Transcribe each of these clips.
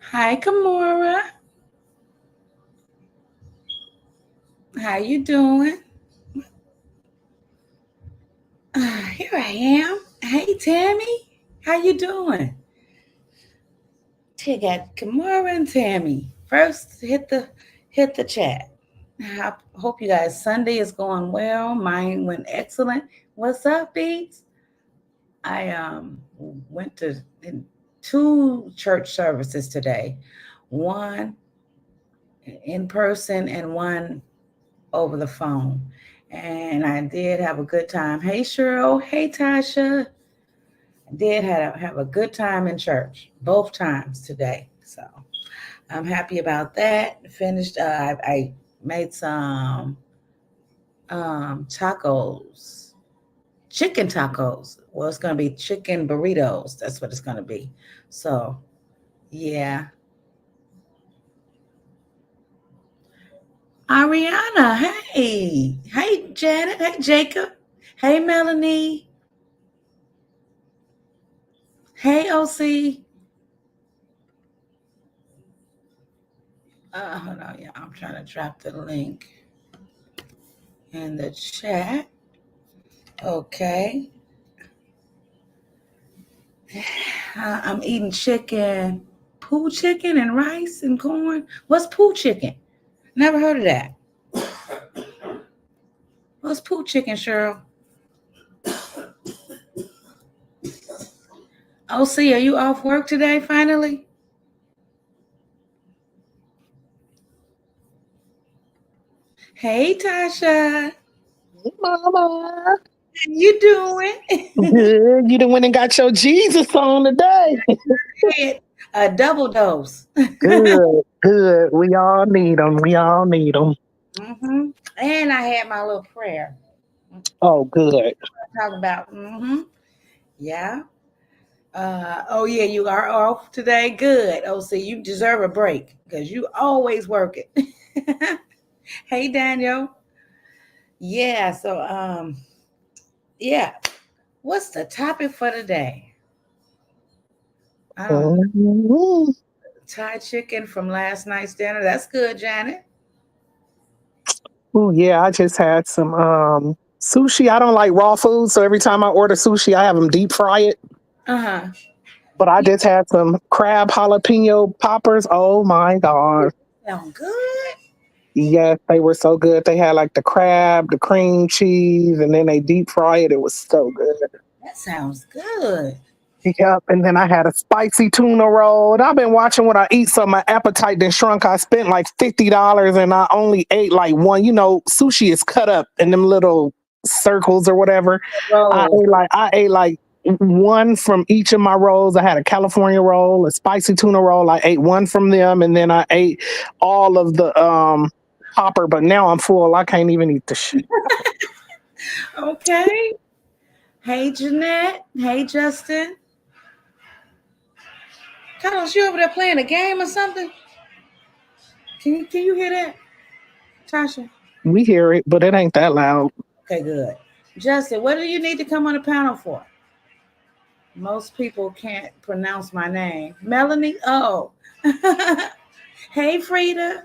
Hi, Kamora. How you doing? Here I am. Hey, Tammy. How you doing? You got Kamora and Tammy. First, hit the chat. I hope you guys Sunday is going well. Mine went excellent. What's up, Beats? I went to two church services today. One in person and one over the phone. And I did have a good time. Hey, Cheryl. Hey, Tasha. I did have a good time in church both times today. So I'm happy about that. Finished. I made some tacos, chicken tacos. Well, it's going to be chicken burritos. That's what it's going to be. So, yeah. Ariana, hey. Hey, Janet. Hey, Jacob. Hey, Melanie. Hey, OC. Hold on, yeah, I'm trying to drop the link in the chat. Okay. I'm eating chicken, poo chicken and rice and corn. What's poo chicken? Never heard of that. What's poo chicken, Cheryl? OC, are you off work today finally? Hey, Tasha. Hey, Mama. How you doing? Good. You done went and got your Jesus on today. A double dose. Good. Good. We all need them. We all need them. hmm And I had my little prayer. Oh, good. Talk about. Yeah. Oh yeah, you are off today. Good. Oh, see, you deserve a break because you always work it. Hey, Daniel. Yeah. So, yeah. What's the topic for today? I don't know. Mhm. Thai chicken from last night's dinner. That's good, Janet. Oh, yeah. I just had some sushi. I don't like raw food, so every time I order sushi, I have them deep fry it. Uh huh. But I just had some crab jalapeno poppers. Oh my god. Sound good. Yes, they were so good. They had like the crab, the cream cheese, and then they deep fry it. It was so good. That sounds good. Yep, and then I had a spicy tuna roll. And I've been watching what I eat, so my appetite then shrunk. I spent like $50, and I only ate like one. You know, sushi is cut up in them little circles or whatever. Roll. I ate like one from each of my rolls. I had a California roll, a spicy tuna roll. I ate one from them, and then I ate all of the popper. But now I'm full. I can't even eat the shit. Okay. Hey, Jeanette. Hey, Justin. Carlos, you over there playing a game or something? Can you hear that, Tasha? We hear it, but it ain't that loud. Okay, good. Justin, what do you need to come on the panel for? Most people can't pronounce my name. Melanie? Oh. Hey, Frida.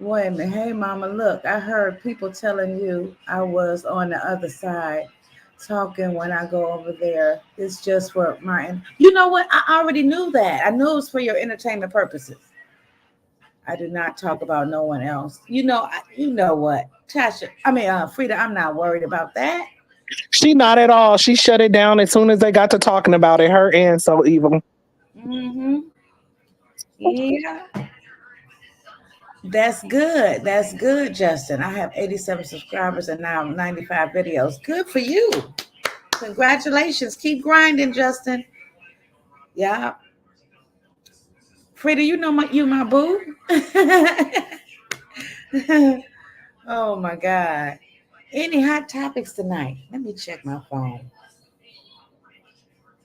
Wait a minute. Hey, Mama, look, I heard people telling you I was on the other side talking when I go over there. It's just for my. You know what? I already knew that. I knew it was for your entertainment purposes. I do not talk about no one else. You know what, Tasha. Frida. I'm not worried about that. She not at all. She shut it down as soon as they got to talking about it. Her end so evil. Mm-hmm. Yeah, that's good. That's good, Justin. I have 87 subscribers and now 95 videos. Good for you. Congratulations. Keep grinding, Justin. Yeah. Frida, you know my boo. Oh my God. Any hot topics tonight? Let me check my phone.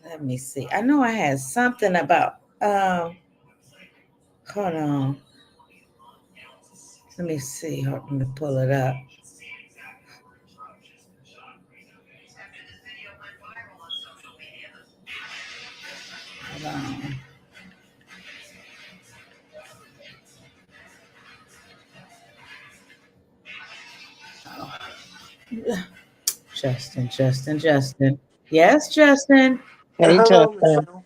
Let me see. I know I had something about hold on. Let me see. Let me pull it up. Hold on. Justin. Yes, Justin. Hey, Hello, Justin. Michelle.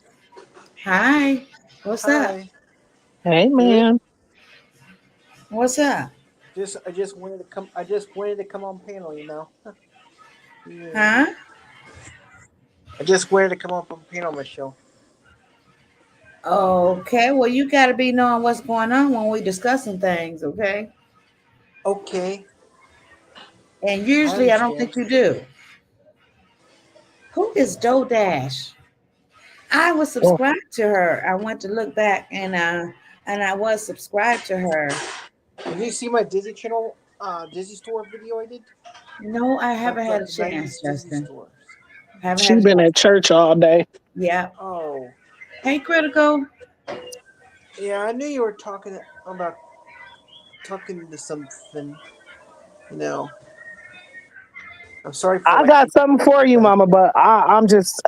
Hi. What's up? Hi. Hey, Good. man. What's up? I just wanted to come. I just wanted to come on panel. Yeah. Huh? I just wanted to come up on panel, Michelle. Okay. Well, you got to be knowing what's going on when we discussing things, okay? Okay, And I usually I don't understand. think you do. Who is Doe Dash? I was Oh, subscribed to her. I went to look back and I was subscribed to her. Did you see my Disney Channel, Disney Store video I did? No, I haven't had Like a the chance, '90s Disney Justin. stores. Haven't she had a been chance. at church all day. Yeah. Oh, Hey, Critical. yeah. I knew you were talking about talking to something. You know, I'm sorry for I like got something for you, that. Mama, but I'm just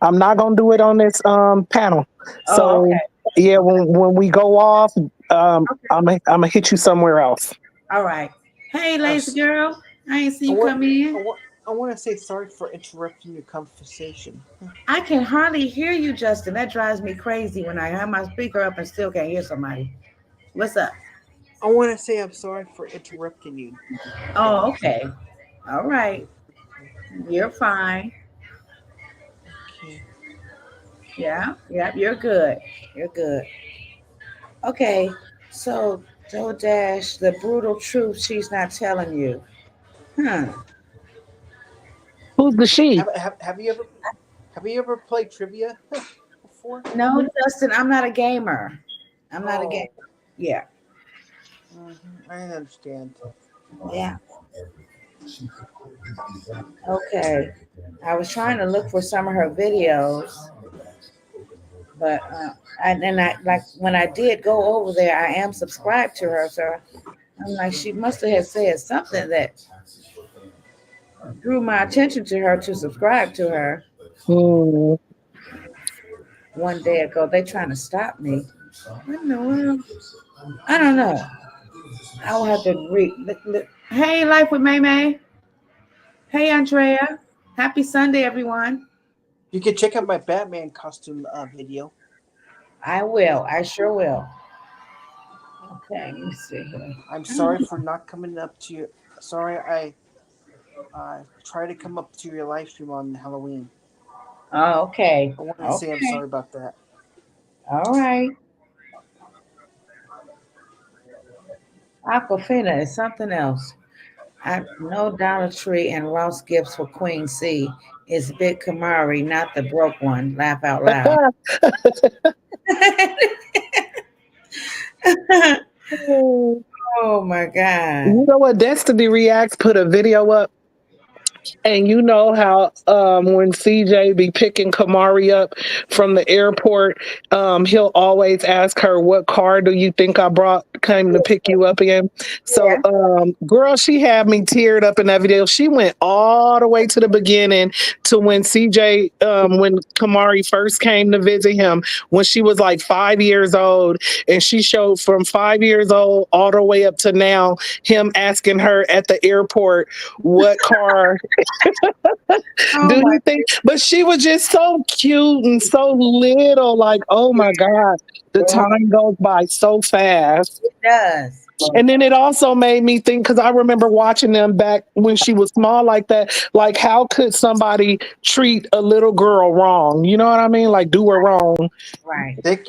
I'm not gonna do it on this panel. Oh, So okay. yeah, Okay. when we go off, Okay. I'm gonna hit you somewhere else. All right. Hey, I'm. lazy s- girl. I ain't see I you want. come in. I want. I want to say sorry for interrupting your conversation. I can hardly hear you, Justin. That drives me crazy when I have my speaker up and still can't hear somebody. What's up? I want to say I'm sorry for interrupting you, Oh, guys. okay. All right. You're fine. Okay. Yeah. Yeah. You're good. You're good. Okay. So, Joe Dash, the brutal truth she's not telling you. Huh. Who's the she? Have you ever played trivia before? No, Justin, I'm not a gamer. I'm not a gamer. Oh, Yeah. I understand. Yeah. Okay. I was trying to look for some of her videos, but and I like when I did go over there, I am subscribed to her, so I'm like, she must have said something that drew my attention to her to subscribe to her Hmm. one day ago. They trying to stop me. What in the world? I don't know. I will have to read. Hey, Life with May May. Hey, Andrea. Happy Sunday, everyone. You can check out my Batman costume video. I will. I sure will. Okay, let me see here. I'm sorry for not coming up to you. Sorry, I tried to come up to your live stream on Halloween. Oh, okay. I wanted to say I'm Okay. sorry about that. All right. Aquafina is something else. I know Dollar Tree and Ross Gibbs for Queen C is Big Kamari, not the broke one. Laugh out loud. Oh my God. You know what? Destiny Reacts put a video up. And you know how when CJ be picking Kamari up from the airport, he'll always ask her, "What car do you think I brought came to pick you up in?" Yeah. So, girl, she had me teared up in that video. She went all the way to the beginning to when CJ, when Kamari first came to visit him when she was like 5 years old, and she showed from 5 years old all the way up to now him asking her at the airport what car Oh do my you think? But she was just so cute and so little. Like, oh my God, the God. time goes by so fast. It does. And then it also made me think because I remember watching them back when she was small like that. Like, how could somebody treat a little girl wrong? You know what I mean? Like, do her wrong. Right. Yeah. Thank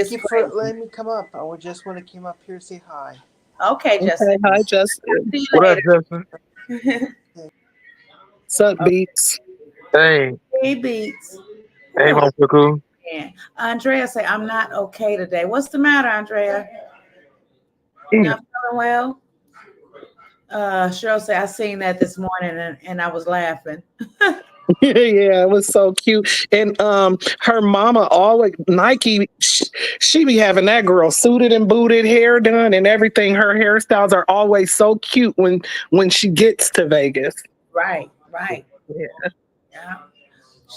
It's you for crazy. letting me come up. I would just want to came up here to say hi. Okay, Justin. Okay. Hi, Justin. See What up, you Justin? later. Okay. What's up, Okay. Beats? Hey, Hey, Beats. hey, Oh, Motherfucker. man. Andrea say, I'm not okay today. What's the matter, Andrea? Yeah. Not feeling well? Cheryl say, I seen that this morning and I was laughing. Yeah, it was so cute. And her mama always Nike, she be having that girl suited and booted, hair done and everything. Her hairstyles are always so cute when she gets to Vegas. Right, right. Yeah.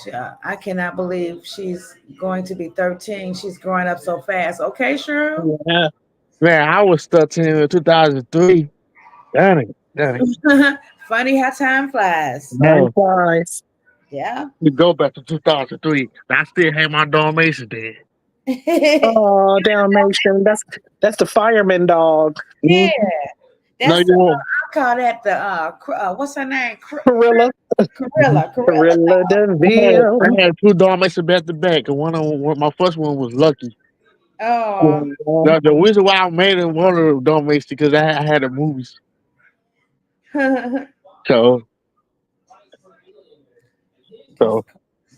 Yeah. I cannot believe she's going to be 13. She's growing up so fast. Okay, Cheryl? Man, I was 13 in 2003. Dang it. Dang it. Funny how time flies. Time No, flies. Yeah. you go back to 2003. I still have my Dalmatian there. Yeah. Oh, Dalmatian. That's the fireman dog. Mhm. No, That's you won't. I call that the what's her name? Gorilla. Gorilla. Gorilla I Deville. had two Dalmatians back to back, and my first one was Lucky. Oh, Oh, The reason why I made it one of the Dalmatians because I had the movies. So, these so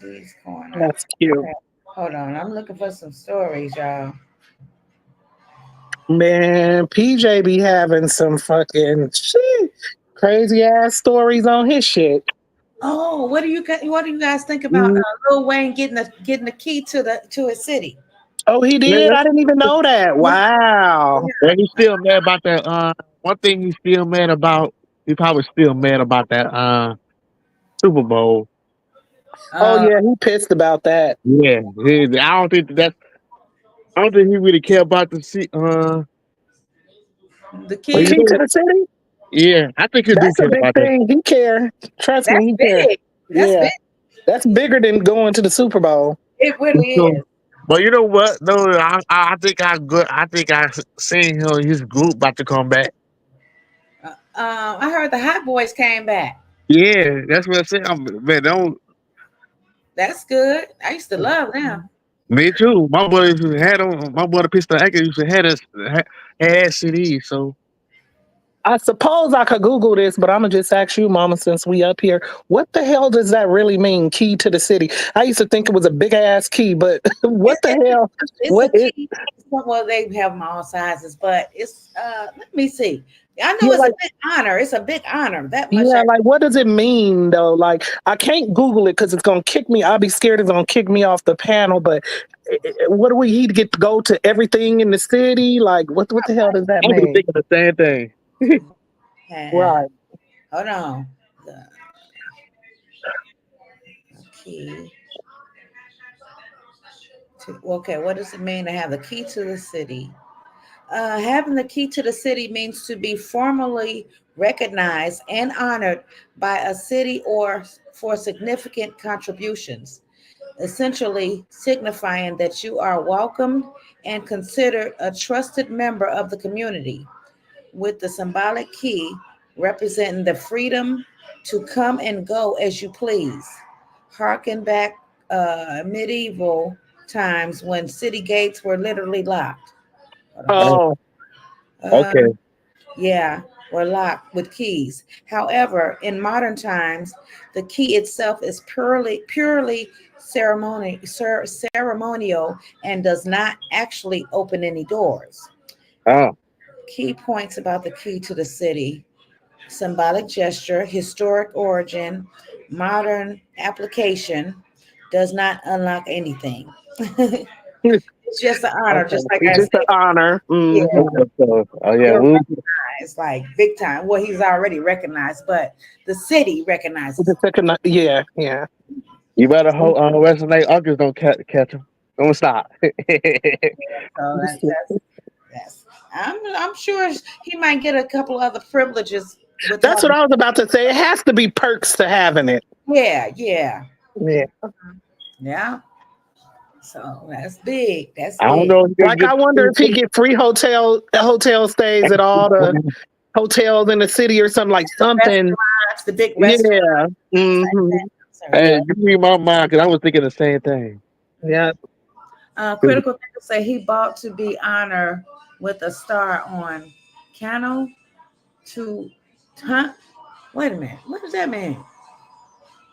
these corner. that's cute. Okay, hold on. I'm looking for some stories, y'all. Man, PJ be having some fucking shit, crazy ass stories on his shit. Oh, what do you guys think about Mm. Lil Wayne getting the key to his city? Oh, he did? man, I didn't even know that. Wow. and he's still mad about that. One thing he's still mad about. He probably still mad about that. Super Bowl. Oh, Uh, yeah, he pissed about that. Yeah, I don't think that's. I don't think he really care about the see. the The But you key. key to know, the city? yeah, I think he do That's a care big about that. thing. He care. Trust me, That's he care. big. That's Yeah, big. that's bigger than going to the Super Bowl. It really So, is. but you know what? No, I think I good. I think I seen him. His group about to come back. I heard the Hot Boys came back. Yeah, that's what I said. Man, don't. That's good. I used to love them. Me too. My brother used to had on. My brother Pistol Acker used to had us had CDs. So I suppose I could Google this, but I'm gonna just ask you, Mama, since we up here. What the hell does that really mean? Key to the city. I used to think it was a big ass key, but what It, the it, hell? it's a What it? key. Well, they have them all sizes, but it's let me see. I know Yeah, it's a like big honor. It's a big honor. That much yeah, like what does it mean though? Like I can't Google it because it's gonna kick me. I'll be scared it's gonna kick me off the panel. But what do we need to get to go to everything in the city? Like what the hell does that I was mean? thinking the same thing. have. Right. Hold on. The key okay, what does it mean to have the key to the city? Having the key to the city means to be formally recognized and honored by a city or for significant contributions, essentially signifying that you are welcomed and considered a trusted member of the community, with the symbolic key representing the freedom to come and go as you please. Harken back medieval times when city gates were literally locked. Hold on. Oh, Oh, Uh, okay. yeah, were locked with keys. However, in modern times, the key itself is purely ceremonial and does not actually open any doors. Oh, Key points about the key to the city: symbolic gesture, historic origin, modern application, does not unlock anything. It's just an honor, okay. just like It's I just an said. honor. Yeah, Hmm. okay. So, oh yeah. you're recognized like big time. Well, he's already recognized, but the city recognizes him. Yeah, yeah. You better hope resonate uncles don't catch him. Don't stop. So that's I'm sure he might get a couple other privileges with That's what having. I was about to say. It has to be perks to having it. Yeah, yeah, Yeah. yeah. So that's big. That's I don't big. know if you Like can I wonder if he get free hotel stays at all the get. hotels in the city or something like something. Restaurants, the big restaurants Yeah. like Hmm. that. So, Hey, you read my mind because I was thinking the same thing. Yeah. critical thinkers say he bought to be honored with a star on Cano to, huh? Wait a minute. What does that mean?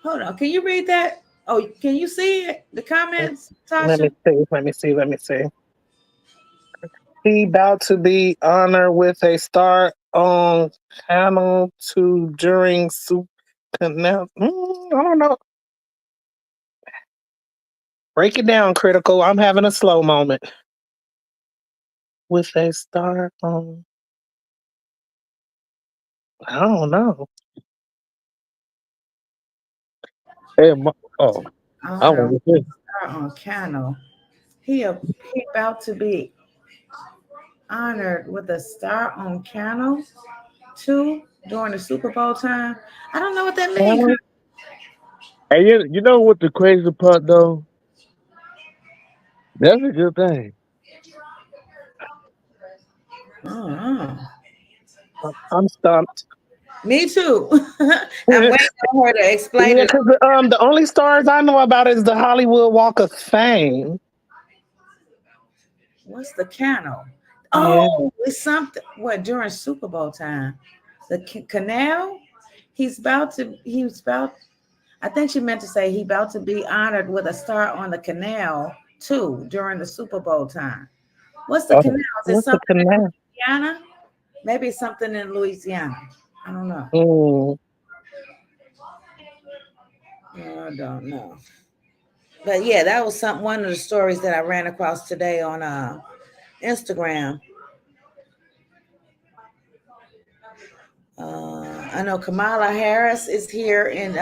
Hold on. Can you read that? Oh, can you see it? The comments, Let me Tasha? see. Let me see. Let me see. He about to be honored with a star on panel to during super. Now, I don't know. Break it down, critical. I'm having a slow moment with a star on. I don't know. Hey, oh, I Honor want to say. star on Cano. He about to be honored with a star on Cano too. during the Super Bowl time. I don't know what that means. Uh, And you know what the crazy part though? That's a good thing. Oh, I'm stumped. me too. I'm Yeah, waiting on her to explain it. because the only stars I know about is the Hollywood Walk of Fame. What's the canal? Yeah. Oh, it's something. What during Super Bowl time? The canal. He's about to. He's about. I think she meant to say he about to be honored with a star on the canal too during the Super Bowl time. What's the canal? Oh, Is it What's the something in canal? Louisiana? Maybe it's something in Louisiana. I don't know. Mm. I don't know. But yeah, that was some one of the stories that I ran across today on Instagram. I know Kamala Harris is here in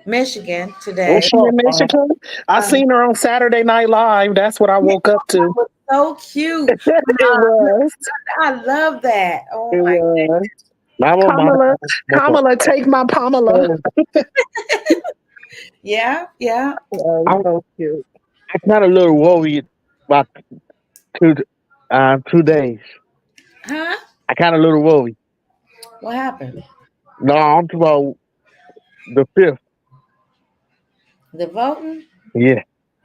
Michigan Was today. she in Michigan? I Uh, seen her on Saturday Night Live. That's what I yeah, woke up to. that was so cute. It was. I love that. Oh It my, was. my mama. Kamala, Kamala, take my Pamela. yeah, yeah. Oh, I'm so cute. kind of a little worried about two 2 days. Huh? I kind of a little worried. What happened? No, I'm talking about the fifth. The voting? Yeah.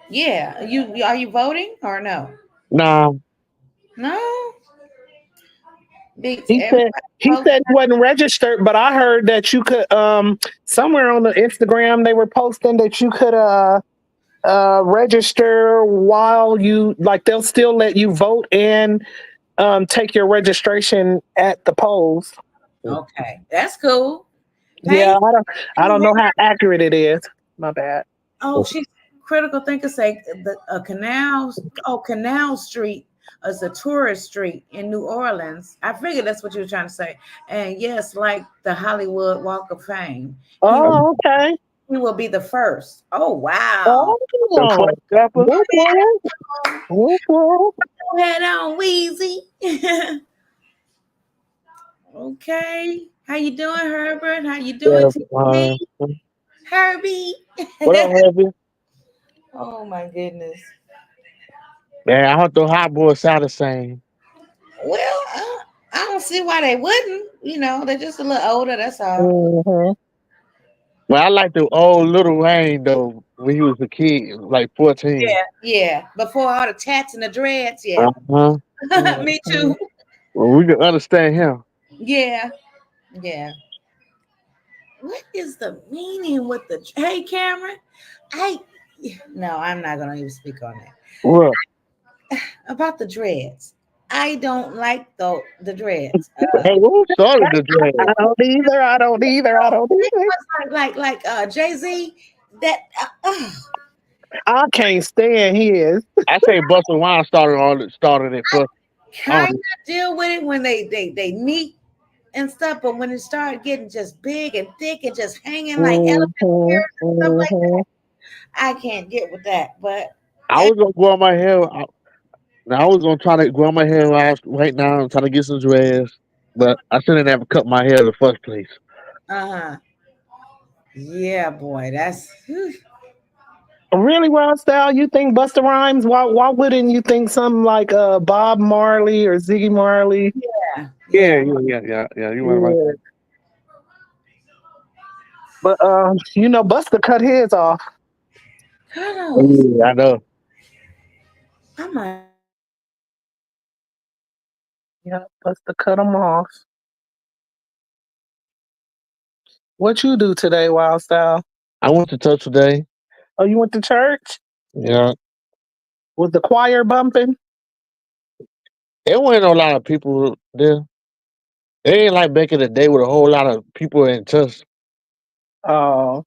Yeah. You are you voting or no? Nah. No. Beats He said everybody he votes. said he wasn't registered, but I heard that you could somewhere on the Instagram they were posting that you could register while you like they'll still let you vote and take your registration at the polls. Okay, that's cool. Yeah, Hey, I don't know how accurate it is. My bad. oh, she's critical thinker say the canals. Oh, Canal Street is a tourist street in New Orleans. I figured that's what you were trying to say. And yes, like the Hollywood Walk of Fame, Oh, okay. he will be the first. Oh wow! The Oh, first rapper. whoop, whoop, whoop, whoop. Go ahead on, Wheezy. Okay, how you doing, Herbert? How you doing, Yeah, TC? Herbie? what up, Heavy? Oh my goodness. Man, I hope the hot boys sound the same. Well, I don't see why they wouldn't. You know, they're just a little older. That's all. Mhm. But I like the old Little Wayne though when he was a kid, like 14. Yeah, yeah. Before all the tats and the dreads, yeah. Uh-huh. Me too. Mhm. Well, we can understand him. Yeah, yeah. What is the meaning with the? Hey, Cameron. I no, I'm not gonna even speak on that. What? About the dreads. I don't like the dreads. Hey, who started the dread? I don't either. I don't either. I don't either. Like Jay Z. That I can't stand his. I say Busta Rhymes started it first. I kind don't, of deal with it when they meet and stuff, but when it started getting just big and thick and just hanging like elephant Mhm, ears and stuff like mhm. that, I can't get with that. But I was gonna grow my hair. I was gonna try to grow my hair out right now and try to get some dreads, but I shouldn't have cut my hair in the first place. uh-huh. Yeah, boy, that's Really, Wild Style? You think Busta Rhymes? Why wouldn't you think something like Bob Marley or Ziggy Marley? yeah, Yeah, yeah. yeah. You were right. Yeah. But Busta cut his off. Cuddles. Yeah, I know. I might Yeah, Busta cut him off. What you do today, Wild Style? I went to church today. Oh, you went to church? Yeah, Was the choir bumping? there wasn't a lot of people there. It ain't like back in the day with a whole lot of people in church. Oh,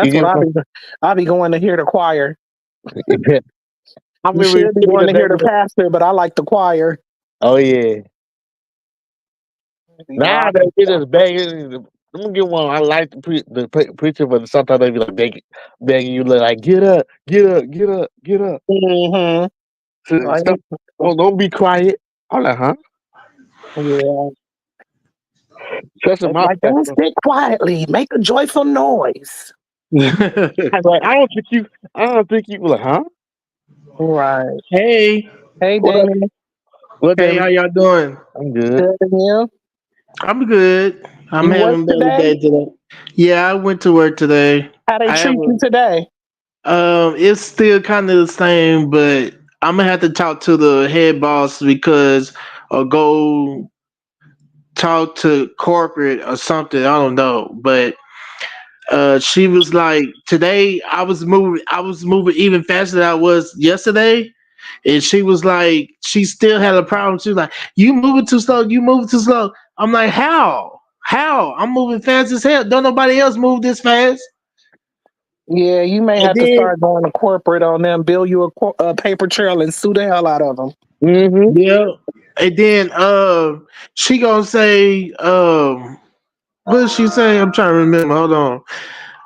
You that's what get I what be. I be going to hear the choir. I'm saying? I You remember should be seeing going the to hear the neighborhood. pastor, but I like the choir. Oh yeah. Be Nah, rocking. they just begging. I'm gonna get one. I like the preacher, but sometimes they be like begging you, like get up, get up, get up, get up. Mm-hmm. So, Like, stop. Oh, don't be quiet. I'm like, huh? yeah. That's They in be my like, don't special. sit quietly. Make a joyful noise. I'm like, I don't think you. I don't think you. Like, huh? Right. Hey, Hey, What up? Damien. What hey, how them? y'all doing? I'm good. Good and you? I'm good. I'm You work having a better today? day today. Yeah, I went to work today. How they I have treat you today? it's still kind of the same, but I'm gonna have to talk to the head boss because or go talk to corporate or something. I don't know, but she was like, today I was moving even faster than I was yesterday. And she was like, she still had a problem. She was like, you moving too slow, you moving too slow. I'm like, how? How? I'm moving fast as hell. Don't nobody else move this fast. Yeah, you may And have to then, start going to corporate on them, build you a paper trail and sue the hell out of them. Mm-hmm. yeah. And then she gonna say, what did she say? I'm trying to remember. Hold on.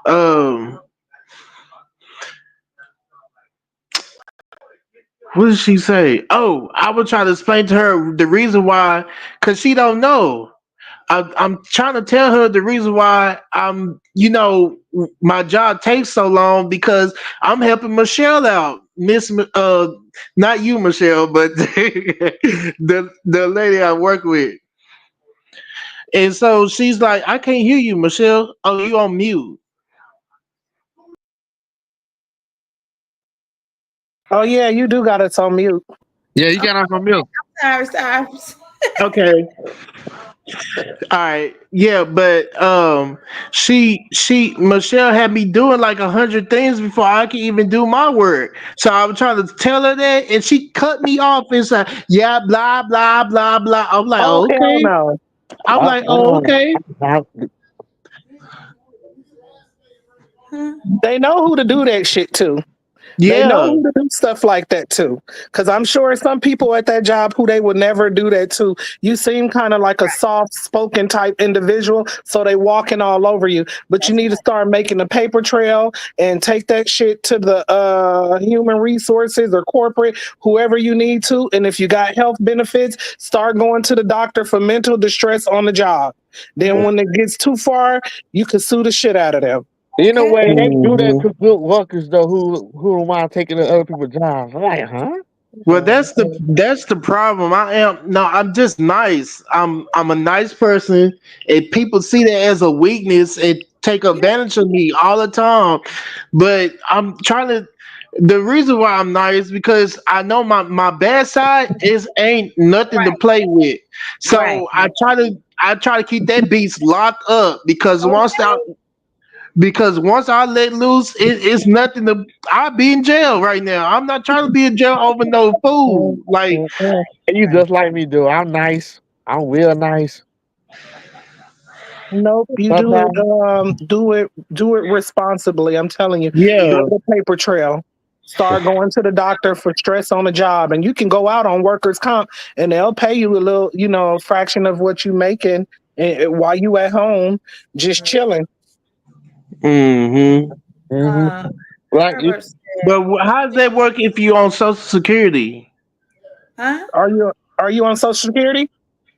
Um what did she say? Oh, I would try to explain to her the reason why, cause she don't know. I'm trying to tell her the reason why my job takes so long because I'm helping Michelle out, not you, Michelle, but the lady I work with, and so she's like, I can't hear you, Michelle. Oh, you on mute? Oh yeah, you do got us on mute. Yeah, you got off my milk. Sorry. Okay. All right, yeah, but she Michelle had me doing like 100 things before I could even do my work. So I was trying to tell her that, and she cut me off and said, "Yeah, blah blah blah blah." I'm like, Oh oh, hell okay. no. I'm like, oh, Uh-uh. okay. Huh? They know who to do that shit to. They know Yeah, who to do stuff like that too. Because I'm sure some people at that job who they would never do that to. You seem kind of like a soft spoken type individual. So they walking all over you. But you That's need to start making a paper trail and take that shit to the human resources or corporate, whoever you need to. And if you got health benefits, start going to the doctor for mental distress on the job. Then right. when it gets too far, you can sue the shit out of them. You know Okay. what? They do that hmm to good workers though. Who don't mind taking the other people's jobs? I'm like, huh? well, that's the problem. I'm just nice. I'm a nice person, and people see that as a weakness and take Yeah. advantage of me all the time. But I'm trying to. The reason why I'm nice because I know my bad side is ain't nothing to Right. play with. Right. So I try to keep that beast locked up Okay. because once I let loose, it's nothing to. I'll be in jail right now. I'm not trying to be in jail over no food. Like, And you Right. just like me, do. I'm nice. I'm real nice. Nope, you Sometimes, do it responsibly. I'm telling you. yeah. Build a paper trail. Start going to the doctor for stress on the job. And you can go out on workers' comp and they'll pay you a little, a fraction of what you making while you at home just chilling. hmm hmm Uh, like you, Herbert But said, how does that work if you on Social Security? huh? Are you on social security?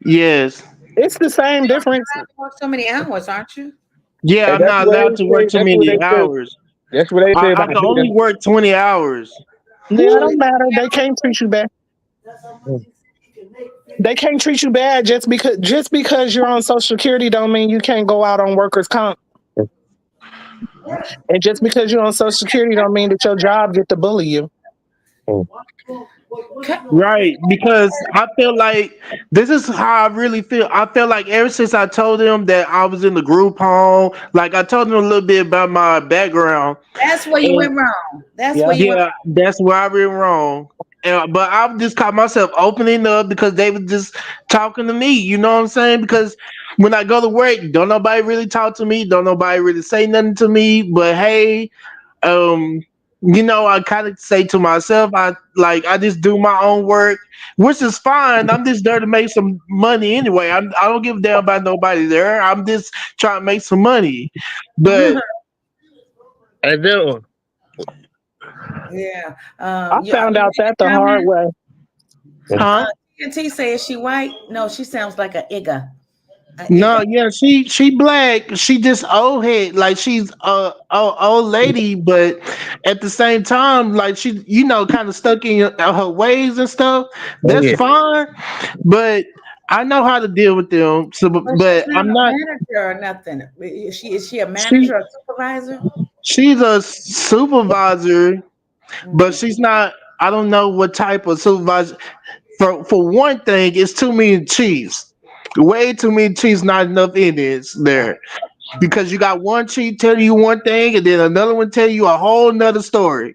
Yes. It's the same difference. Work so many hours, aren't you? Yeah, and I'm that's not what allowed to they work say. too That's what many they say. hours. That's what they say I about can only doing. work 20 hours. Yeah, it Who? don't matter. They can't treat you bad. They can't treat you bad just because you're on social security don't mean you can't go out on workers' comp. And just because you're on social security don't mean that your job get to bully you. Ca- Right, because I feel like this is how I really feel. I feel like ever since I told them that I was in the group home, like I told them a little bit about my background, That's where you and went wrong. That's where Yeah. you went yeah, that's where I went wrong. But I've just caught myself opening up because they were just talking to me. You know what I'm saying? Because when I go to work, don't nobody really talk to me. Don't nobody really say nothing to me. But hey, um I kind of say to myself, I just do my own work, which is fine. I'm just there to make some money anyway. I don't give a damn about nobody there. I'm just trying to make some money. But wrong. And then, Yeah. I found You out read that the the hard comment? way. huh? TNT says she white. No, she sounds like a Igga. No, yeah, she black. She just old head, like she's a old lady, but at the same time, like she, kind of stuck in her ways and stuff. Oh That's yeah. fine, but I know how to deal with them. So, But she's but not I'm a not. manager or nothing. Is she a She manager or supervisor? she's a supervisor, but Mm. she's not. I don't know what type of supervisor. For one thing, it's too many chiefs. Way too many chiefs, not enough Indians there. Because you got one chief telling you one thing and then another one tell you a whole nother story.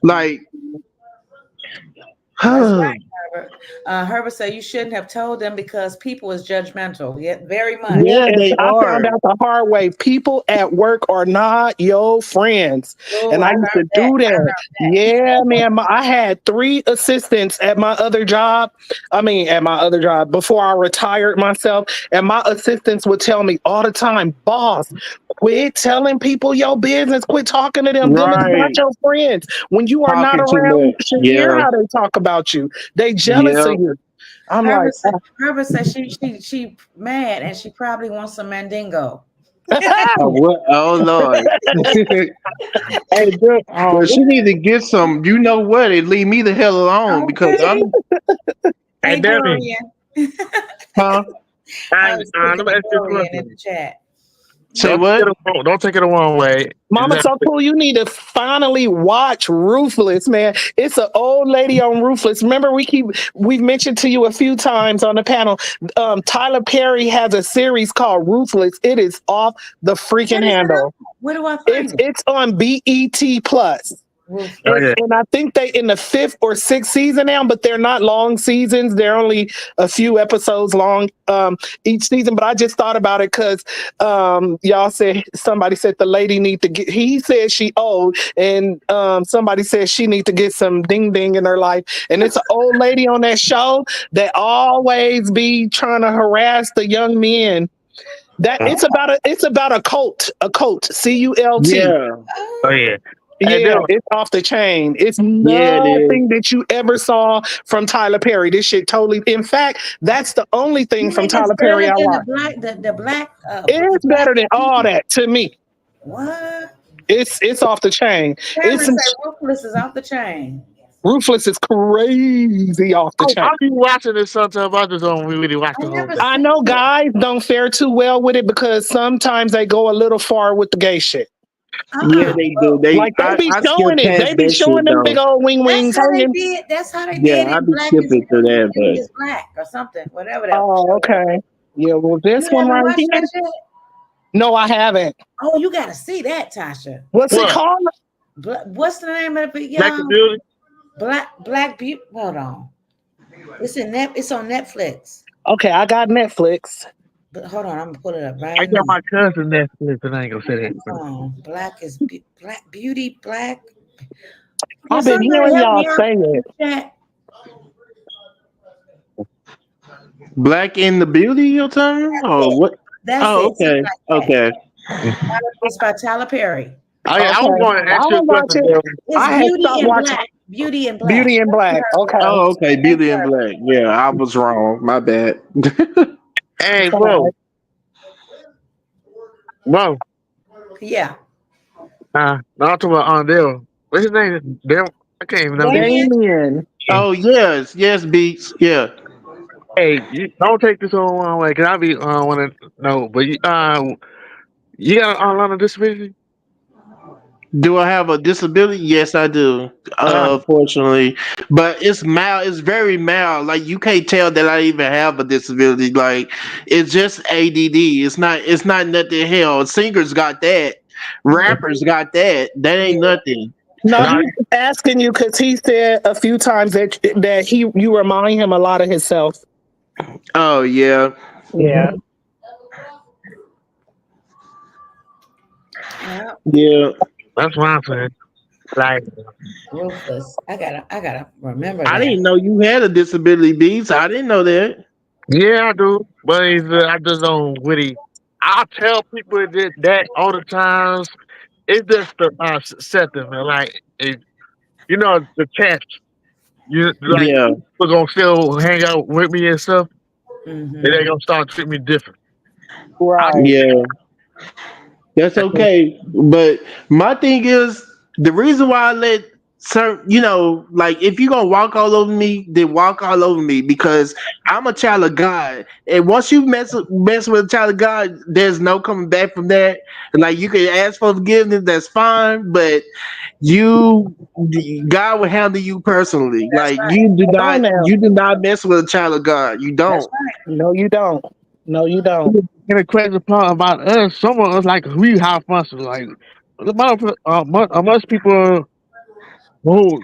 Like, That's yeah, right, Herbert. Herbert said you shouldn't have told them because people is judgmental. Yeah, very much. Yeah, and they I found are. out the hard way. People at work are not your friends. Oh, And I I learned used to that. do I that. learned Yeah, man. I had three assistants at my other job. I mean, at my other job before I retired myself. And my assistants would tell me all the time, boss, quit telling people your business. Quit talking to them. Them is not Right. your friends. When you are not Talking too around, you much. should hear Yeah. how they talk about you. They jealous Yeah. of you. I'm like, Herbert said, Herbert said she mad and she probably wants some mandingo. Oh, what? Oh, Lord. Hey, but she need to get some, what, and leave me the hell alone because Okay. Hey, Hey, Debbie. Dorian. huh? I was Let speaking me to ask you a Dorian in question. the chat. Say what? Don't take it the wrong way. Mama so cool. You need to finally watch Ruthless, man. It's an old lady on Ruthless. Remember, we've mentioned to you a few times on the panel. Tyler Perry has a series called Ruthless. It is off the freaking What is it on? handle. Where do I It's find it? it's on BET Plus. Oh Ruthless. yeah. And I think they in the fifth or sixth season now, but they're not long seasons. They're only a few episodes long each season. But I just thought about it because y'all said somebody said the lady need to get. He said she old, and somebody said she need to get some ding ding in her life. And it's an old lady on that show that always be trying to harass the young men. That it's about a cult, CULT. Yeah. Oh Oh, yeah. Hey, Yeah, Debbie. it's off the chain. It's Yeah, it is. nothing that you ever saw from Tyler Perry. This shit totally. In fact, that's the only thing you from think it's Tyler Perry better I than the watch. black the black It's black better than all beauty? that to me. What? It's off the chain. It's Cameron some say Ruthless is off the chain. Ruthless is crazy off the chain. I be watching this sometimes. I just don't really watch I the whole never thing. I seen know it. guys don't fare too well with it because sometimes they go a little far with the gay shit. Yeah, they do. Well, They Like they be I skip showing it. past They be that showing shit them big though. old wing that's wings how they hanging. did. That's how they Yeah, did I in be Black is skipping through that, Beauty but is Black or something, whatever that Oh, show was. okay. Yeah, well, this You one haven't right watched here. that yet? No, I haven't. Oh, you got to see that, Tasha. What's it What? called? What's the name of the Black and young Beauty? Black Beauty? Hold on. It's on Netflix. Okay, I got Netflix. But hold on, I'm gonna pull it up I right got now. my cousin Netflix, and I ain't gonna say that. Black Beauty Black. Can I've been somebody hearing help y'all me out say in it. the chat? Black in the Beauty you're talking? That's Oh it. what? That's Oh, it. Something okay. like that. Okay. It's by Tyler Perry. I was Okay, going to I ask you a will watch question, it. Dylan. It's I had Beauty stopped in watching Black. Beauty in Black. Beauty in Thank you, Black. Herbert. Okay, Oh, okay. Thank you, Beauty and Herbert. Black. Yeah, I was wrong. My bad. Hey, it's all right. bro. Yeah. No, I'm talking about Dylan. What's his name? Dylan. I can't even know his Damien? Damien. Oh yes, yes, Beats. Yeah. Hey, don't take this on one way, cause I be want to know. But you got an learning disability? Do I have a disability? Yes, I do. Uh, Fortunately, but it's mild. It's very mild. Like you can't tell that I even have a disability. Like it's just ADD. It's not. It's not nothing. Hell, singers got that. Rappers got that. That Yeah. ain't nothing. No, nah, he's asking you because he said a few times that you remind him a lot of himself. Oh yeah, Yeah. Mm-hmm. Yeah. yeah. that's what I'm saying. Like, Ruthless. I gotta remember I that. didn't know you had a disability, Beats. I didn't know that. yeah, I do, but I just don't really. I tell people that all the times. It's just to set them, and like, the test. You like Yeah. people gonna still hang out with me and stuff. and Mm-hmm. they gonna start treating me different. I Right. Yeah. That's okay. But my thing is the reason why I let certain, like if you gonna walk all over me, then walk all over me because I'm a child of God. And once you mess with a child of God, there's no coming back from that. Like you can ask for forgiveness, that's fine, but you God will handle you personally. That's Like right. Come on now. you do not mess with a child of God. You That's don't. right. No, you don't. No, you don't. And the crazy part about us, some of us like we high functions. Like most people who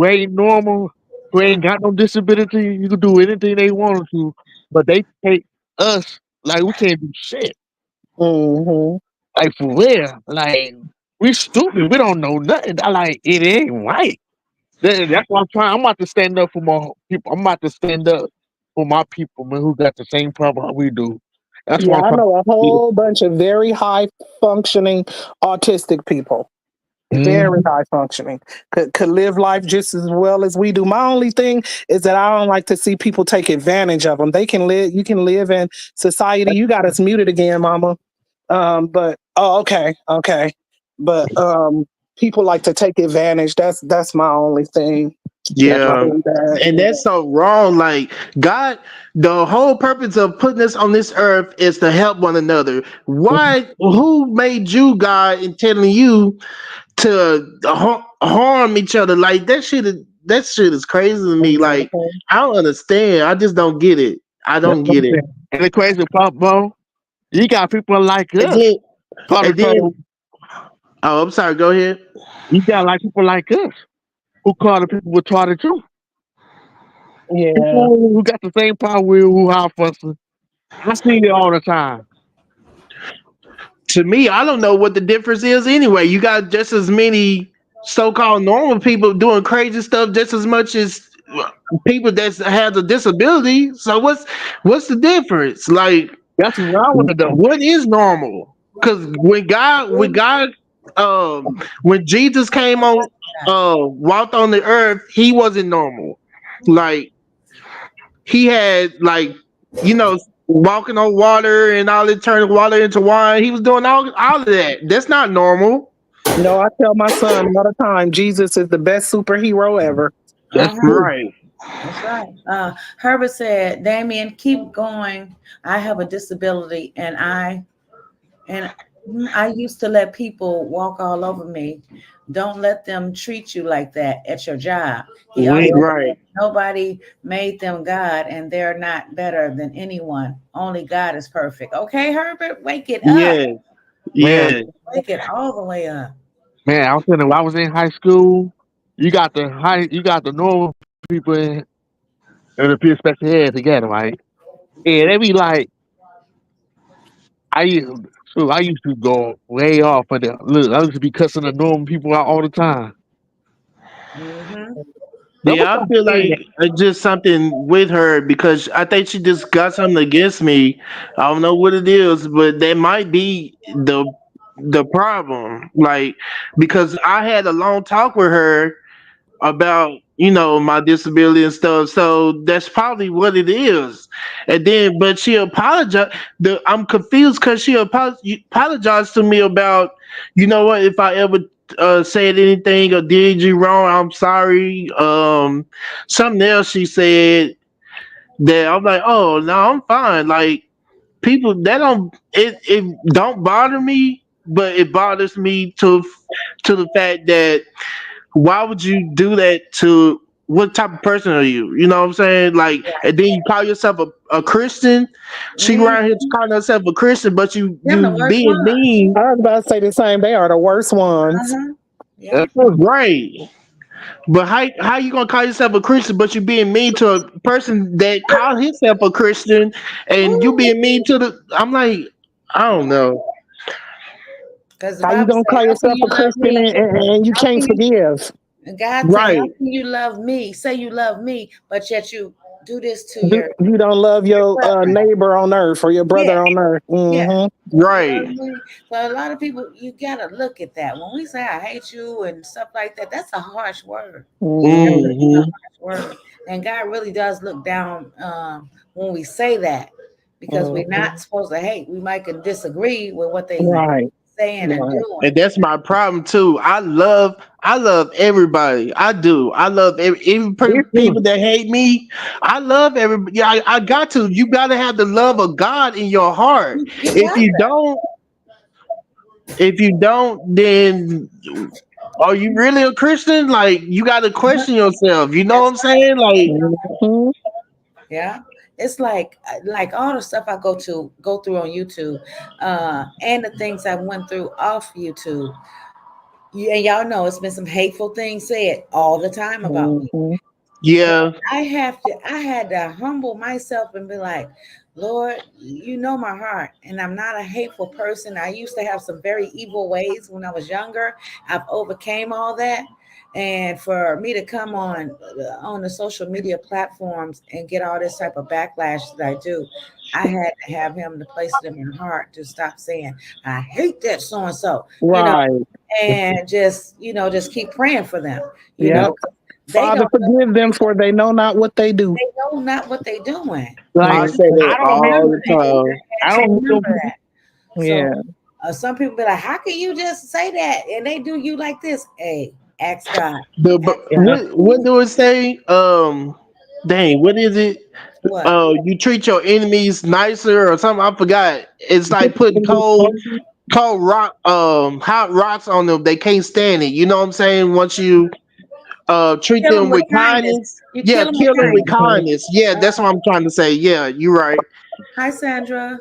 ain't normal, who ain't got no disability, you can do anything they want to, but they take us like we can't do shit. Hmm. Like for real, like we stupid. We don't know nothing. I like it ain't right. That's why I'm trying. I'm about to stand up for my people. I'm about to stand up for my people, man, who got the same problem we do. That's Yeah, why I'm I trying. know a whole bunch of very high functioning autistic people. Very Mhm. high functioning. Could live life just as well as we do. My only thing is that I don't like to see people take advantage of them. They can live, you can live in society. You got us muted again, mama. But oh, okay, okay. But people like to take advantage. That's my only thing. That's Yeah, really bad. and that's so wrong. Like God, the whole purpose of putting us on this earth is to help one another. Why? Who made you, God, and telling you to harm each other? Like that shit. That shit is crazy to me. Like Mhm. I don't understand. I just don't get it. I That's don't what get I'm it. saying. And the crazy part, bro, you got people like And us. then, Call and each other. then, oh, I'm sorry. Go ahead. You got like people like us who call the people retarded too. Yeah. People who got the same power who high fussing. I see it all the time. To me, I don't know what the difference is anyway. You got just as many so-called normal people doing crazy stuff just as much as people that have a disability. So what's the difference? Like, That's what I want to know. what is normal? Because um, when Jesus came on, walked on the earth, he wasn't normal. Like he had walking on water and all that, turning water into wine. He was doing all of that. That's not normal. No, I tell my son all the time, Jesus is the best superhero ever. That's Uh-huh. true. Right. That's right. Herbert said, Damien, keep going. I have a disability and I used to let people walk all over me. Don't let them treat you like that at your job. He We also ain't Right. said, nobody made them God and they're not better than anyone. Only God is perfect. Okay, Herbert, wake it up. Yes. man, Yes. Wake it all the way up. man. I was saying when I was in high school, you got the normal people and the people special ed together, right? And they be like, I used to go way off of the look. I used to be cussing the normal people out all the time. Mm-hmm. Don't Yeah, I stop feel saying like that. it's just something with her because I think she just got something against me. I don't know what it is, but that might be the problem. Like because I had a long talk with her about my disability and stuff, so that's probably what it is. And then but she apologized. I'm confused because she apologized to me about, what, if I ever said anything or did you wrong, I'm sorry. Something else she said that I'm like, oh no, I'm fine. Like people that it don't bother me, but it bothers me to the fact that why would you do that to what type of person are you? You know what I'm saying? Like, and then you call yourself a Christian. She Mm-hmm. around here calling herself a Christian, but Them the you worst being ones. mean, I was about to say the same. They are the worst ones. Uh-huh. Yep. That's true. right? But how you gonna call yourself a Christian, but you being mean to a person that call himself a Christian, and you being mean to the? I'm like, I don't know. Because the How you Bible gonna says, call how can yourself you a love Christian me? and you How can't can you forgive? And God said, how Right? can you love me? Say you love me, but yet you do this to your You don't love your brethren. neighbor on earth or your Yeah, brother on earth. yeah. Hmm. You know what I Right? mean? So a lot of people, you gotta look at that. When we say I hate you and stuff like that, that's a harsh word. That Hmm. really is a Hmm. harsh word. And God really does look down when we say that because we're Mhm. not supposed to hate. We might can disagree with what they Right. saying and Right. doing. And that's my problem too. I love everybody. I do. I love even Me too. people that hate me. I love everybody. Yeah, I got to. You got to have the love of God in your heart. You If got you that. don't, if you don't, then are you really a Christian? Like you got to question yourself. You know what That's I'm right. saying? Like Mhm. Yeah. It's like all the stuff I go through on YouTube, and the things I went through off YouTube. Yeah, y'all know it's been some hateful things said all the time about me. Mhm. And yeah, I had to humble myself and be like, Lord, you know my heart, and I'm not a hateful person. I used to have some very evil ways when I was younger. I've overcame all that. And for me to come on the social media platforms and get all this type of backlash that I do, I had to have him to place it in my heart to stop saying, I hate that so and so, Right. and just, just keep praying for them, Yep. 'cause they Father, don't know forgive them for they know not what they do. they know not what they doing. Like I Mhm. say that I don't hate. all Remember the that. time. I I had to don't hate those remember people. that. So Yeah. some people be like, "How can you just say that?" And they do you like this. Hey, ask God. But Ask Yeah. what do it say? Dang, what is it? what? You treat your enemies nicer or something. I forgot. It's like putting cold rock, hot rocks on them. They can't stand it. You know what I'm saying? Once you treat Kill them them with with kindness. kindness, You yeah, kill them with kill them with kindness. Mhm. kindness. Yeah, that's what I'm trying to say. Yeah, you're right. Hi, Sandra.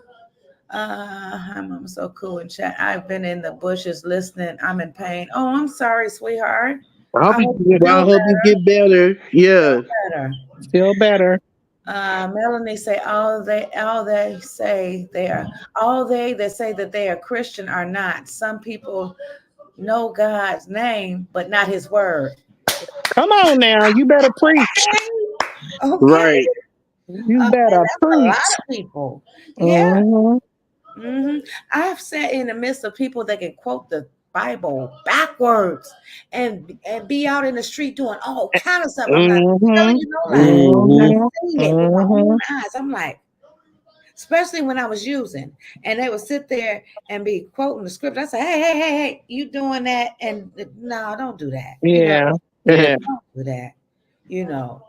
Hi, Mama. So cool in chat. I've been in the bushes listening. I'm in pain. Oh, I'm sorry, sweetheart. I'll I be hope you good. Well, I feel hope you get better. Yeah. better. Feel better. Melanie say all they say they are all they that say that they are Christian are not. Some people know God's name, but not His word. Come on now. You better preach. Okay, Right. You and better that's a lot preach. of people. Yeah, Hmm. I've sat in the midst of people that can quote the Bible backwards and be out in the street doing all kind of stuff. I'm not telling Hmm. you no lie. Hmm. Hmm. Seen it with my Hmm. own eyes. I'm like, especially when I was using, and they would sit there and be quoting the script. I say, hey, you doing that? And no, don't do that. Yeah. Yeah. Don't do that. You know,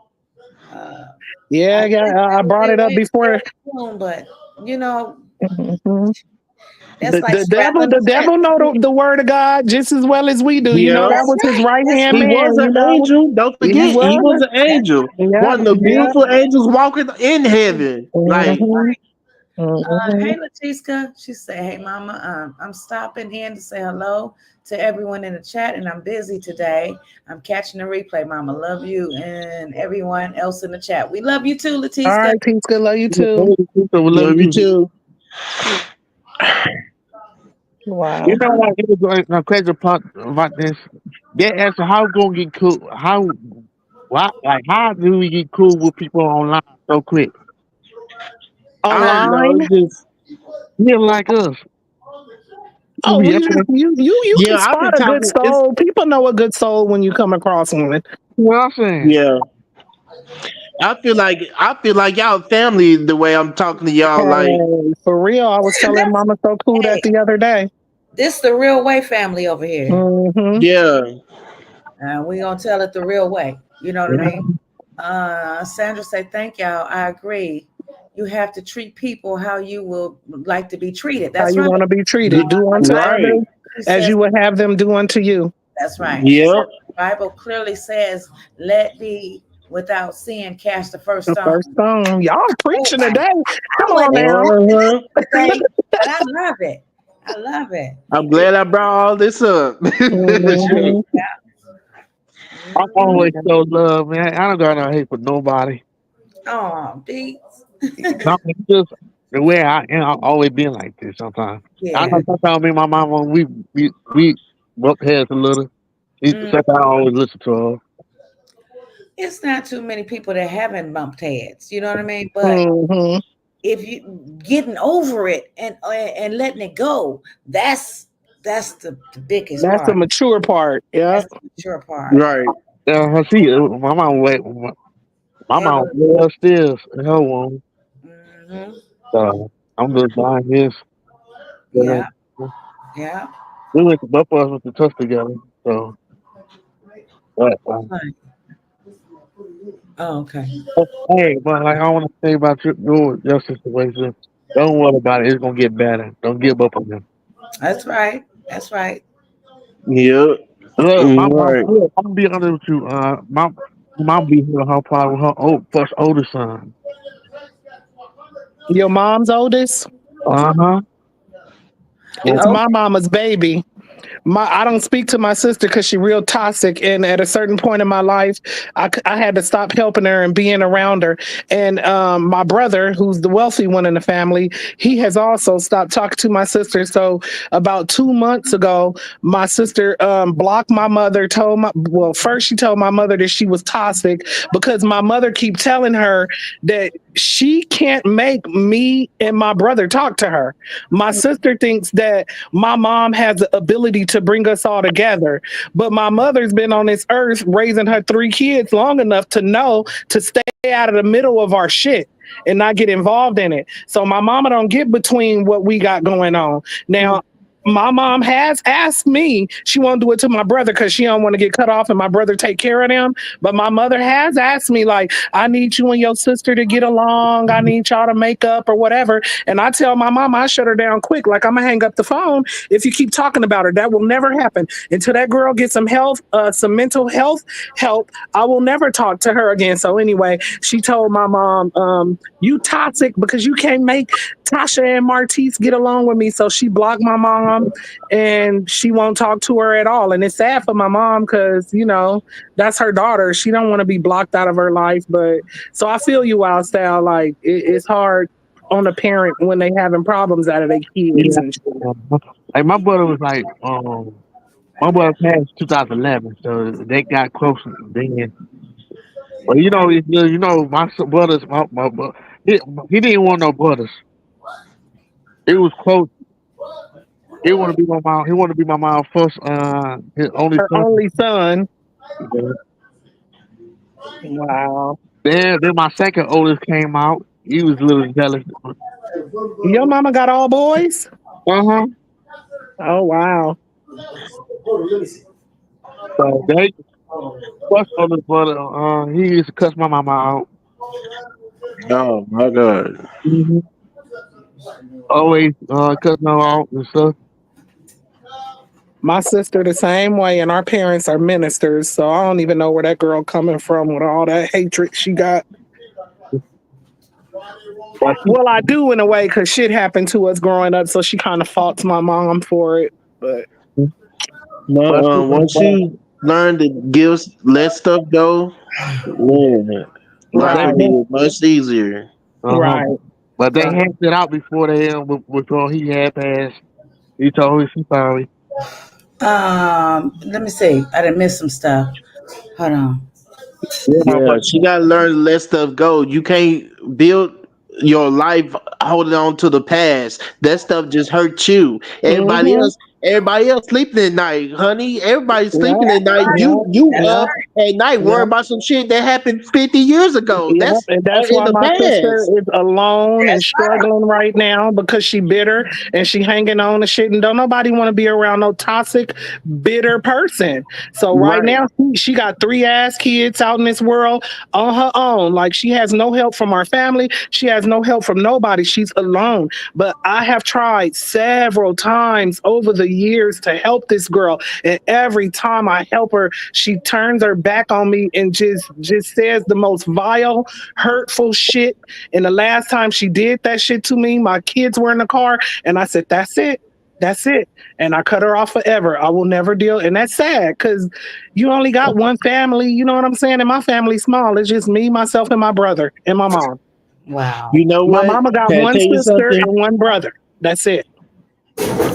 uh, I Yeah. think Yeah. I brought it up stay before. away from them, but you know, Mhm. that's like The strapping the devil know the word of God just as well as we do. You know Yeah. that That's was his right. right That's hand He right. man. was You an know angel. Don't he forget, he was was. an That's angel. Yep. One of the Yep. beautiful angels walking in heaven. Like, Hmm. Hmm. Hey, Latiska. She said, "Hey, Mama, I'm stopping in to say hello to everyone in the chat, and I'm busy today. I'm catching the replay, Mama. Love you and everyone else in the chat. We love you too, All Latiska. right, Peace. Love you too. So we love love you you. too. You Wow. know what? It was a crazy part about this. They asked how we gonna get cool. Why? Like, how do we get cool with people online so quick? I don't know. Online. Just Yeah, like us. We Oh, be we up just there. you can yeah, I've spot been a good talking. It's soul. People know a good soul when you come across one. What I'm saying. yeah. I feel like y'all family the way I'm talking to y'all. Like, Hey, for real, I was telling That's Mama so cool that hey, the other day. this the real way family over here. Hmm. yeah, We gonna tell it the real way. You know what I Yeah. mean? Sandra say, "Thank y'all. I agree. You have to treat people how you will like to be treated. How That's you right." want to be treated? Do unto right. others She as says, you would have them do unto you. "That's right." She said, Yep. "The Bible clearly says, let be without sin cast the first The stone." first stone. Y'all Oh preaching my! today. Come I on wasn't now. Uh-huh. today, but I love it. I love it. I'm glad I brought all this up. For sure. Hmm. I'm Mm-hmm. always so love, man. I don't got no hate for nobody. Oh, beats. No, it's just the way I am. I've always been like this. Sometimes I Yeah. know. Sometimes me and my mama we butt heads a little. Mm. Sometimes I always listen to her. It's not too many people that haven't bumped heads. You know what I mean? But Hmm. if you getting over it and letting it go, that's the biggest That's the part. mature part. That's Yep. the mature part. Right. See, my mama wait. My It mama was well still her one. Hmm. So I'm just buying his. Yeah. We Yeah. went to both of us went to touch together. So, but, Right. Oh, okay. hey, but like I want to say about your situation. Don't worry about it. It's gonna get better. Don't give up on them. That's right. That's right. Yep. Look, Right. look, I'm gonna be honest with you. My mom be here her probably with her first oldest son. Your mom's oldest? Uh huh. It's Okay. my mama's baby. I don't speak to my sister because she's real toxic, and at a certain point in my life I had to stop helping her and being around her. And my brother, who's the wealthy one in the family, he has also stopped talking to my sister. So about 2 months ago, my sister blocked my mother, first she told my mother that she was toxic because my mother keep telling her that she can't make me and my brother talk to her. My sister thinks that my mom has the ability to bring us all together. But my mother's been on this earth raising her three kids long enough to know to stay out of the middle of our shit and not get involved in it. So my mama don't get between what we got going on. Now, my mom has asked me, she won't do it to my brother because she don't want to get cut off and my brother take care of them. But my mother has asked me, like, I need you and your sister to get along. I need y'all to make up or whatever. And I tell my mom, I shut her down quick. Like, I'm gonna hang up the phone if you keep talking about her. That will never happen until that girl gets some health, some mental health help. I will never talk to her again. So anyway, she told my mom, "You toxic because you can't make Tasha and Martise get along with me." So she blocked my mom, and she won't talk to her at all. And it's sad for my mom because that's her daughter. She don't want to be blocked out of her life. But so I feel you, Wild Style. Like it's hard on a parent when they having problems out of their kids Yeah. and shit. Like my brother was like, my brother passed 2011, so they got close then. But my brothers, he, he didn't want no brothers. It was close. He wanted to be my mom's first, his only Her son. only son. Yeah. Wow. Then my second oldest came out. He was a little jealous. Your mama got all boys? Uh huh. Oh wow. So they first oldest brother, he used to cuss my mama out. Oh my God. Mm-hmm. Always cussing her out and stuff. My sister the same way, and our parents are ministers, so I don't even know where that girl coming from with all that hatred she got. But she, Well, I do in a way because shit happened to us growing up, so she kind of faults my mom for it. But but she, Once but, you learn to let stuff go, man, but life they will right, be much easier. uh-huh. right, But they right. hashed it out before before he had passed. He told her she sorry. Let me see. I didn't miss some stuff. Hold on. Yeah, Yeah, but she gotta learn to let stuff go. You can't build your life holding on to the past. That stuff just hurts you. Mm-hmm. Everybody else sleeping at night, honey. Everybody's Yep, sleeping at night. yep, You That's yep, up right. at night worrying yep. about some shit that happened 50 years ago. Yep, That's and that's in why the my sister past. is alone and That's right. struggling right now because she bitter and she hanging on to shit and don't nobody want to be around no toxic, bitter person. So right Right. now she got three ass kids out in this world on her own. Like she has no help from our family. She has no help from nobody. She's alone. But I have tried several times over the years to help this girl, and every time I help her, she turns her back on me and just says the most vile, hurtful shit. And the last time she did that shit to me, my kids were in the car, and I said, "That's it." That's it. And I cut her off forever. I will never deal. And that's sad because you only got one family. You know what I'm saying? And my family's small. It's just me, myself, and my brother and my mom. Wow. You know My what? mama got Can I one tell you sister something? and one brother. That's it.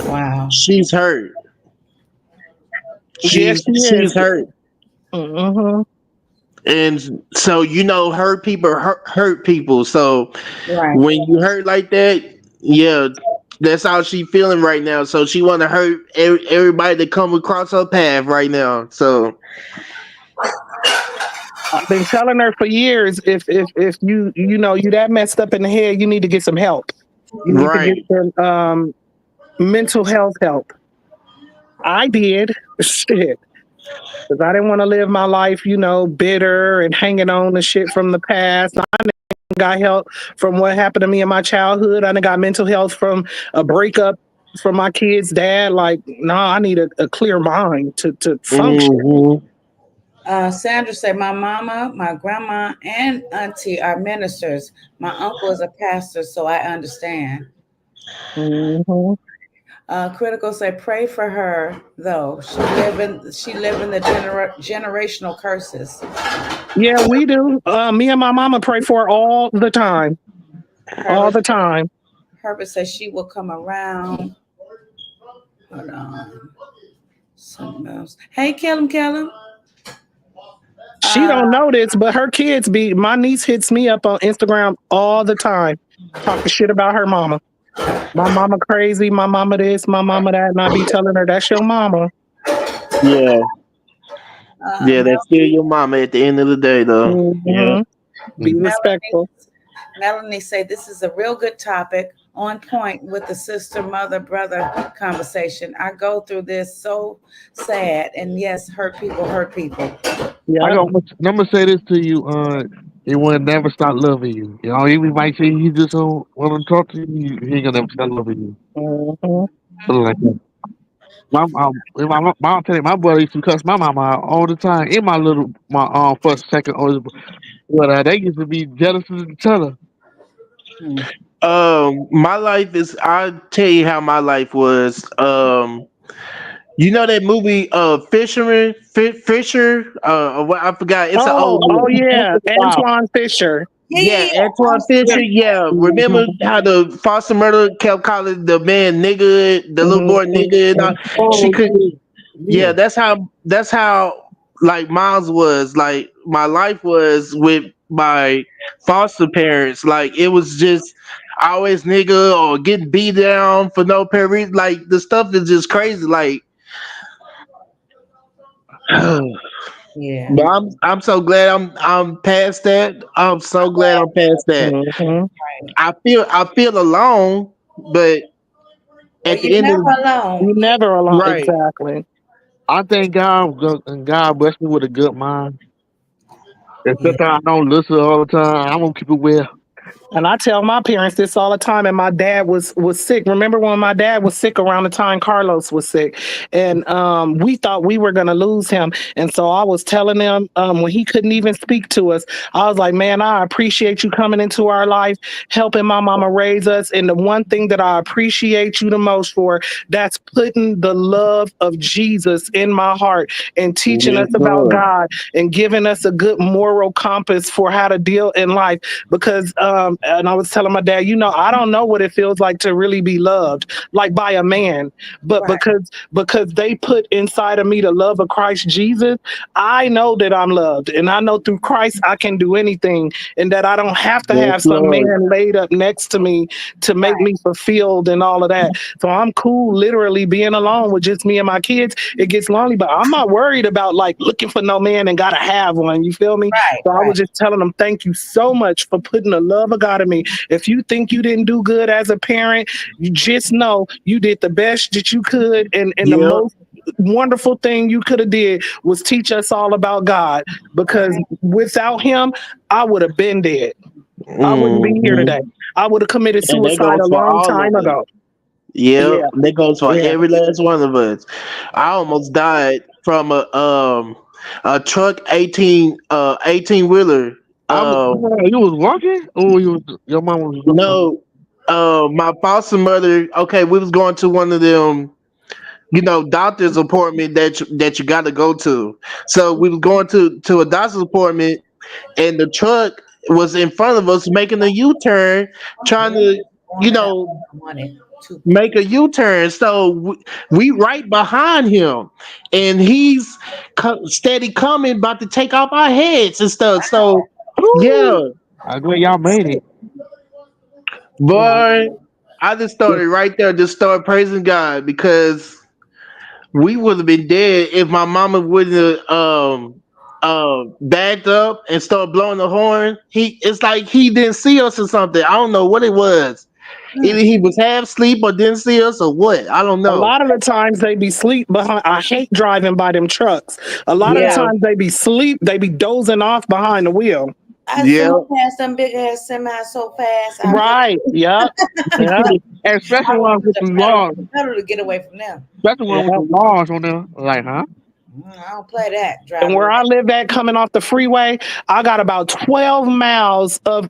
Wow. She's hurt. Yes, she is. She's hurt. Hmm. And so hurt people hurt people. So Right. when you hurt like that, yeah, that's how she feeling right now. So she want to hurt everybody that come across her path right now. So I've been telling her for years, if you that messed up in the head, you need to get some help. You need to get Right. some mental health help. I did shit because I didn't want to live my life, bitter and hanging on to shit from the past. I got help from what happened to me in my childhood. I done got mental health from a breakup from my kid's dad. Like, no, I need a clear mind to function. Hmm. Sandra said, my mama, my grandma, and auntie are ministers. My uncle is a pastor, so I understand. Hmm. Critical say, pray for her though. She live in the generational curses. Yeah, we do. Me and my mama pray for her all the time. All Herbert the time. Herbert says she will come around. Hold on. Something else. Hey, Kellum. She don't know this, but her kids be my niece hits me up on Instagram all the time, talking shit about her mama. My mama crazy, my mama this, my mama that, and I be telling her that's your mama. Yeah. Yeah, Mel- that's still your mama at the end of the day, though. Yeah. Hmm. Be Melanie, respectful. Melanie say this is a real good topic on point with the sister, mother, brother conversation. I go through this so sad, and yes, hurt people. I Yeah. got. I'm gonna say this to you. He will never stop loving you. You know, even might say he just don't want to talk to you. He ain't gonna never stop loving you. Hmm. Something like that. My mom tell you, my brother used to cuss my mama out all the time. In my first, second oldest, but they used to be jealous of each other. Hmm. My life is. I'll tell you how my life was. You know that movie, Fisher. What I forgot. It's an old Oh movie. yeah, Wow. Antoine Fisher. Yeah, yeah, Yeah, yeah. Antoine Absolutely. Fisher. Yeah, remember Mhm. how the foster murder kept calling the man nigga, the little boy nigga, and all? Hmm. She Oh couldn't. yeah, Yeah, yeah. that's how like mine's was. Like my life was with my foster parents. Like it was just always nigga or getting beat down for no apparent reason. Like the stuff is just crazy. Like, Yeah. but I'm so glad I'm past that. I'm so I'm glad glad. I'm past that. Hmm. I feel alone, but Well, at you're the end of never alone. You never alone. right. Exactly. I thank God, and God blessed me with a good mind. Yeah. Except I don't listen all the time. I'm gonna keep it well. And I tell my parents this all the time. And my dad was sick. Remember when my dad was sick around the time Carlos was sick, and we thought we were gonna lose him. And so I was telling them when he couldn't even speak to us, I was like, "Man, I appreciate you coming into our life, helping my mama raise us. And the one thing that I appreciate you the most for, that's putting the love of Jesus in my heart and teaching Yes, us about sir. God and giving us a good moral compass for how to deal in life." Because and I was telling my dad, I don't know what it feels like to really be loved like by a man, but Right. because they put inside of me the love of Christ Jesus, I know that I'm loved, and I know through Christ I can do anything, and that I don't have to Yes, have some Lord. man laid up next to me to make Right. me fulfilled and all of that. So I'm cool literally being alone with just me and my kids. It gets lonely, but I'm not worried about like looking for no man and gotta have one. You feel me? Right. So I Right. was just telling them, thank you so much for putting the love of God in me. If you think you didn't do good as a parent, you just know you did the best that you could, and the Yep. most wonderful thing you could have did was teach us all about God. Because without Him, I would have been dead. I wouldn't be here Hmm. today. I would have committed And that suicide goes a for long all time of us. ago. Yep, Yeah, that goes for yeah. every last one of us. I almost died from a truck 18 wheeler. You was walking, or your mom was walking? No, my foster mother. Okay, we was going to one of them, doctor's appointment that you got to go to. So we was going to a doctor's appointment, and the truck was in front of us making a U-turn, trying to, you On that know, I wanted to. make a U-turn. So we right behind him, and he's steady coming, about to take off our heads and stuff. So yeah, Woo! I glad y'all made it. boy, I just started right there, just started praising God because we would have been dead if my mama wouldn't have. backed up and started blowing the horn. It's like he didn't see us or something. I don't know what it was. Either Mm. he was half asleep or didn't see us or what. I don't A know. lot of the times they be sleep behind. I hate driving by them trucks. A lot of the Yeah. Yeah, times they be sleep. They be dozing off behind the wheel. I yeah. zoom past them big ass semis so fast. I really, Right. Yep. Yep. And I especially want one to with put the the pedal laws, to the pedal to get away from them. especially one with the Yep. laws on there. Like, huh? I don't play that And driving. where I live at, coming off the freeway, I got about 12 miles of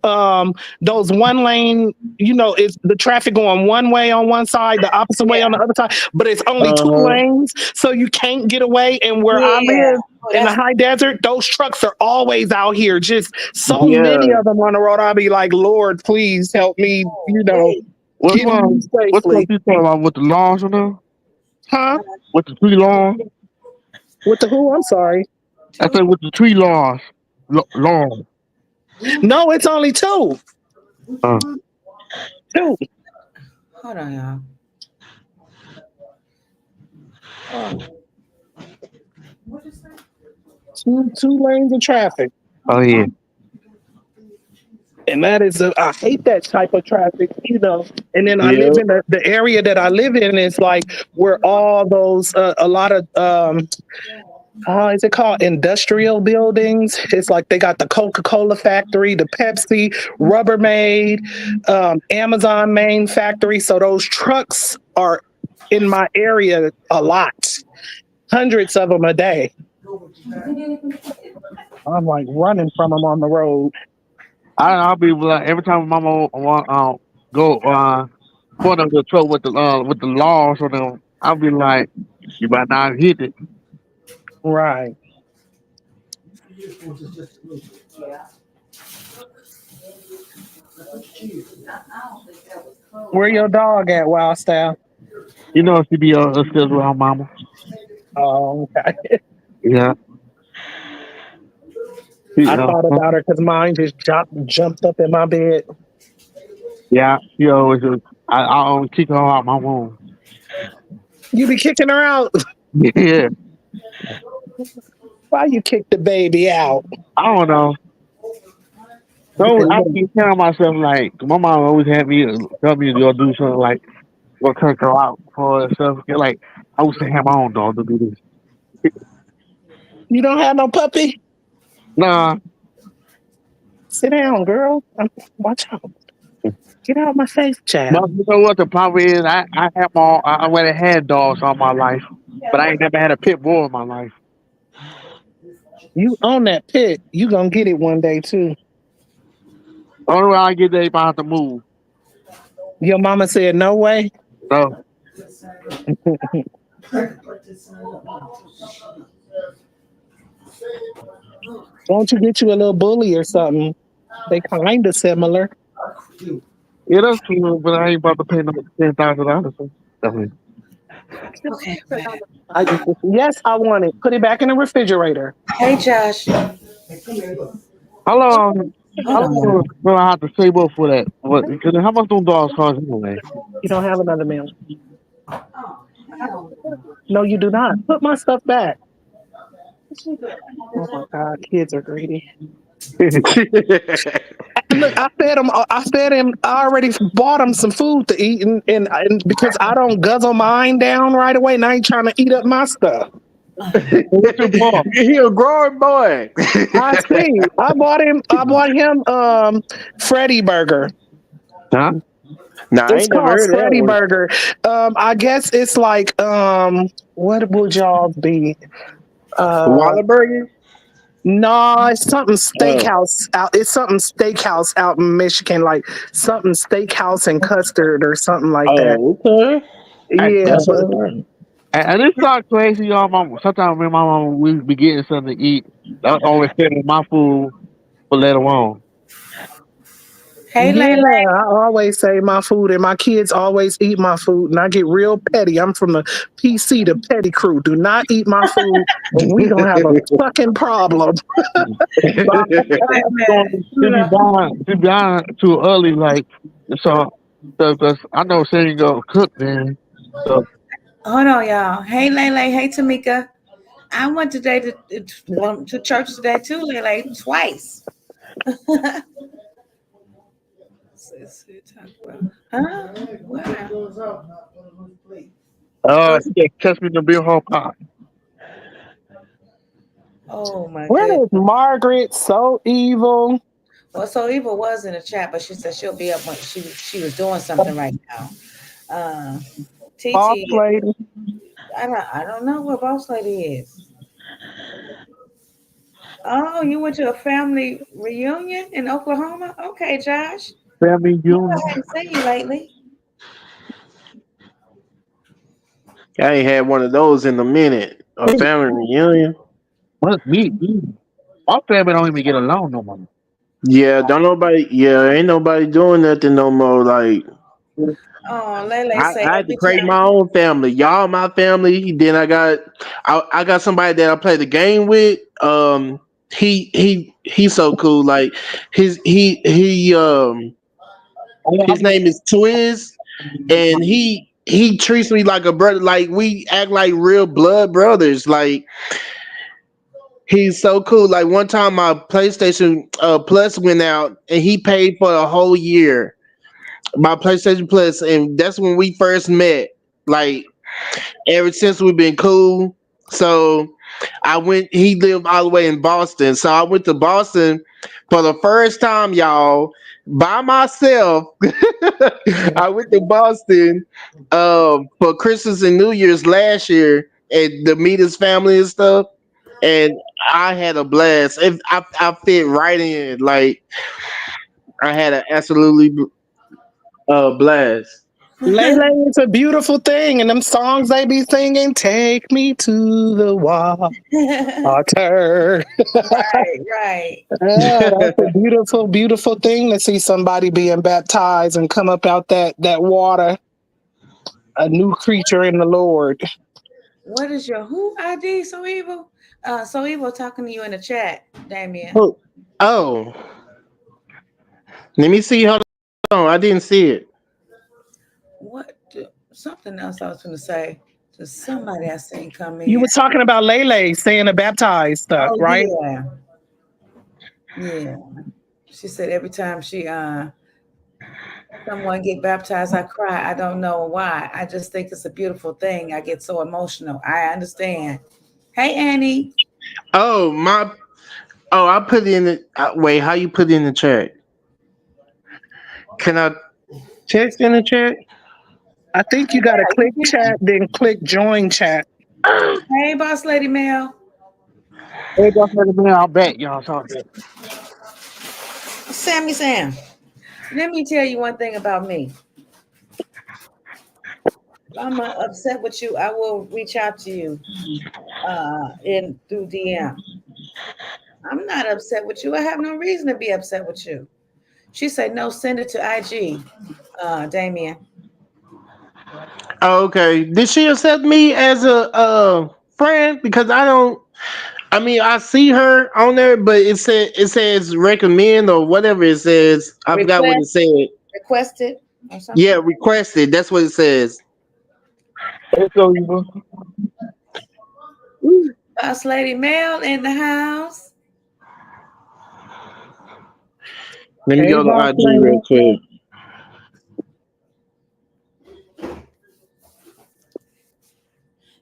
those one lane. You know, it's the traffic going one way on one side, the opposite way on Yeah. the other side, but it's only two Uh-huh. lanes, so you can't get away. And where I Yeah. live Oh, in the that's high desert, those trucks are always out here, just so many Yeah. of them on the road. I'll be like, Lord, please help me, wait. Which get me one? Which one safely. you talking about with the laws on there? Huh? With the tree laws? With the who? I'm sorry. I Two. said with the tree laws. Laws. No, it's only two. Uh, Two. Hold on, y'all. Oh, Two lanes of traffic. oh yeah. And that is, I hate that type of traffic, you know. And then I live Yeah. in the area that I live in is like where all those, a lot of, is it called industrial buildings? It's like they got the Coca-Cola factory, the Pepsi, Rubbermaid, Amazon main factory. So those trucks are in my area a lot, hundreds of them a day. I'm like running from them on the road. I'll be like every time Mama want go point of the truck with the laws on them. I'll be like, you better not hit it. Right. Where your dog at, Wild Style? You know she be upstairs with her mama. Oh, okay. Yeah. I thought about her because mine just jumped up in my bed. Yeah. She always I always kick her out my room. You be kicking her out. Yeah. Why you kick the baby out? I don't know. So I keep telling myself like my mom always had me tell me to go do something like go take her out for stuff. Like I used to have my own dog to do this. You don't have no puppy? Nah, Sit down, girl. Watch out. Get out my face, but child. you know what the problem is? I have I already had dogs all my life, but I ain't never had a pit bull in my life. You own that pit. You gonna get it one day too. Only way I get there if I have to move. Your mama said no way. So Won't you get you a little bully or something? They kind of similar. yeah, that's true, but I ain't about to pay no $10,000. So, definitely. okay, I'm back. Yes, I want it. Put it back in the refrigerator. Hey, Josh. How long? Hold How on, y'all. long will I have to save up for that? What? Because how much them dogs cost anyway? You don't have another meal. No, you do not. Put my stuff back. Oh my God, kids are greedy. Look, I fed him. I fed him. I already bought him some food to eat, and because I don't guzzle mine down right away, and I ain't trying to eat up my stuff. What's your ball? He a growing boy. I see. I bought him. I bought him. Freddy Burger. Huh? Nah, I It's ain't never called heard of that Freddy one. Burger. I guess it's like what would y'all be? Uh, Whataburger? no, it's something Oh. steakhouse out. It's something steakhouse out in Michigan, like something steakhouse and custard or something like that. Oh, okay. Yeah, That's but all right. And it's not crazy, y'all. Mama. Sometimes me and my mom we be getting something to eat. I always saving my food for later on. Hey, yeah, Lele. I always say my food, and my kids always eat my food, and I get real petty. I'm from the PC, the petty crew. Do not eat my food, or we gonna have a fucking problem. But Wait a minute. she be dying too early, like so. Because I know she ain't gonna cook then. So Hold on, y'all. Hey, Lele. Hey, Tamika. I went today to church today too, like twice. Huh? Wow. She just touched me to be home pie. Oh my Where is goodness. Margaret? So evil. Well, so Eva was in the chat, but she said she'll be up when she was doing something right now. Uh, Boss TT, lady. I don't know what boss lady is. Oh, you went to a family reunion in Oklahoma? Okay, Josh. Family No, union. I hadn't seen you lately. I ain't had one of those in a minute. A family reunion. What me? My family don't even get along no more. Yeah, don't nobody. Yeah, ain't nobody doing nothing no more. Like Oh, Lele say I had to every create time. my own family. Y'all my family. Then I got somebody that I play the game with. He's so cool. Like his name is Twiz, and he treats me like a brother. Like we act like real blood brothers. Like he's so cool. Like one time my PlayStation Plus went out, and he paid for a whole year. My PlayStation Plus, and that's when we first met. Like ever since we've been cool. So I went. He lived all the way in Boston, so I went to Boston for the first time, y'all, by myself. I went to Boston for Christmas and New Year's last year, and to meet his family and stuff. And I had a blast. I fit right in. Like I had an absolutely blast. Lele is a beautiful thing, and them songs they be singing, take me to the water. Right, right. Yeah, that's a beautiful, beautiful thing to see somebody being baptized and come up out that water, a new creature in the Lord. What is your who ID? So evil. So evil talking to you in the chat, Damien. Oh, oh, let me see. Hold on, I didn't see it. Something else I was going to say to somebody I seen come You in. was talking about Lele saying the baptized stuff, Oh right? yeah, yeah. She said every time someone get baptized, I cry. I don't know why. I just think it's a beautiful thing. I get so emotional. I understand. Hey Annie. Oh my. Oh, I put it in the. Wait, how you put it in the chat? Can I text in the chat? I think you got to Yeah, click you chat, can. then click join chat. Hey boss lady Mel. Hey, that's what man, I'll bet y'all talking. Sammy Sam. Let me tell you one thing about me. If I'm upset with you, I will reach out to you in through DM. I'm not upset with you. I have no reason to be upset with you. She said, no, send it to IG, Damien. Oh, okay. Did she accept me as a friend? Because I don't. I mean, I see her on there, but it says recommend or whatever it says. I forgot what it Request, said. requested or Yeah, something. requested. That's what it says. Hey, so you Boss Lady Mel in the house. Let me Hey, go to boss IG real lady. quick.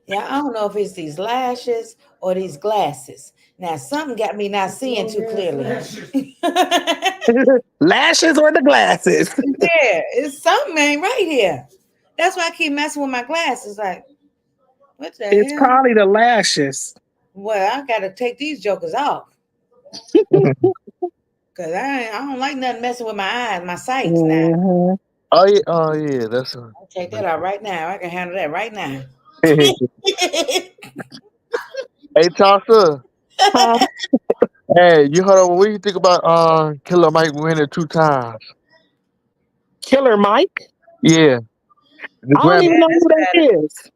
Yeah, I don't know if it's these lashes or these glasses. Now, something got me not seeing too clearly. Yeah, Lashes or the glasses? it's something ain't right here. That's why I keep messing with my glasses. Like, what the It's hell? probably the lashes. Well, I gotta take these jokers off. Cause I don't like nothing messing with my eyes, my sights now. Mhm. oh yeah, that's I'll take that out right now. I can handle that right now. hey Tasha. Huh? Hey, you heard of what you think about Killer Mike winning 2 times? Killer Mike? Yeah, the I don't Yeah, Grammy. even know that's who that better. is.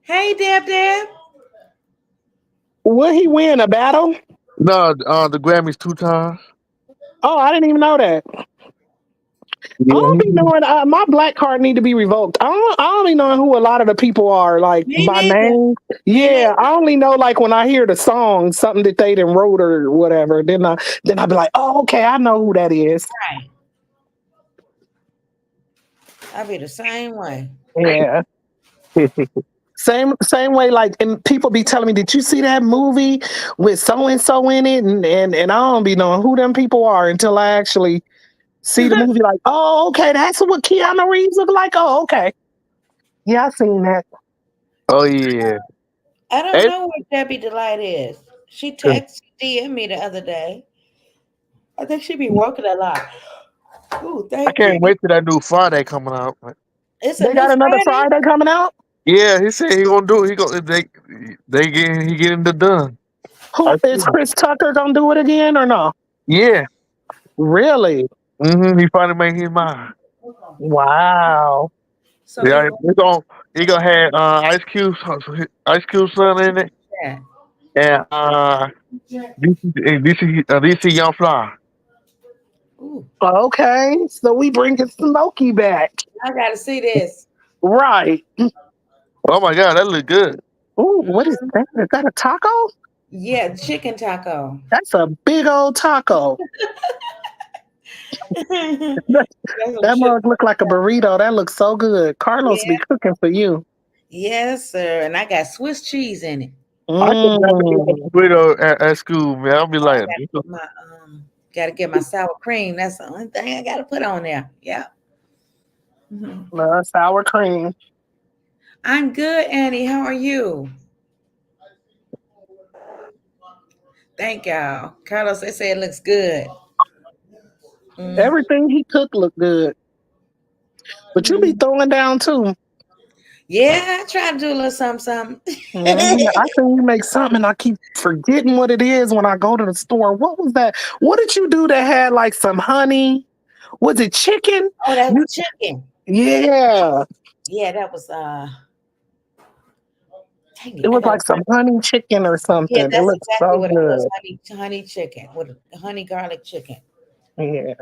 Hey, Deb Deb. Will he win a battle? No, the Grammys 2 times. Oh, I didn't even know that. I Yeah, don't be knowing. My black card need to be revoked. I don't be knowing who a lot of the people are, like Me by neither. name. Me Yeah, neither. I only know like when I hear the song, something that they done wrote or whatever. Then I be like, oh, okay, I know who that is. Right. I be the same way. Yeah. Same way, like, and people be telling me, did you see that movie with so and so in it? And I don't be knowing who them people are until I actually see the movie. Like, oh, okay, that's what Keanu Reeves look like. Oh, okay, yeah, I seen that. oh yeah. I don't And know where Debbie Delight is. She texted DM me the other day. I think she be working a lot. Ooh, I thank can't you. wait till that new Friday coming out. It's a They new got another Friday. Friday coming out. Yeah, he said he gonna do it. He go they get he getting it done. Who I is see. Chris Tucker gonna do it again or no? Yeah. Really? He finally made his mind. Wow. So he Yeah, going he gonna have Ice Cube son in it, that. and DC Young Fly. Ooh, Okay, so we bringing Smokey back, I gotta see this. right? Oh my God, that look good. Ooh, what is that? Is that a taco? Yeah, chicken taco. That's a big old taco. That's some That chicken mug look like a taco. burrito. That looks so good. Carlos be Yeah. cooking for you. Yes, sir. And I got Swiss cheese in it. I could never eat a Mm. burrito at school, man. I'll be Oh, I like, gotta get my sour cream. That's the only thing I gotta put on there. Yeah. Mhm. Sour cream. I'm good, Annie. How are you? Thank y'all. Carlos, they say it looks good. Mm. Everything he cooked looked good. But you be Mm. throwing down too. Yeah, I try to do a little something, something. I think you make something and I keep forgetting what it is when I go to the store. What was that? What did you do that had like some honey? Was it chicken? Oh, that You, was chicken. yeah. Yeah, that was dang It it, I was gotta like some honey chicken or yeah, something. It that's looked exactly so what it was. good. Honey chicken with a honey garlic chicken. Yeah.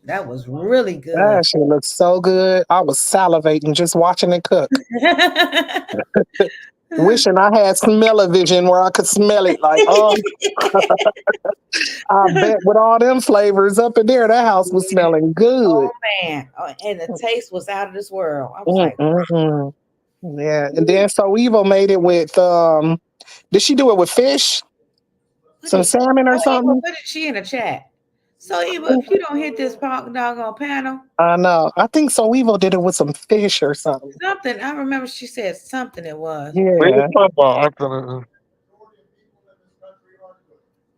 That was really good. That shit looks so good. I was salivating just watching it cook. Wishing I had smell-o-vision where I could smell it. Like, oh, I bet with all them flavors up in there, that house was Yeah. smelling Oh good. man. Oh, and the taste was out of this world. I was Mm, like, mm, mm. Yeah. And ooh, then So Evil made it with did she do it with fish? what Some is salmon or so Eva something? put it she in the chat. So Eva, if you don't hit this doggone panel, I know. I think So Evil did it with some fish or something. something I remember she said something it was. where's Yeah. football?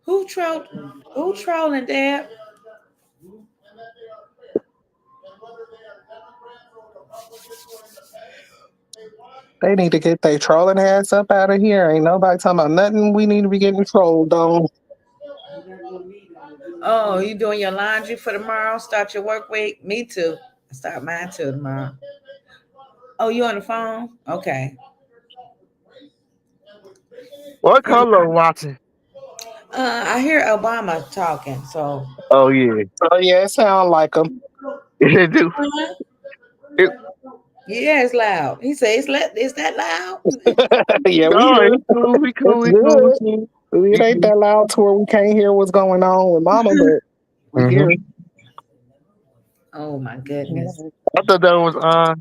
Who trolled who trolling Dad? They need to get their trolling ass up out of here. Ain't nobody talking about nothing we need to be getting trolled on. Oh, you doing your laundry for tomorrow? Start your work week? Me too. I start mine too tomorrow. Oh, you on the phone? Okay. What color watching? I hear Obama talking, so Oh yeah, Oh yeah, it sound like them. it do. It, yeah, it's loud. He says, "Is that loud?" Yeah, we no, hear it's it. cool. We cool. It's We cool. We good. cool. It We ain't cool. that loud to where we can't hear what's going on with mama, but we hear it. Mm-hmm. Oh my goodness. I thought that was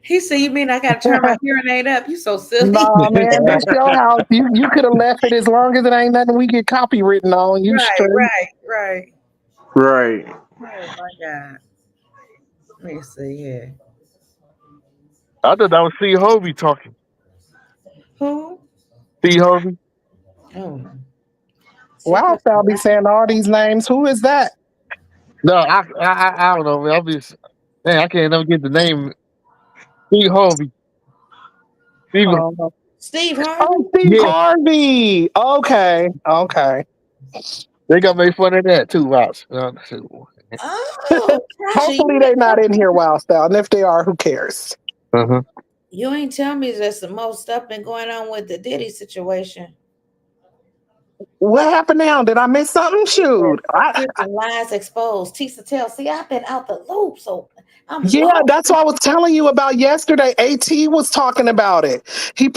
He said, "You mean I got to turn my hearing aid up?" You so silly. Nah, man, this your house. You could have left it as long as it ain't nothing we get copywritten on. You Right, straight. right, right. Right. Oh my God. Let me see here. I thought that was C Hovey talking. Who? C Hovey. Oh, Wow, secret. I'll be saying all these names. Who is that? No, I don't know. Man. Man, I can't never get the name. C Hovey. Steve. Oh, Steve oh, Harvey. Steve Yeah, Harvey. Okay, okay. they got made fun of that too. Watch. Shoot. Oh, Tasha, Hopefully they're not in here, Wow Style. And if they are, who cares? Uh-huh. you ain't tell me there's the most stuff been going on with the Diddy situation. What happened now? Did I miss something? Shoot. Secrets and lies exposed. Tisa tell. See, I've been out the loop, so I'm Yeah, lost. that's what I was telling you about yesterday. AT was talking about it. She's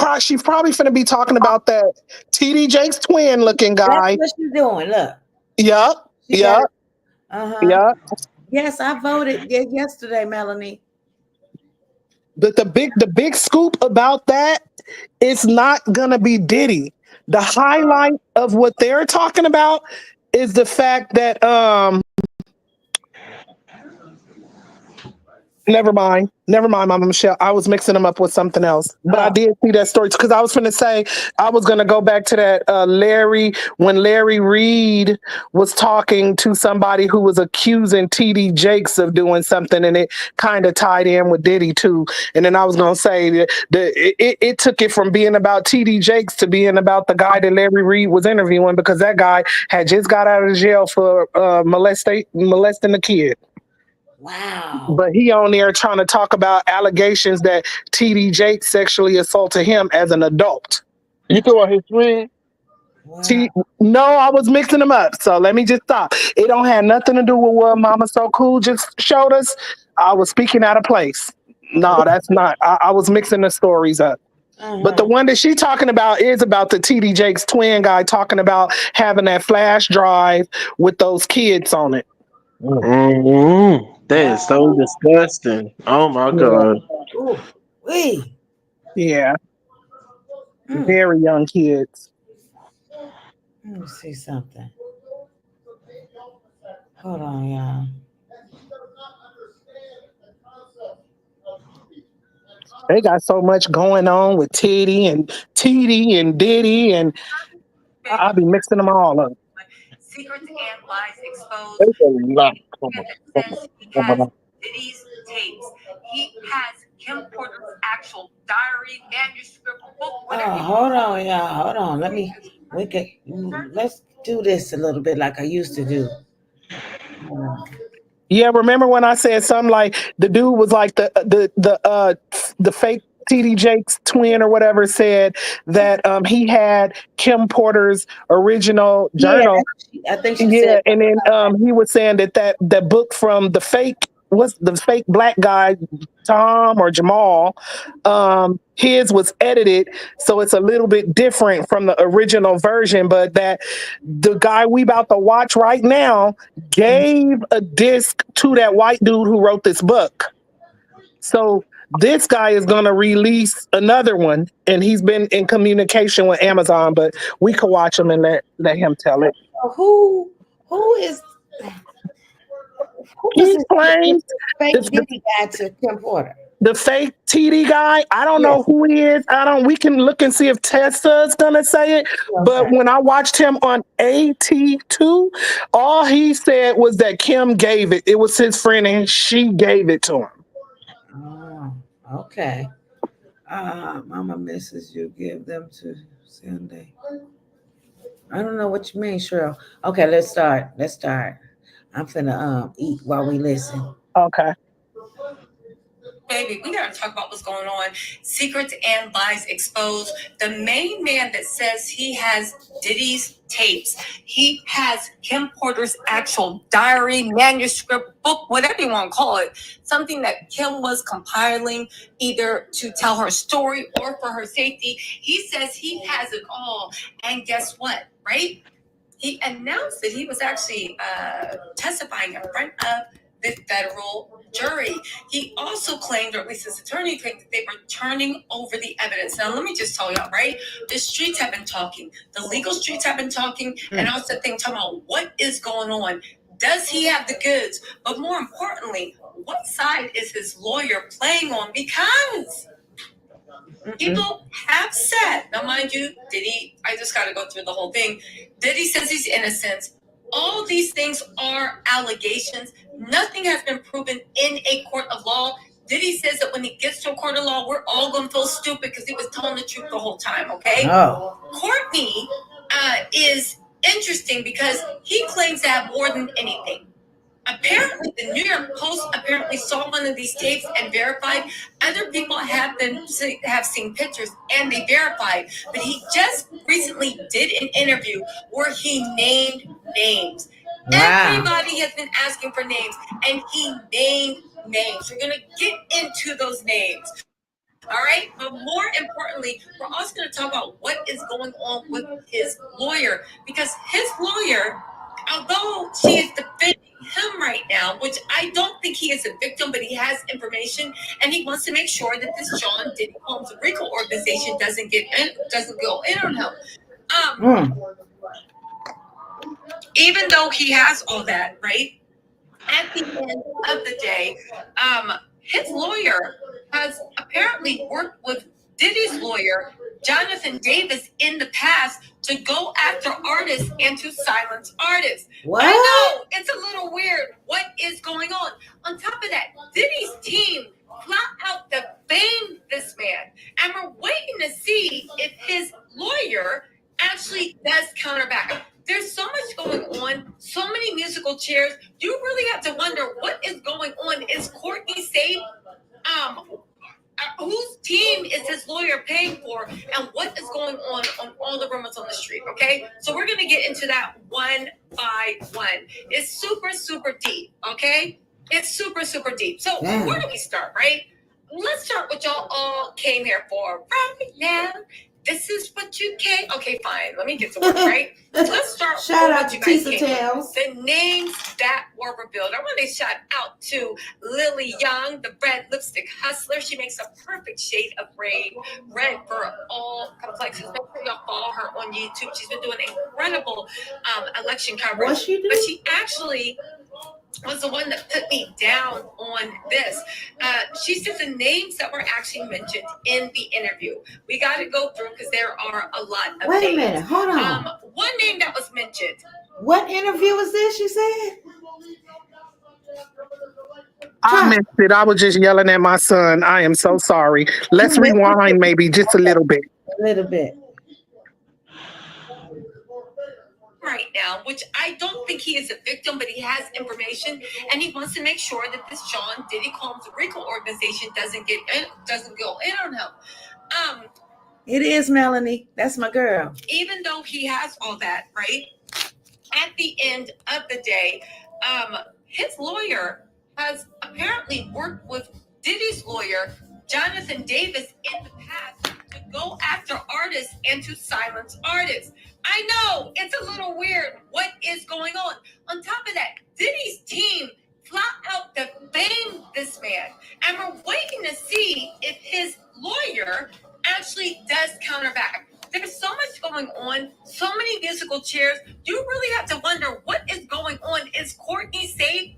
probably finna be talking about that TD Jakes twin looking That's guy. what she's doing. Look, Yup, she got yup, it. Uh-huh. yup. Yes, I voted yesterday, Melanie. But the big scoop about that is not gonna be Diddy. The highlight of what they're talking about is the fact that never mind, Mama Michelle. I was mixing them up with something else, but I Oh, did see that story because I was going to say I was going to go back to that when Larry Reed was talking to somebody who was accusing TD Jakes of doing something, and it kind of tied in with Diddy too. And then I was going to say that it took it from being about TD Jakes to being about the guy that Larry Reed was interviewing because that guy had just got out of jail for molesting a kid. wow. But he on there trying to talk about allegations that TD Jakes sexually assaulted him as an adult. You talking about his friend? Wow. T- no, I was mixing them up. So let me just stop. It don't have nothing to do with what Mama So Cool just showed us. I was speaking out of place. No, that's not. I was mixing the stories up. But the Uh-huh. one that she talking about is about the TD Jakes twin guy talking about having that flash drive with those kids on it. Mm. That is so Wow. disgusting. Oh my Yeah. god. Ooh, wee. Yeah. Mm. Very young kids. Let me see something. Hold on, y'all. They got so much going on with Teddy and Diddy, and I'll be mixing them all up. Secrets and lies exposed. There's a lot coming. Man that says he has Diddy's tapes. He has Kim Porter's actual diary, manuscript, book, Oh, whatever. hold on, y'all. Hold on. Let's do this a little bit like I used to do. Hold on. Yeah, remember when I said something like the dude was like the fake TD Jakes twin or whatever said that he had Kim Porter's original Yeah, journal. I think she said Yeah, and something then about that. he was saying that book from the fake black guy Tom or Jamal, his was edited, so it's a little bit different from the original version. But that the guy we about to watch right now gave a disc to that white dude who wrote this book. So this guy is going to release another one, and he's been in communication with Amazon. But we could watch him and let him tell it. So who is who was He claims this fake the Diddy guy to Kim Porter? the fake TD guy. I don't know Yes. who he is. I don't. We can look and see if Tessa's gonna say it. Okay. But when I watched him on AT2, all he said was that Kim gave it. It was his friend, and she gave it to him. Oh, okay. Mama misses you. Give them to Sunday. I don't know what you mean, Cheryl. Okay, let's start. Let's start. I'm finna eat while we listen. Okay. Baby, we gotta talk about what's going on. Secrets and lies exposed. The main man that says he has Diddy's tapes. He has Kim Porter's actual diary, manuscript, book, whatever you want to call it. Something that Kim was compiling either to tell her story or for her safety. He says he has it all. And guess what, right? He announced that he was actually testifying in front of the federal jury. He also claimed, or at least his attorney claimed, that they were turning over the evidence. Now, let me just tell y'all, right? The streets have been talking. The legal streets have been talking. And I was talking about what is going on. Does he have the goods? But more importantly, what side is his lawyer playing on? Because people have said, now mind you, Diddy, I just got to go through the whole thing. Diddy says he's innocent. All these things are allegations. Nothing has been proven in a court of law. Diddy says that when he gets to a court of law, we're all going to feel stupid because he was telling the truth the whole time, okay? Oh, Courtney is interesting because he claims to have more than anything. Apparently, the New York Post apparently saw one of these tapes and verified. Other people have seen pictures and they verified. But he just recently did an interview where he named names. Wow. Everybody has been asking for names, and he named names. We're gonna get into those names. All right, but more importantly, we're also going to talk about what is going on with his lawyer, because his lawyer, although she is defending him right now, which I don't think he is a victim, but he has information, and he wants to make sure that this John Diddy Combs RICO organization doesn't go in on him. Even though he has all that, right? At the end of the day, his lawyer has apparently worked with Diddy's lawyer, Jonathan Davis, in the past to go after artists and to silence artists. What? I know, it's a little weird. What is going on? On top of that, Diddy's team flat out defamed this man, and we're waiting to see if his lawyer actually does counter back. There's so much going on, so many musical chairs. You really have to wonder what is going on. Is Courtney safe? Whose team is his lawyer paying for, and what is going on all the rumors on the street? Okay, so we're gonna get into that one by one. It's super, super deep. Okay, it's super, super deep. So where do we start? Right? Let's start what y'all all came here for right now. This is what you came. Okay, fine. Let me get to work, right? Let's start Shout with out what to you guys Tisa came with. Tales. The names that were revealed. I want to shout out to Lily Young, the red lipstick hustler. She makes a perfect shade of red for all complexions. Make sure y'all follow her on YouTube. She's been doing incredible election coverage. What she do? But she actually was the one that put me down on this. She said the names that were actually mentioned in the interview. We got to go through because there are a lot of Wait names. a minute, hold on. One name that was mentioned. What interview was this, you said? I missed it. I was just yelling at my son. I am so sorry. Let's rewind maybe just a little bit. A little bit. Right now, which I don't think he is a victim, but he has information, and he wants to make sure that this John Diddy Combs RICO organization doesn't go in on him. It is Melanie. That's my girl. Even though he has all that, right? At the end of the day, his lawyer has apparently worked with Diddy's lawyer, Jonathan Davis, in the past to go after artists and to silence artists. I know, it's a little weird. What is going on? On top of that, Diddy's team flat out defamed this man, and we're waiting to see if his lawyer actually does counter back. There's so much going on, so many musical chairs. You really have to wonder what is going on. Is Courtney safe?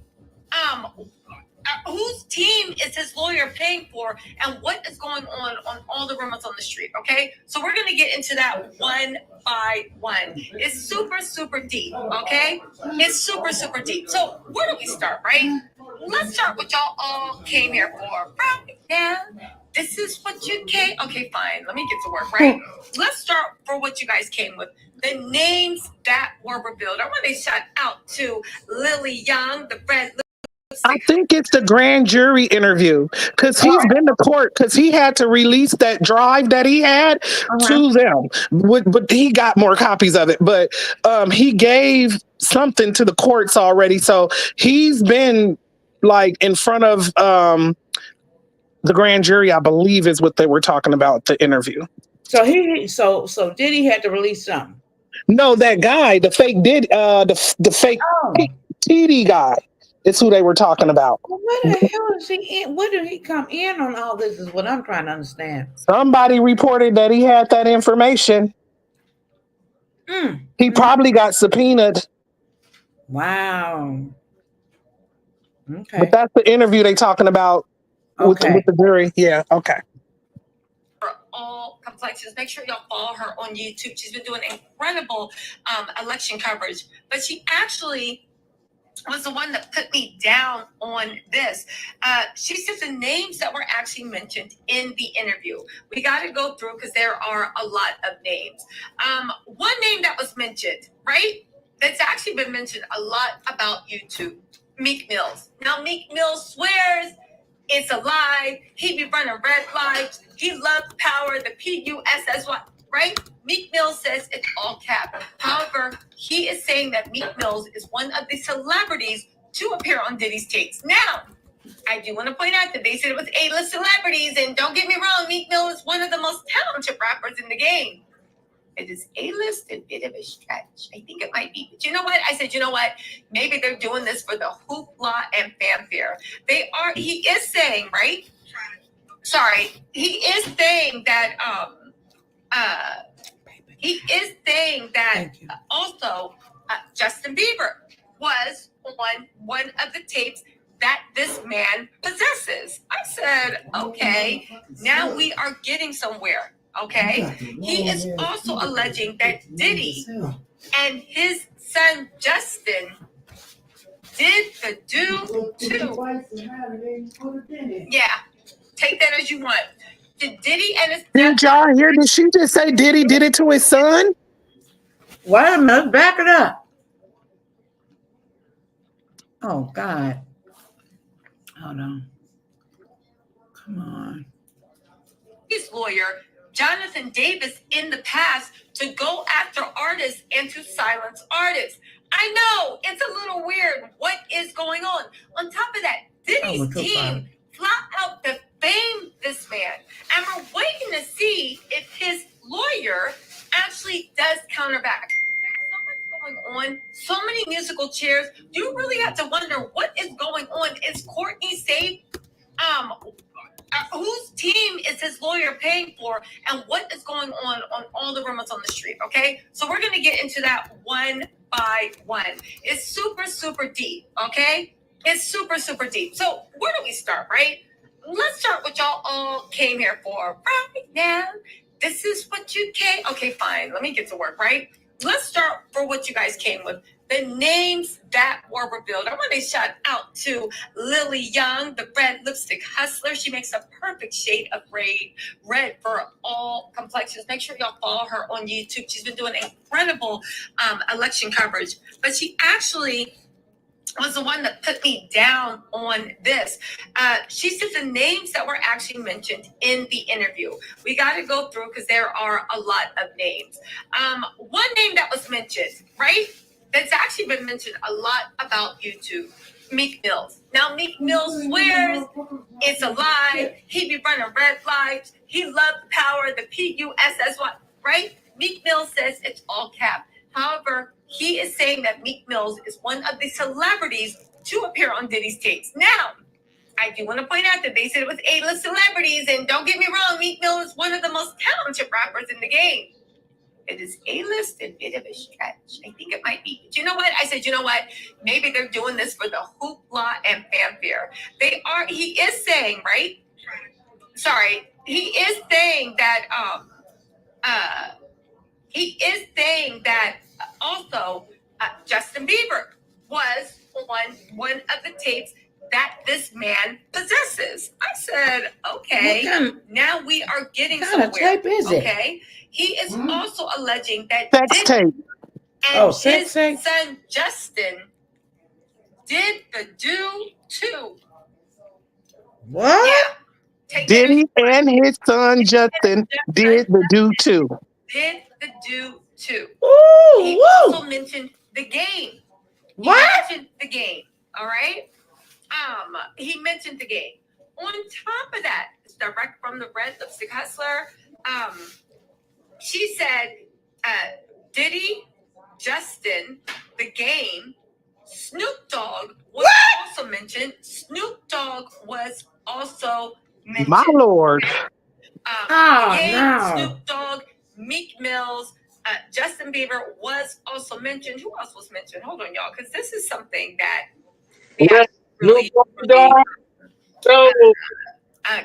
Whose team is his lawyer paying for, and what is going on all the rumors on the street? Okay, so we're gonna get into that one by one. It's super, super deep. Okay, it's super, super deep. So where do we start? Right? Let's start what y'all all came here for right now. This is what you came. Okay, fine. Let me get to work. Right? Let's start for what you guys came with. The names that were revealed. I want to shout out to Lily Young, the red. I think it's the grand jury interview because he's been to court because he had to release that drive that he had to them. But he got more copies of it. But he gave something to the courts already. So he's been like in front of the grand jury, I believe is what they were talking about, the interview. So Diddy had to release something. No, that guy, the fake the fake TD guy. It's who they were talking about. Well, where the hell is he in? Where did he come in on all this is what I'm trying to understand. Somebody reported that he had that information. He probably got subpoenaed. Wow. Okay. But that's the interview they talking about with the jury. Yeah, okay. For all complexions, make sure y'all follow her on YouTube. She's been doing incredible election coverage. But she actually was the one that put me down on this. She said the names that were actually mentioned in the interview. We got to go through because there are a lot of names. One name that was mentioned, right? That's actually been mentioned a lot about YouTube. Meek Mills. Now, Meek Mills swears it's a lie. He be running red lights. He loves power, the PUSSY, right? Meek Mills says it's all cap. However, he is saying that Meek Mills is one of the celebrities to appear on Diddy's tapes. Now, I do want to point out that they said it was A-list celebrities, and don't get me wrong, Meek Mill is one of the most talented rappers in the game. It is A-list, a bit of a stretch. I think it might be. But you know what? I said, you know what? Maybe they're doing this for the hoopla and fanfare. He is saying, right? Sorry. He is saying that, also Justin Bieber was on one of the tapes that this man possesses. I said, okay, now we are getting somewhere. Okay, he is also alleging that Diddy and his son Justin did the do too. Yeah, take that as you want. Did Diddy and his Did y'all hear? Did she just say Diddy did it to his son? Wait a minute, back it up. Oh God. Hold on. Come on. his lawyer, Jonathan Davis, in the past to go after artists and to silence artists. I know it's a little weird. What is going on? On top of that, Diddy's team flat out defamed this man, and we're waiting to see if his lawyer actually does counterback. There's so much going on, so many musical chairs. You really have to wonder what is going on. Is Courtney safe? Whose team is his lawyer paying for, and what is going on all the rumors on the street? Okay, so we're going to get into that one by one. It's super, super deep. Okay, it's super, super deep. So where do we start, right? Let's start what y'all all came here for right now. This is what you came. Okay, fine. Let me get to work, right? Let's start for what you guys came with. The names that were revealed. I want to shout out to Lily Young, the red lipstick hustler. She makes a perfect shade of red for all complexions. Make sure y'all follow her on YouTube. She's been doing incredible election coverage. But she actually was the one that put me down on this. She said the names that were actually mentioned in the interview. We got to go through because there are a lot of names. One name that was mentioned, right? That's actually been mentioned a lot about YouTube. Meek Mills. Now, Meek Mills swears it's a lie. He be running red lights. He loves power, the PUSSY, right? Meek Mills says it's all cap. However, he is saying that Meek Mills is one of the celebrities to appear on Diddy's tapes. Now, I do want to point out that they said it was A-list celebrities, and don't get me wrong, Meek Mill is one of the most talented rappers in the game. It is A-list, a bit of a stretch. I think it might be. But you know what? I said, you know what? Maybe they're doing this for the hoopla and fanfare. He is saying, right? Sorry. He is saying that, also Justin Bieber was on one of the tapes that this man possesses. I said, okay, now we are getting somewhere. What kind of tape is it? Okay. He is also alleging that Sex tape. and his son Justin did the do too. What? Yeah. Diddy and his son Justin did the do too. Did the do too. Ooh, He woo. also mentioned the game. What? He mentioned the game. All right. He mentioned the game. On top of that, it's direct from the red lipstick hustler. She said, Diddy, Justin, the game, Snoop Dogg was also mentioned. Snoop Dogg was also mentioned. My Lord. Snoop Dogg, Meek Mills, Justin Bieber was also mentioned. Who else was mentioned? Hold on, y'all, because this is something that really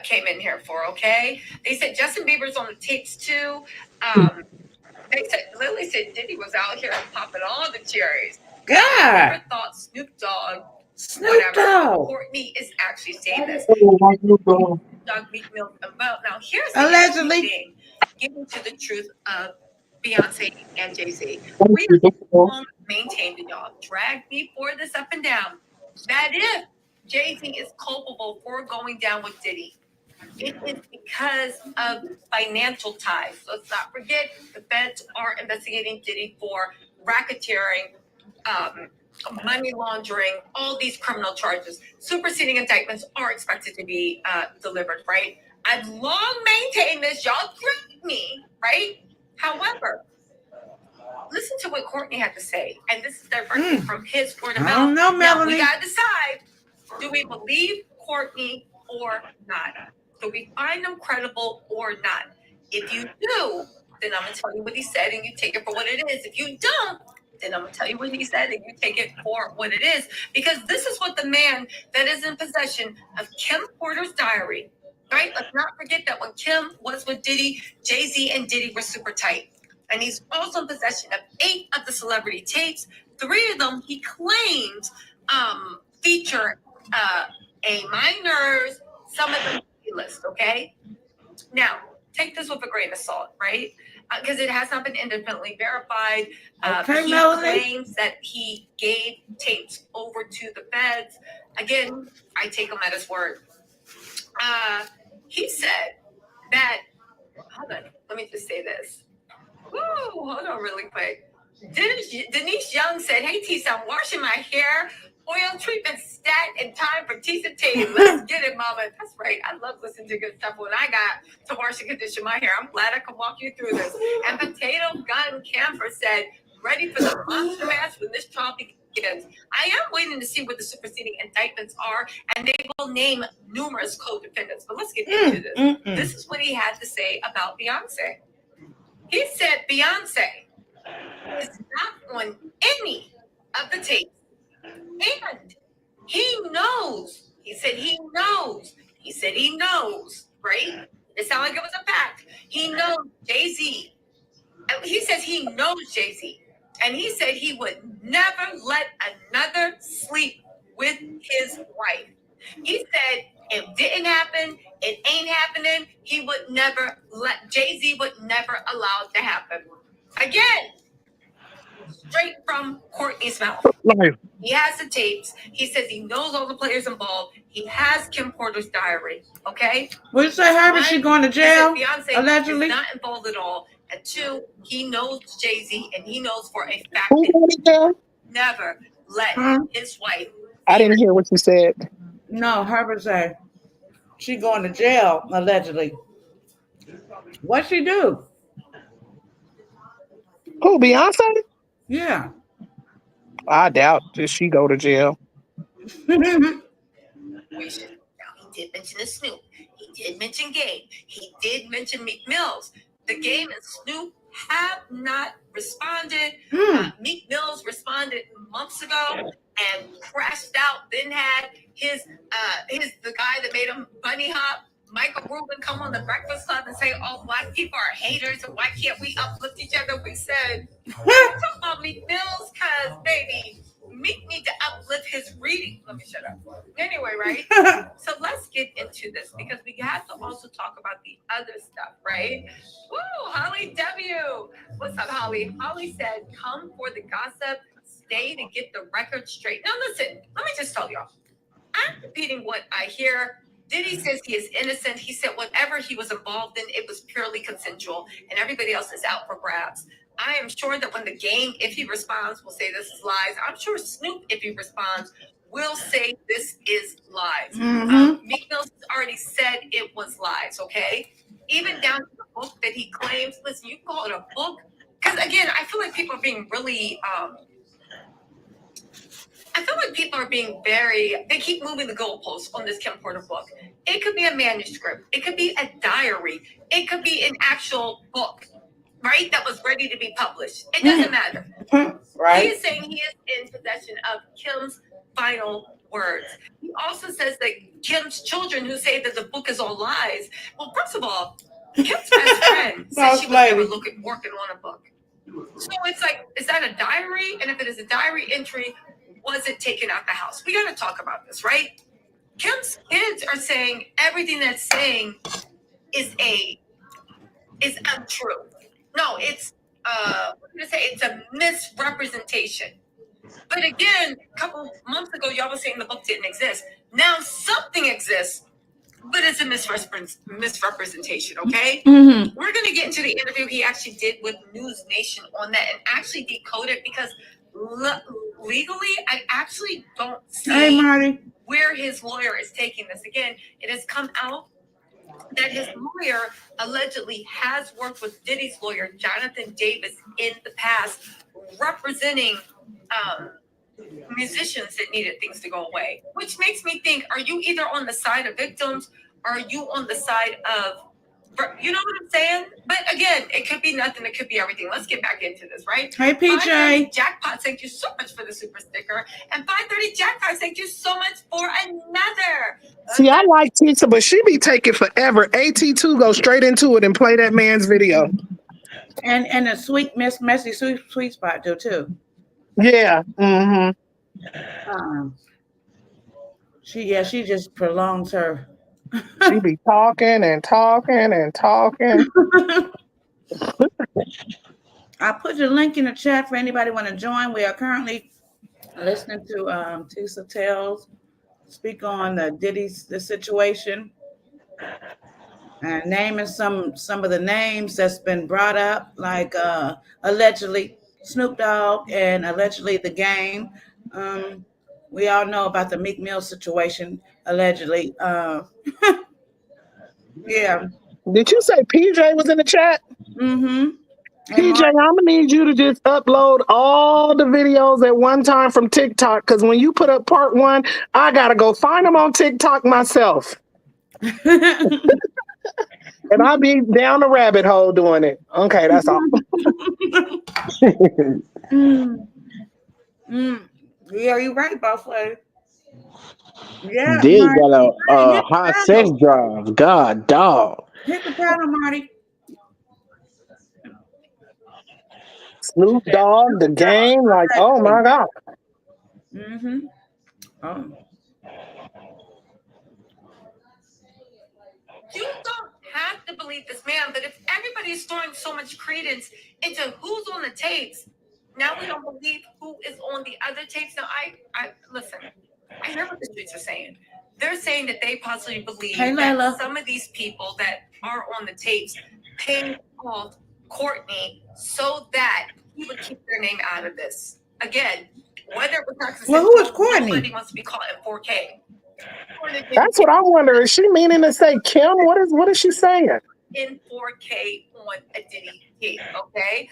came in here for. Okay, they said Justin Bieber's on the tapes too. Lily said Diddy was out here popping all the cherries. God. I never thought Snoop Dogg. Courtney is actually saying this. Dog Meek Mill. Well, now here's the allegedly thing. Getting to the truth of Beyonce and Jay-Z. We have maintained, and y'all dragged me for this up and down. that if Jay-Z is culpable for going down with Diddy, it is because of financial ties. Let's not forget the feds are investigating Diddy for racketeering, money laundering, all these criminal charges. Superseding indictments are expected to be delivered, right? I've long maintained this. Y'all tricked me, right? However, listen to what Courtney had to say, and this is directly from his word of mouth. I don't know, Now, Melanie. we gotta decide: do we believe Courtney or not? Do we find him credible or not? If you do, then I'm gonna tell you what he said, and you take it for what it is. If you don't, then I'm gonna tell you what he said, and you take it for what it is. Because this is what the man that is in possession of Kim Porter's diary, right? Let's not forget that when Kim was with Diddy, Jay-Z and Diddy were super tight. And he's also in possession of 8 of the celebrity tapes. 3 of them he claims feature A minors, some of them list, okay? Now, take this with a grain of salt, right? Because it has not been independently verified. Okay, he Melanie. claims that he gave tapes over to the feds. Again, I take him at his word. He said that, hold on, let me just say this. Woo, hold on really quick. Denise Young said, hey, Tisa, I'm washing my hair. Oil treatment stat in time for Tisa T. Let's get it, mama. That's right. I love listening to good stuff when I got to wash and condition my hair. I'm glad I can walk you through this. And Potato Gun Camper said, ready for the monster match when this trial begins. I am waiting to see what the superseding indictments are, and they will name numerous co-defendants. But let's get into this. This is what he had to say about Beyonce. He said Beyonce is not on any of the tapes. And he knows. He said he knows. He said he knows, right? It sounded like it was a fact. He knows Jay-Z. He says he knows Jay-Z. And he said he would never let another sleep with his wife. He said it didn't happen. It ain't happening. He would never let, Jay-Z would never allow it to happen. Again, straight from Courtney's mouth. Like, He has the tapes. He says he knows all the players involved. He has Kim Porter's diary. Okay? Would you say her? Is she going to jail? He said Beyonce Allegedly? is not involved at all. And 2, he knows Jay-Z, and he knows for a fact Who that going to jail? he never let Huh? his wife. I didn't hear what you said. No, Herbert said she going to jail, allegedly. What she do? Who, Beyonce? Yeah. I doubt that she go to jail. Now, he did mention the Snoop. He did mention Gabe. He did mention Meek Mills. The Game and Snoop have not responded. Meek Mills responded months ago and crashed out. Then had his the guy that made him bunny hop, Michael Rubin, come on the Breakfast Club and say, "Oh, black people are haters, and why can't we uplift each other?" We said, "Talk about Meek Mills, cause baby, Meek need to uplift his reading." Let me shut up. Anyway, right? So let's get into this because we have to also talk about the other stuff, right? Woo, Holly W. What's up, Holly? Holly said, "Come for the gossip, stay to get the record straight." Now listen, let me just tell y'all. I'm repeating what I hear. Diddy says he is innocent. He said whatever he was involved in, it was purely consensual, and everybody else is out for grabs. I am sure that when the Game, if he responds, will say this is lies. I'm sure Snoop, if he responds, will say this is lies. Meek Mill has already said it was lies, okay? Even down to the book that he claims. Listen, you call it a book? Because, again, I feel like people are being really... I feel like people are being they keep moving the goalposts on this Kim Porter book. It could be a manuscript. It could be a diary. It could be an actual book, right? That was ready to be published. It doesn't matter. Right. He is saying he is in possession of Kim's final words. He also says that Kim's children who say that the book is all lies. Well, first of all, Kim's best friend said she was never working on a book. So it's like, is that a diary? And if it is a diary entry, was it taken out the house? We got to talk about this, right? Kim's kids are saying everything that's saying is untrue. No, it's it's a misrepresentation. But again, a couple months ago, y'all was saying the book didn't exist. Now something exists, but it's a misrepresentation, okay? Mm-hmm. We're going to get into the interview he actually did with News Nation on that and actually decode it because legally, I actually don't Hey, see Marty. where his lawyer is taking this. Again, it has come out that his lawyer allegedly has worked with Diddy's lawyer, Jonathan Davis, in the past, representing musicians that needed things to go away. Which makes me think, are you either on the side of victims or are you on the side of, you know what I'm saying? But again, it could be nothing, it could be everything. Let's get back into this, right? Hey, PJ. Jackpot, thank you so much for the super sticker. And 530 Jackpot, thank you so much for another. See, I like Tisha, but she be taking forever. AT2 go straight into it and play that man's video. And a sweet messy sweet spot too. Yeah. Mm-hmm. She just prolongs her. She be talking and talking and talking. I put the link in the chat for anybody want to join. We are currently listening to Tisa Tales speak on the situation and naming some of the names that's been brought up, like allegedly Snoop Dogg and allegedly The Game. We all know about the Meek Mill situation, allegedly. Yeah. Did you say PJ was in the chat? Mm-hmm. PJ, I'm gonna need you to just upload all the videos at one time from TikTok, because when you put up part 1, I gotta go find them on TikTok myself. And I'll be down the rabbit hole doing it. Okay, that's all. Yeah, you're right, Buffalo. Yeah, Did Marty. got a Hit the hot sex paddle. drive. God, dog. Hit the paddle, Marty. Snoop Dogg, The Game, like, oh my God. Mm-hmm. Oh. You don't have to believe this man, but if everybody is throwing so much credence into who's on the tapes, now we don't believe who is on the other tapes. Now, I listen. I hear what the streets are saying. They're saying that they possibly believe that some of these people that are on the tapes paid off Courtney so that he would keep their name out of this. Again, whether it was who is Courtney? Nobody wants to be caught in 4K. That's what I wonder. Is she meaning to say Kim? What is she saying? In 4K on a Diddy tape, okay?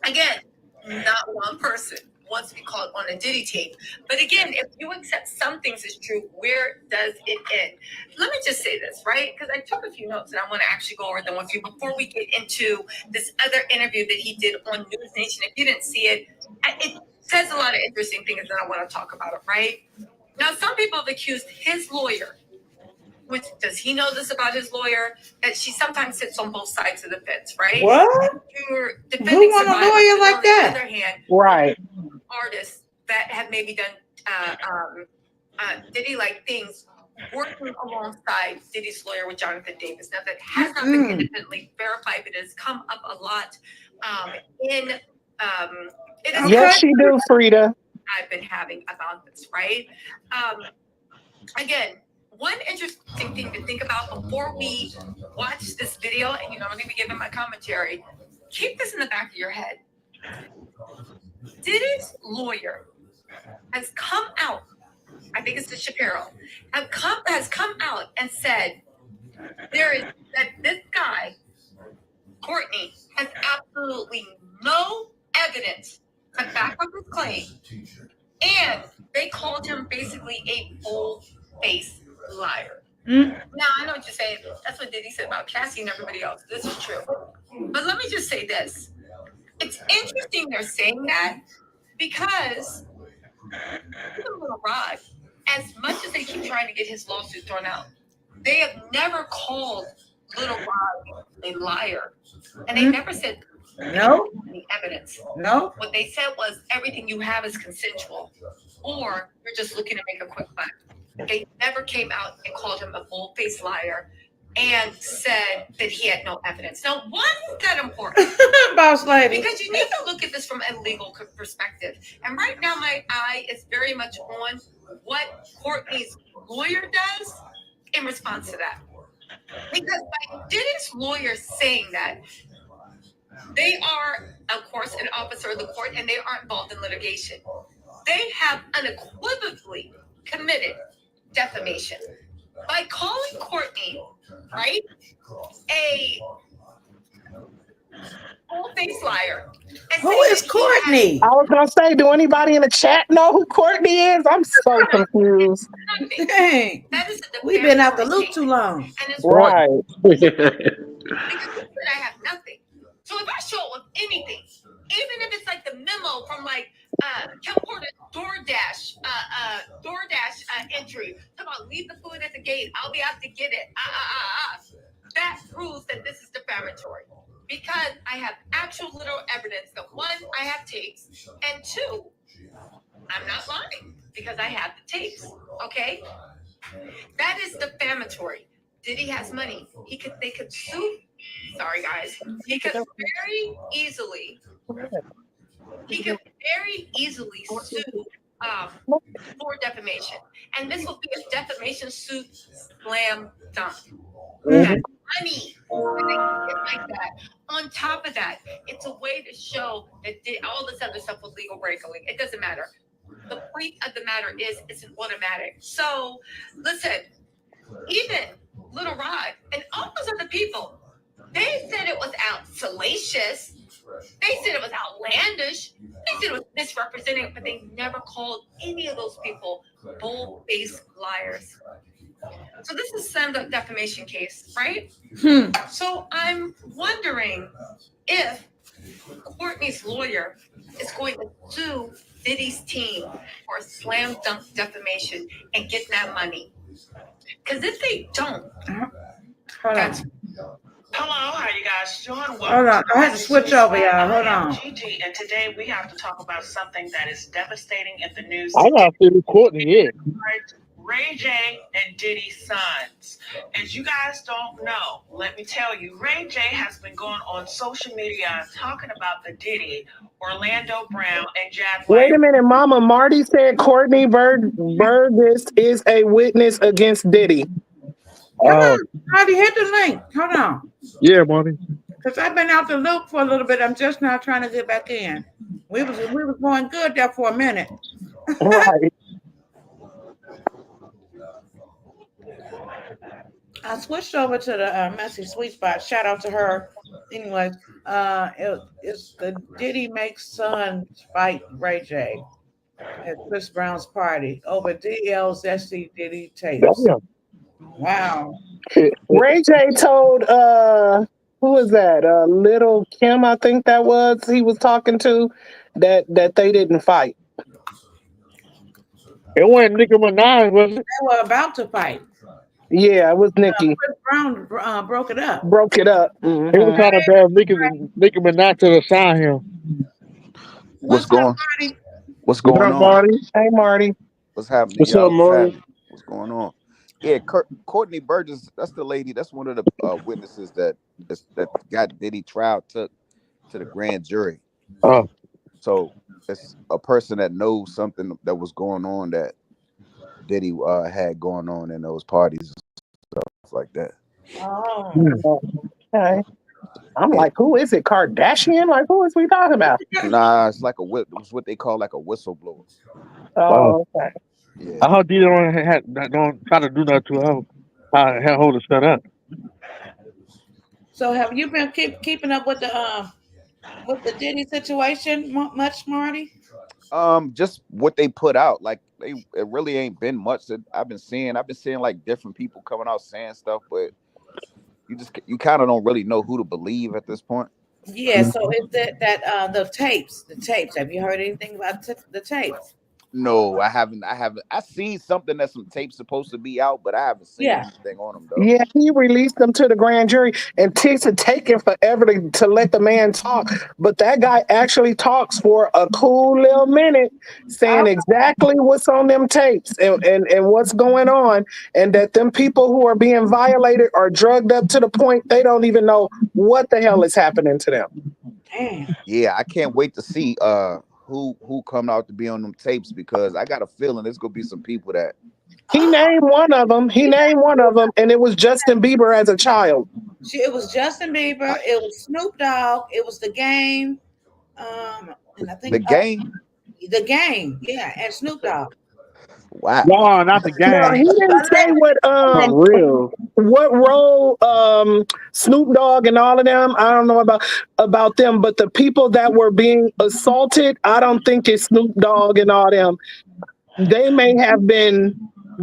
Again, not one person wants to be caught on a Diddy tape. But again, if you accept some things as true, where does it end? Let me just say this, right? Because I took a few notes and I want to actually go over them with you before we get into this other interview that he did on News Nation. If you didn't see it, it says a lot of interesting things and I want to talk about it, right? Now, some people have accused his lawyer, which does he know this about his lawyer, that she sometimes sits on both sides of the fence, right? What? You're defending Who want a lawyer like that? On the other hand, Right. artists that have maybe done Diddy-like things working alongside Diddy's lawyer with Jonathan Davis. Now, that has not been independently verified, but it has come up a lot Yes, she do, Frida. I've been having about this, right? Again, one interesting thing to think about before we watch this video, and I'm going to be giving my commentary, keep this in the back of your head. Diddy's lawyer has come out, I think it's the Shapiro, has come out and said that this guy, Courtney, has absolutely no evidence to back up his claim. And they called him basically a full-face liar. Now, I know what you're saying. That's what Diddy said about Cassie and everybody else. This is true. But let me just say this. It's interesting they're saying that because Little Rod, as much as they keep trying to get his lawsuit thrown out, they have never called Little Rod a liar. And they never said no any evidence. No. What they said was everything you have is consensual, or you're just looking to make a quick buck. They never came out and called him a bold-faced liar. and said that he had no evidence. Now, why is that important? Boss lady. Because you need to look at this from a legal perspective. And right now, my eye is very much on what Courtney's lawyer does in response to that. Because by Diddy's lawyer saying that, they are, of course, an officer of the court and they are involved in litigation. They have unequivocally committed defamation by calling Courtney, right, a full-face liar. Who is Courtney? I was gonna say, do anybody in the chat know who Courtney is? I'm so confused. Dang. That is We've been out the loop too long. And it's Right. because I have nothing. So if I show up with anything, even if it's like the memo from like Kim Porter's DoorDash entry, talking about leave the food at the gate, I'll be out to get it. That proves that this is defamatory. Because I have actual literal evidence that one, I have tapes, and two, I'm not lying because I have the tapes. Okay? That is defamatory. Diddy has money. They could sue. Sorry, guys. He could very easily sue for defamation, and this will be a defamation suit slam dunk. Money like that. On top of that, it's a way to show that all this other stuff was legal breaking. It doesn't matter. The point of the matter is it's an automatic. So listen, even Little Rod and all those other people, they said it was salacious. They said it was outlandish. They said it was misrepresenting, but they never called any of those people bold-faced liars. So this is a defamation case, right? So I'm wondering if Courtney's lawyer is going to sue Diddy's team for slam dunk defamation and get that money. Because if they don't, Hello, how you guys doing? Hold on, I had to switch over, y'all. Hold on. Gigi, and today we have to talk about something that is devastating in the news. I gotta see who Courtney is. Ray J and Diddy's sons. As you guys don't know, let me tell you, Ray J has been going on social media talking about the Diddy, Orlando Brown, and Jack White. Wait a minute, Mama. Marty said Courtney Burgess is a witness against Diddy. Marty, hit the link. Hold on. Yeah, Marty. Because I've been out the loop for a little bit. I'm just now trying to get back in. We was going good there for a minute. Right. I switched over to the Messy Sweet Spot. Shout out to her. Anyways, it's the Diddy makes sons fight Ray J at Chris Brown's party over DL's SC Diddy tapes. Wow. Ray J told who was that? Little Kim, I think that was he was talking to that they didn't fight. It wasn't Nicki Minaj, was it? They were about to fight. Yeah, it was Nicki. Chris Brown broke it up. Mm-hmm. He was trying to grab Nicki Minaj to sign him. What's going on? Marty? Hey, Marty. What's happening? What's up, Marty? What's going on? Yeah, Courtney Burgess. That's the lady. That's one of the witnesses that got Diddy trial took to the grand jury. Oh, so it's a person that knows something that was going on that Diddy had going on in those parties and stuff like that. Oh, okay. I'm like, who is it? Kardashian? Like, who is we talking about? Nah, it's like it's what they call like a whistleblower. Oh, okay. Yeah. I hope Diddy don't try to do that to her. Hold her shut up. so have you been keeping up with the Diddy situation much, Marty? Just what they put out. Like it really ain't been much that I've been seeing. I've been seeing like different people coming out saying stuff, but you kind of don't really know who to believe at this point. Yeah. So is that the tapes? The tapes. Have you heard anything about the tapes? No, I haven't. I haven't. I seen something that some tapes supposed to be out, but I haven't seen Yeah. anything on them though. Yeah, he released them to the grand jury, and takes it taking forever to let the man talk. But that guy actually talks for a cool little minute, saying Okay. exactly what's on them tapes and what's going on, and that them people who are being violated are drugged up to the point they don't even know what the hell is happening to them. Damn. Yeah, I can't wait to see who come out to be on them tapes because I got a feeling there's gonna be some people that He named one of them. He named one of them, and it was Justin Bieber as a child. It was Justin Bieber. I, It was Snoop Dogg. It was the game. And I the think game. the game. Yeah, and Snoop Dogg. Wow. No, not the Now he game. didn't say Allegedly. For real. what role Snoop Dogg and all of them. I don't know about them, but the people that were being assaulted, I don't think it's Snoop Dogg and all them. They may have been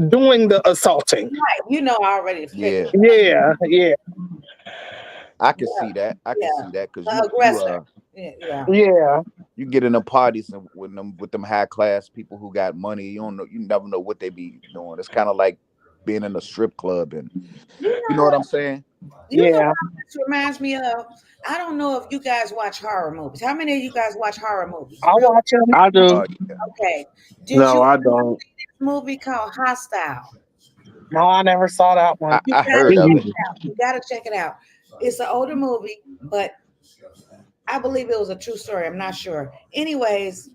doing the assaulting. Right. You know, I already figured. Yeah, Yeah, yeah, I can Yeah, see that. I can yeah. see that because The aggressor. Yeah, yeah. yeah, you get in the parties and with them high class people who got money. You don't know. You never know what they be doing. It's kind of like being in a strip club, and You you know know what what? I'm saying. You know yeah. what this reminds me of? I don't know if you guys watch horror movies. How many of you guys watch horror movies? I Real watch him. I do. Yeah, okay. Did No, you I ever don't. see this movie called Hostile? No, I never saw that one. You I gotta heard Me of check it. either. it out. You gotta check it out. It's an older movie, but I believe it was a true story. I'm not sure. Anyways,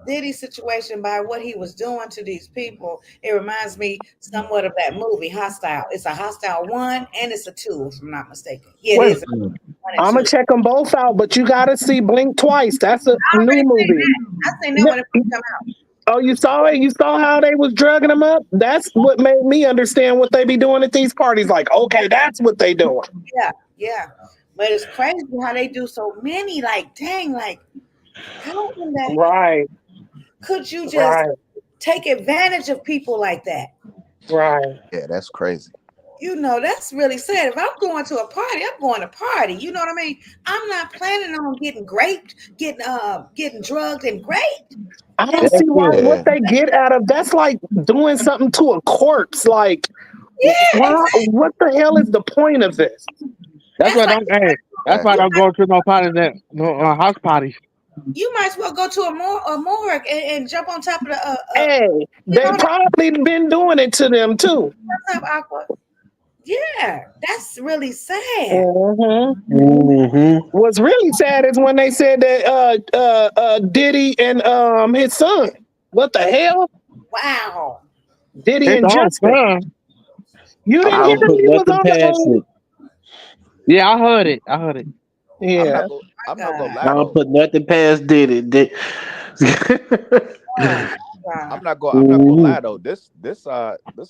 Diddy's situation by what he was doing to these people, it reminds me somewhat of that movie, Hostile. It's a Hostile 1 and it's a 2, if I'm not mistaken. Yeah, it Well, is a 1 and I'm 2. gonna check them both out, but you got to see Blink Twice. That's a I new already seen movie. that. I seen that No- when it first come out. Oh, you saw it? You saw how they was drugging them up? That's what made me understand what they be doing at these parties. Like, okay, that's what they doing. Yeah, yeah. But it's crazy how they do so many. Like, dang, like, how in the Right, could you just right, take advantage of people like that? right. Yeah, that's crazy. You know, that's really sad. If I'm going to a party, I'm going to party. You know what I mean? I'm not planning on getting raped, getting drugged and raped. I don't That's see That's it. what Yeah, they get out of that's like doing something to a corpse. Like, yeah, why? exactly. What the hell is the point of this? That's That's why like don't. Hey, that's why exactly. you don't go to no party that no house parties. you might as well go to a morgue and jump on top of the Hey, you they know that probably been doing it to them too. top aqua. Yeah, that's really sad. hmm Mm-hmm. What's really sad is when they said that Diddy and his son. What the hell? Wow. Diddy It's and all Justin. fun. You I didn't hear don't him? put He was nothing on past the it. Yeah, I heard it. I heard it. I'm yeah. not gonna. My I'm not gonna God. I lie don't though. put nothing past Diddy. Oh my God. I'm not gonna Mhm. lie though. This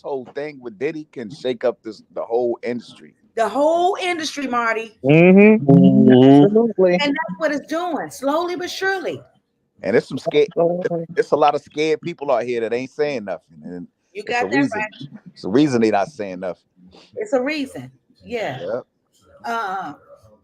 whole thing with Diddy can shake up the whole industry. The whole industry, Marty. Mm-hmm. Mhm. Absolutely. And that's what it's doing, slowly but surely. And it's some scared. Absolutely. It's a lot of scared people out here that ain't saying nothing, and You it's a got that reason. right. It's a reason they not saying nothing. It's a reason. Yeah. Yeah. Uh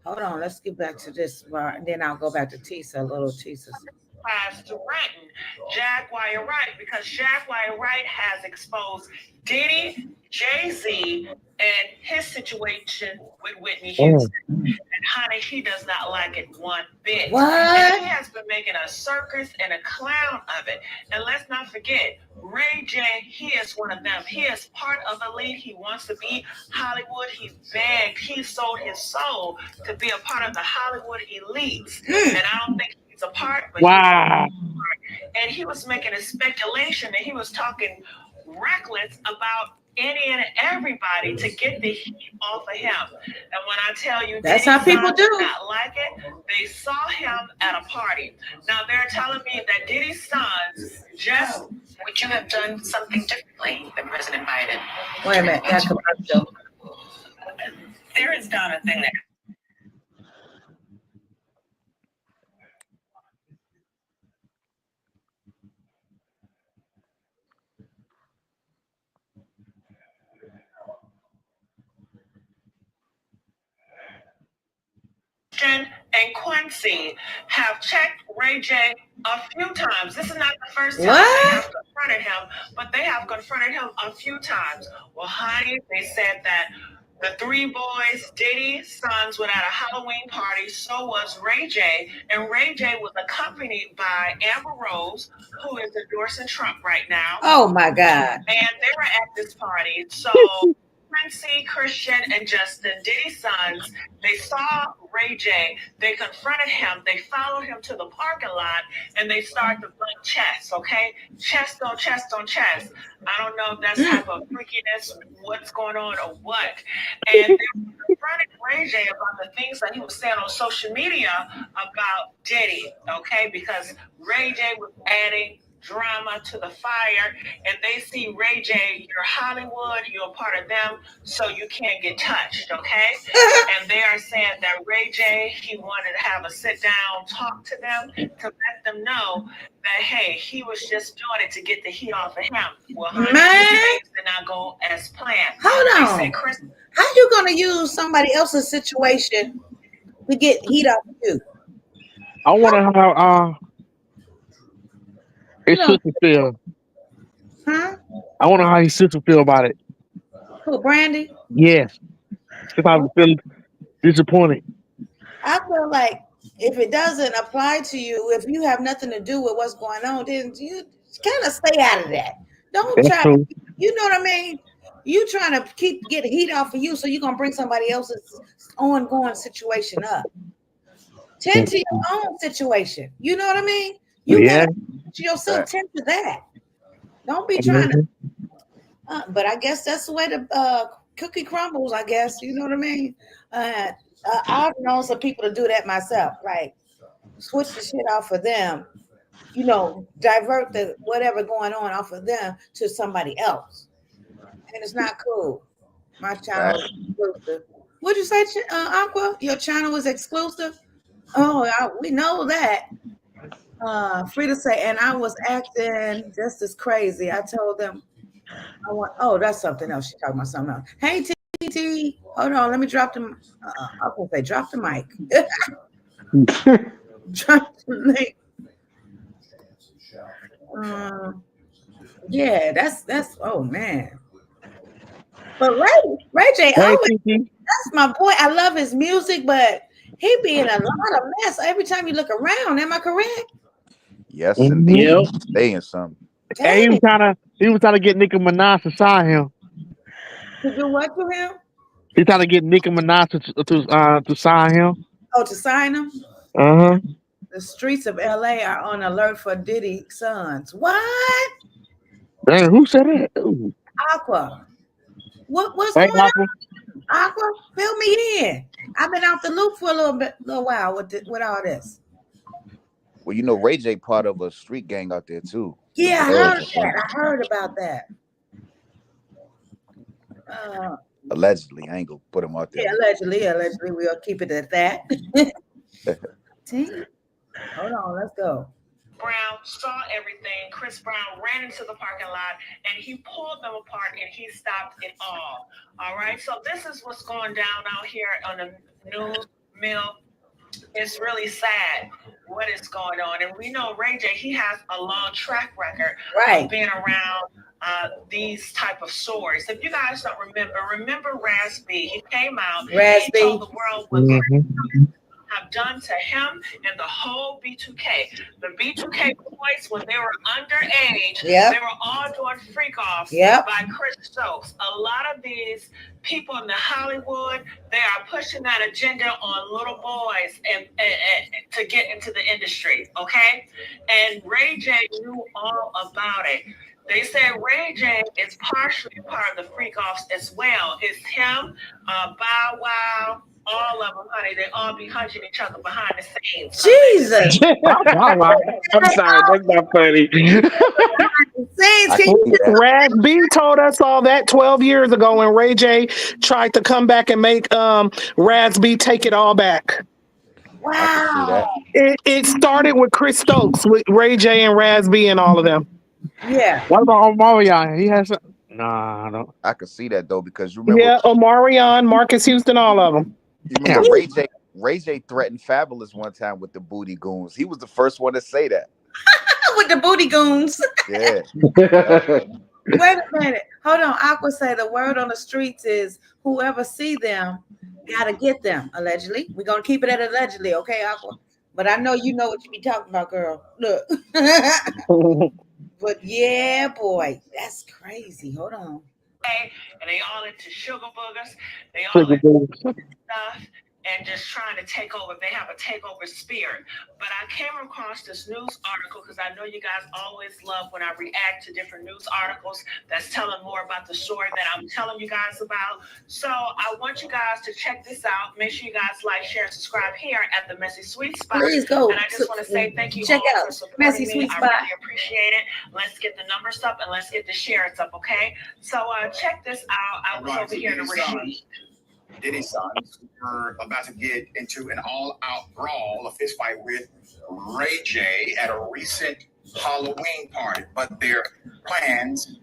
hold on, let's get back to this bar, and then I'll go back to Tisa, little Tisa's. Tries to threaten Jaguar Wright because Jaguar Wright has exposed Diddy, Jay Z, and his situation with Whitney Mm. Houston. And honey, he does not like it one bit. And What? he has been making a circus and a clown of it. And let's not forget, Ray J, he is one of them. He is part of the elite. He wants to be Hollywood. He begged, he sold his soul to be a part of the Hollywood elites. And I don't think he's a part, but he's Wow. and he was making a speculation and he was talking reckless about any and everybody to get the heat off of him. And when I tell you That's Diddy's how people sons did do. not like it, they saw him at a party. Now they're telling me that Diddy's sons just would you have done something differently than President Biden? Wait a minute, that commercial. There is not a thing that Christian and Quincy have checked Ray J a few times. This is not the first time they have confronted him, but they have confronted him a few times. Well, honey, they said that the three boys, Diddy's sons, were at a Halloween party. So was Ray J. And Ray J was accompanied by Amber Rose, who is endorsing Trump right now. Oh my God. And they were at this party. So Quincy, Christian, and Justin, Diddy's sons, they saw Ray J. They confronted him. They followed him to the parking lot, and they started to bump chest, okay? Chest on chest on chest. I don't know if that's type of freakiness, what's going on, or what. And they confronted Ray J about the things that he was saying on social media about Diddy, okay? Because Ray J was adding drama to the fire, and they see Ray J, you're Hollywood, you're a part of them, so you can't get touched, okay? And they are saying that Ray J, he wanted to have a sit down talk to them to let them know that, hey, he was just doing it to get the heat off of him. Well, honey, things did not go as planned. Hold on. How you gonna use somebody else's situation to get heat off of you? I wonder how his sister feel. Huh? I wonder how his sister feel about it. Who, Brandy? Yes. If I feel disappointed. I feel like if it doesn't apply to you, if you have nothing to do with what's going on, then you kind of stay out of that. Don't try. You know what I mean? You trying to get heat off of you, so you're gonna bring somebody else's ongoing situation up. Tend to your own situation. You know what I mean? You gotta yourself tend to that. Don't be trying to. But I guess that's the way the cookie crumbles. I guess you know what I mean. I've known some people to do that myself. Like switch the shit off of them. You know, divert the whatever going on off of them to somebody else, and it's not cool. My channel is exclusive. What'd you say, Aqua? Your channel is exclusive? Oh, we know that. Frida say, and I was acting just as crazy. I told them I want. Oh, that's something else. She talking about something else. Hey, TT, hold on. Let me drop the. I was gonna say, drop the mic. Drop the mic. Yeah, that's. Oh man. But Ray J, that's my boy. I love his music, but he be in a lot of mess every time you look around. Am I correct? Yes, indeed. Stay in something. Hey, he was trying to get Nicki Minaj to sign him. To do what to him? He trying to get Nicki Minaj to sign him. Oh, to sign him? Uh-huh. The streets of LA are on alert for Diddy sons. What? Dang, who said that? Ooh. Aqua. What's going on? Aqua, fill me in. I've been out the loop for a little while with all this. Well, you know, Ray J part of a street gang out there too. Yeah, I heard about that. Allegedly, I ain't gonna put him out there. Yeah, allegedly, we'll keep it at that. Hold on, let's go. Brown saw everything. Chris Brown ran into the parking lot and he pulled them apart and he stopped it all. All right, so this is what's going down out here on the news mill. It's really sad what is going on, and we know Ray J, he has a long track record of being around these type of stories. If you guys don't remember Raspy. He came out and he told the world what have done to him and the whole B2K. The B2K boys, when they were underage, they were all doing freak offs by Chris Stokes. A lot of these people in the Hollywood, they are pushing that agenda on little boys and to get into the industry, okay? And Ray J knew all about it. They said Ray J is partially part of the freak offs as well. It's him, Bow Wow, all of them, honey. They all be hunching each other behind the scenes. Jesus. I'm sorry, that's not funny. Raz B told us all that 12 years ago when Ray J tried to come back and make Raz B take it all back. Wow. It started with Chris Stokes, with Ray J and Raz B and all of them. Yeah. What about Omarion? He has I don't. I could see that though, because you remember. Yeah, Omarion, Marcus Houston, all of them. You remember Ray J threatened Fabulous one time with the booty goons. He was the first one to say that. With the booty goons. Yeah. Wait a minute. Hold on. Aqua say the word on the streets is whoever see them gotta get them. Allegedly. We're gonna keep it at allegedly, okay, Aqua? But I know you know what you be talking about, girl. Look. But yeah, boy, that's crazy. Hold on. And they all into sugar boogers. They all into stuff and just trying to take over. They have a takeover spirit. But I came across this news article because I know you guys always love when I react to different news articles that's telling more about the story that I'm telling you guys about. So I want you guys to check this out. Make sure you guys like, share, and subscribe here at the Messy Sweet Spot. Please go. And I just want to say thank you Check all out for supporting Messy me. Sweet I Spot. really appreciate it. Let's get the numbers up and let's get the shares up, okay? So check this out. I was over here to Rashid. Diddy's sons were about to get into an all-out brawl, a fistfight with Ray J at a recent Halloween party, but their plans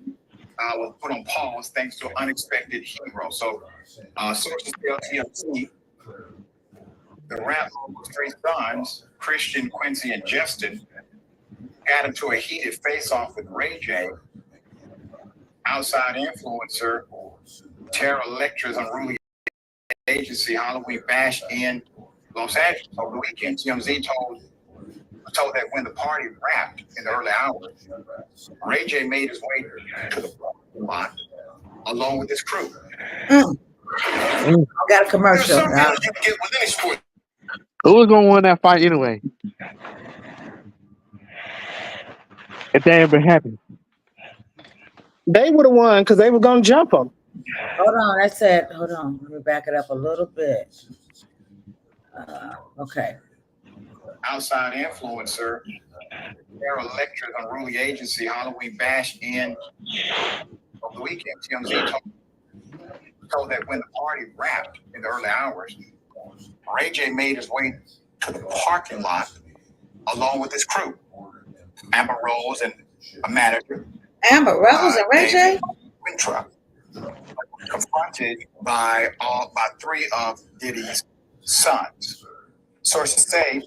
were put on pause thanks to an unexpected hero. So, sources tell TMZ the rap three sons, Christian, Quincy, and Justin, got into a heated face-off with Ray J. Outside influencer Tara Lecture's unruly agency Halloween bash in Los Angeles over the weekend. TMZ told that when the party wrapped in the early hours, Ray J made his way to the lot along with his crew. I got a commercial. Who was gonna win that fight anyway? If that ever happened. They would have won because they were gonna jump him. Hold on, I said, hold on. Let me back it up a little bit. Okay. Outside influencer Tara Lecture's unruly agency Halloween bash in over the weekend. TMZ told that when the party wrapped in the early hours, Ray J made his way to the parking lot along with his crew. Amber Rose and a manager. Amber Rose and Ray J? Truck, confronted by three of Diddy's sons. Sources say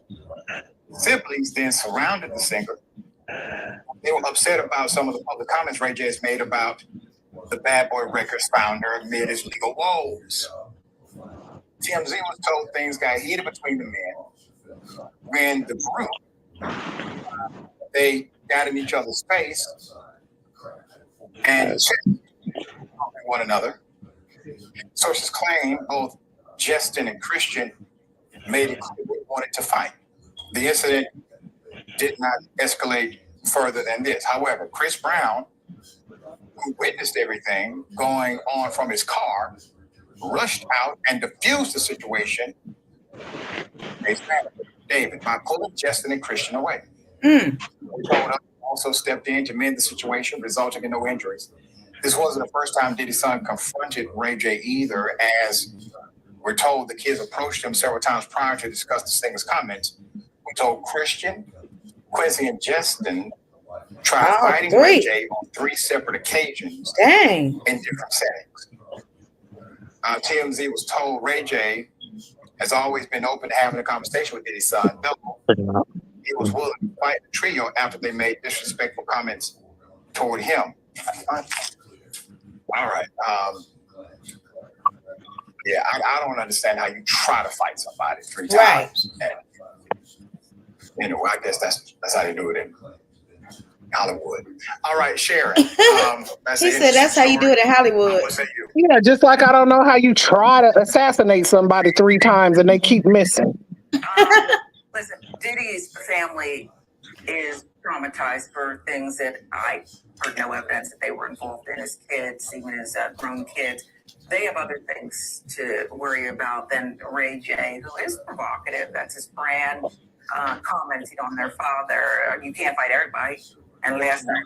siblings then surrounded the singer. They were upset about some of the public comments Ray J has made about the Bad Boy Records founder amid his legal woes. TMZ was told things got heated between the men when the group they got in each other's face and one another. Sources claim both Justin and Christian made it clear they wanted to fight. The incident did not escalate further than this. However, Chris Brown, who witnessed everything going on from his car, rushed out and diffused the situation. David, by pulling Justin and Christian away. Also stepped in to mend the situation, resulting in no injuries. This wasn't the first time Diddy's son confronted Ray J either, as we're told the kids approached him several times prior to discuss the singer's comments. We told Christian, Quincy, and Justin tried fighting Ray J on 3 separate occasions in different settings. TMZ was told Ray J has always been open to having a conversation with Diddy's son, though he was willing to fight the trio after they made disrespectful comments toward him. All right. Yeah, I don't understand how you try to fight somebody 3 times. Right. And, you know, I guess that's how they do it in Hollywood. All right, Sharon. He said that's how you do it in Hollywood. Yeah, just like I don't know how you try to assassinate somebody 3 times and they keep missing. Listen, Diddy's family is traumatized for things that I heard no evidence that they were involved in as kids, even as grown kids. They have other things to worry about than Ray J, who is provocative. That's his brand. Commenting on their father. You can't fight everybody. And last time I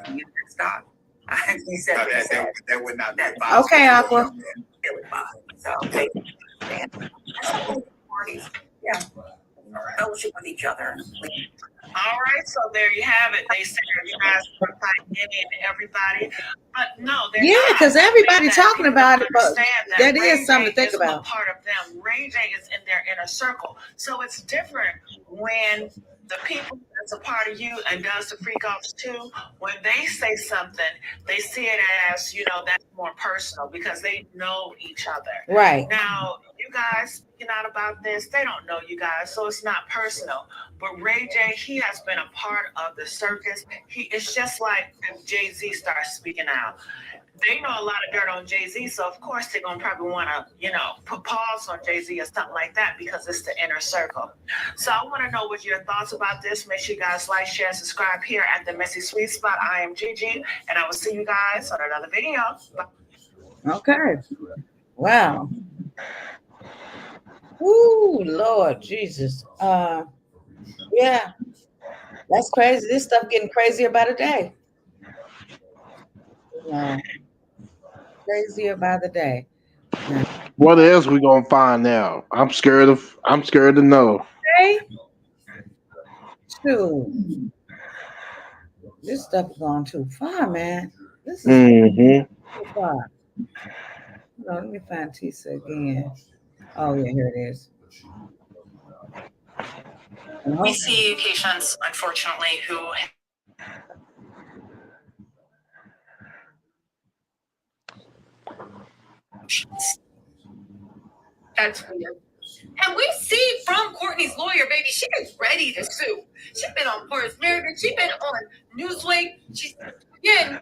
checked, you can stop. He said that would not be okay, Aqua. So parties, yeah, fellowship with each other. All right, so there you have it. They said you guys are fighting any and everybody, but no, yeah, because everybody talking about it, but that is something to think about. Part of them. Ray J is in their inner circle. So it's different when the people that's a part of you and does the freak offs too, when they say something, they see it as, that's more personal because they know each other. Right. Now, you guys speaking out about this, they don't know you guys, so it's not personal. But Ray J, he has been a part of the circus. It's just like if Jay-Z starts speaking out. They know a lot of dirt on Jay-Z, so of course they're gonna probably want to, put pause on Jay-Z or something like that because it's the inner circle. So I want to know what your thoughts about this. Make sure you guys like, share, subscribe here at the Messy Sweet Spot. I am Gigi, and I will see you guys on another video. Bye. Okay. Wow. Ooh, Lord Jesus. Yeah, that's crazy. This stuff getting crazier by the day. Crazier by the day. Yeah. What else we gonna find out? I'm scared to know. Okay. Shoot. This stuff is going too far, man. This is too far. Hold on, let me find Tisa again. Oh yeah, here it is. We see patients, unfortunately, who that's weird. And we see from Courtney's lawyer, baby, she is ready to sue. She's been on Forrest Merrigan. She's been on Newsweek. She's, again,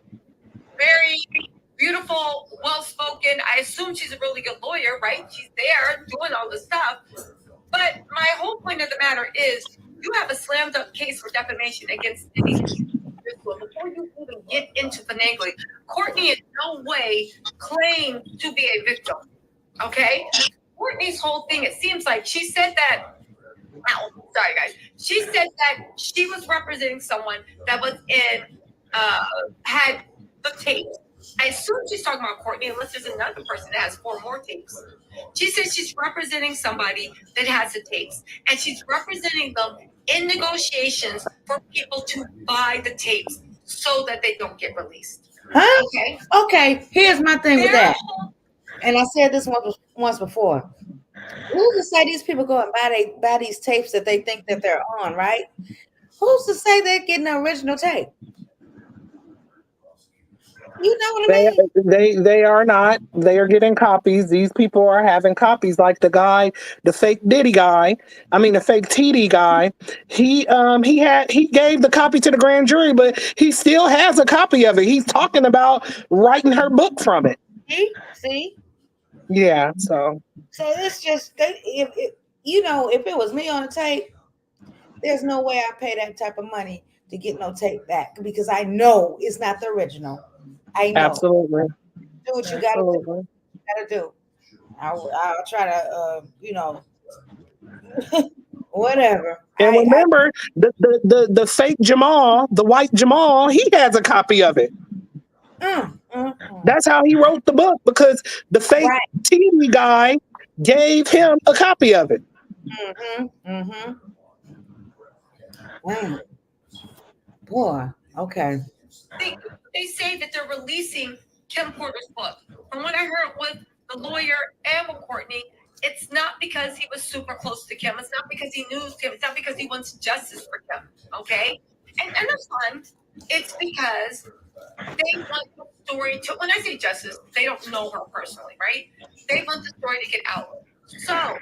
very beautiful, well-spoken. I assume she's a really good lawyer, right? She's there doing all the stuff. But my whole point of the matter is you have a slammed-up case for defamation against Diddy. Before you even get into finagling, Courtney in no way claimed to be a victim, okay? Courtney's whole thing, it seems like she said that, sorry guys, she said that she was representing someone that was had the tapes. I assume she's talking about Courtney, unless there's another person that has 4 more tapes. She says she's representing somebody that has the tapes, and she's representing them in negotiations for people to buy the tapes so that they don't get released. Huh? Okay. Here's my thing with that. And I said this once before. Who's to say these people go and buy these tapes that they think that they're on, right? Who's to say they're getting the original tape? You know what I mean? They are not. They are getting copies. These people are having copies. Like the fake Diddy guy. I mean, the fake TD guy. He gave the copy to the grand jury, but he still has a copy of it. He's talking about writing her book from it. See? Yeah. So it's just if it was me on the tape, there's no way I pay that type of money to get no tape back because I know it's not the original. I know. Absolutely. Do what you gotta do. I'll try to whatever. And remember the fake Jamal, the white Jamal, he has a copy of it. That's how he wrote the book, because the fake TV guy gave him a copy of it. Boy, okay. They say that they're releasing Kim Porter's book. From what I heard with the lawyer and with Courtney, it's not because he was super close to Kim. It's not because he knew Kim. It's not because he wants justice for Kim. Okay? And that's fine. It's because they want the story to, when I say justice, they don't know her personally, right? They want the story to get out. So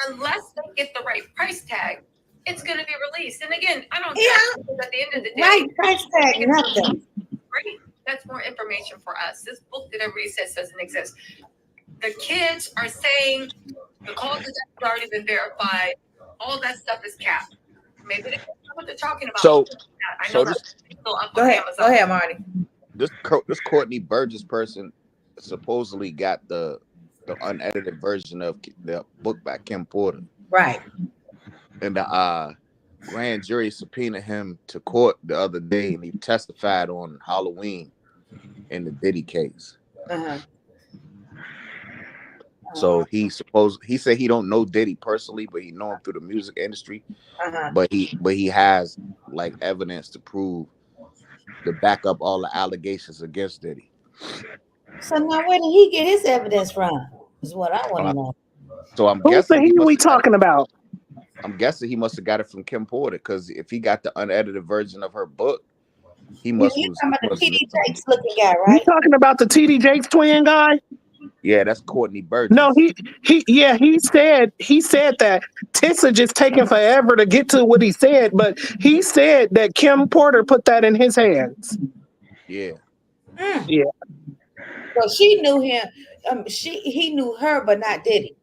unless they get the right price tag, it's going to be released. And again, I don't know. At the end of the day, right price tag, nothing. Right? That's more information for us. This book that everybody says doesn't exist. The kids are saying the causes have already been verified. All that stuff is capped. Maybe they don't know what they're talking about. So Go ahead, Marty. This Courtney Burgess person supposedly got the unedited version of the book by Kim Porter. Right. And the grand jury subpoenaed him to court the other day, and he testified on Halloween in the Diddy case. So he said he don't know Diddy personally, but he know him through the music industry. But he has like evidence to prove, to back up all the allegations against Diddy. So now where did he get his evidence from? Is what I want to know. So I'm Who's the guessing he he must we have got it. talking about? I'm guessing he must have got it from Kim Porter, because if he got the unedited version of her book, he You must talking was about the must TD knew something. Jakes looking guy, You right? talking about the TD Jakes twin guy? Yeah, that's Courtney No, Burgess. he said that Tissa just taking forever to get to what he said, but he said that Kim Porter put that in his hands. Yeah, Mm. Yeah, So she knew him. He knew her, but not Diddy.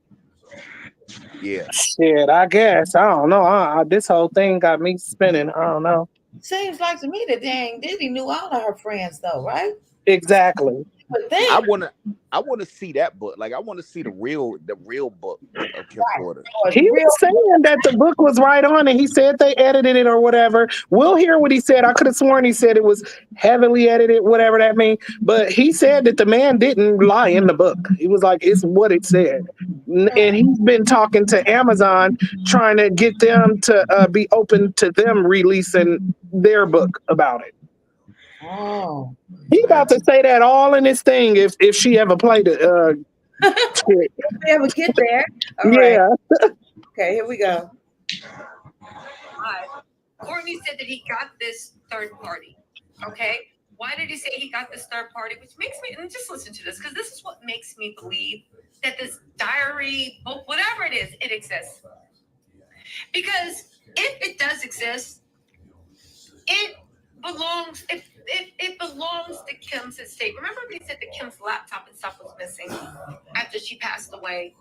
yeah. shit. I guess I don't know. This whole thing got me spinning. I don't know Seems like to me that dang Diddy knew all of her friends, though, right? exactly. But I then, wanna I wanna see that book. Like I want to see the real book of Kim Porter. or He real, was saying that the book was right on, and he said they edited it or whatever. We'll hear what he said. I could have sworn he said it was heavily edited, whatever that means. But he said that the man didn't lie in the book. He was like, it's what it said. And he's been talking to Amazon, trying to get them to be open to them releasing their book about it. oh, He about Man, to say that all in his thing if she ever played it. Shit. if we ever get there, all right. Yeah. Okay, here we go. Courtney said that he got this third party. Okay. Why did he say he got this third party? Which makes me, and just listen to this, because this is what makes me believe that this diary, book, whatever it is, it exists. Because if it does exist, it belongs, if it belongs to Kim's estate. Remember they said that Kim's laptop and stuff was missing after she passed away?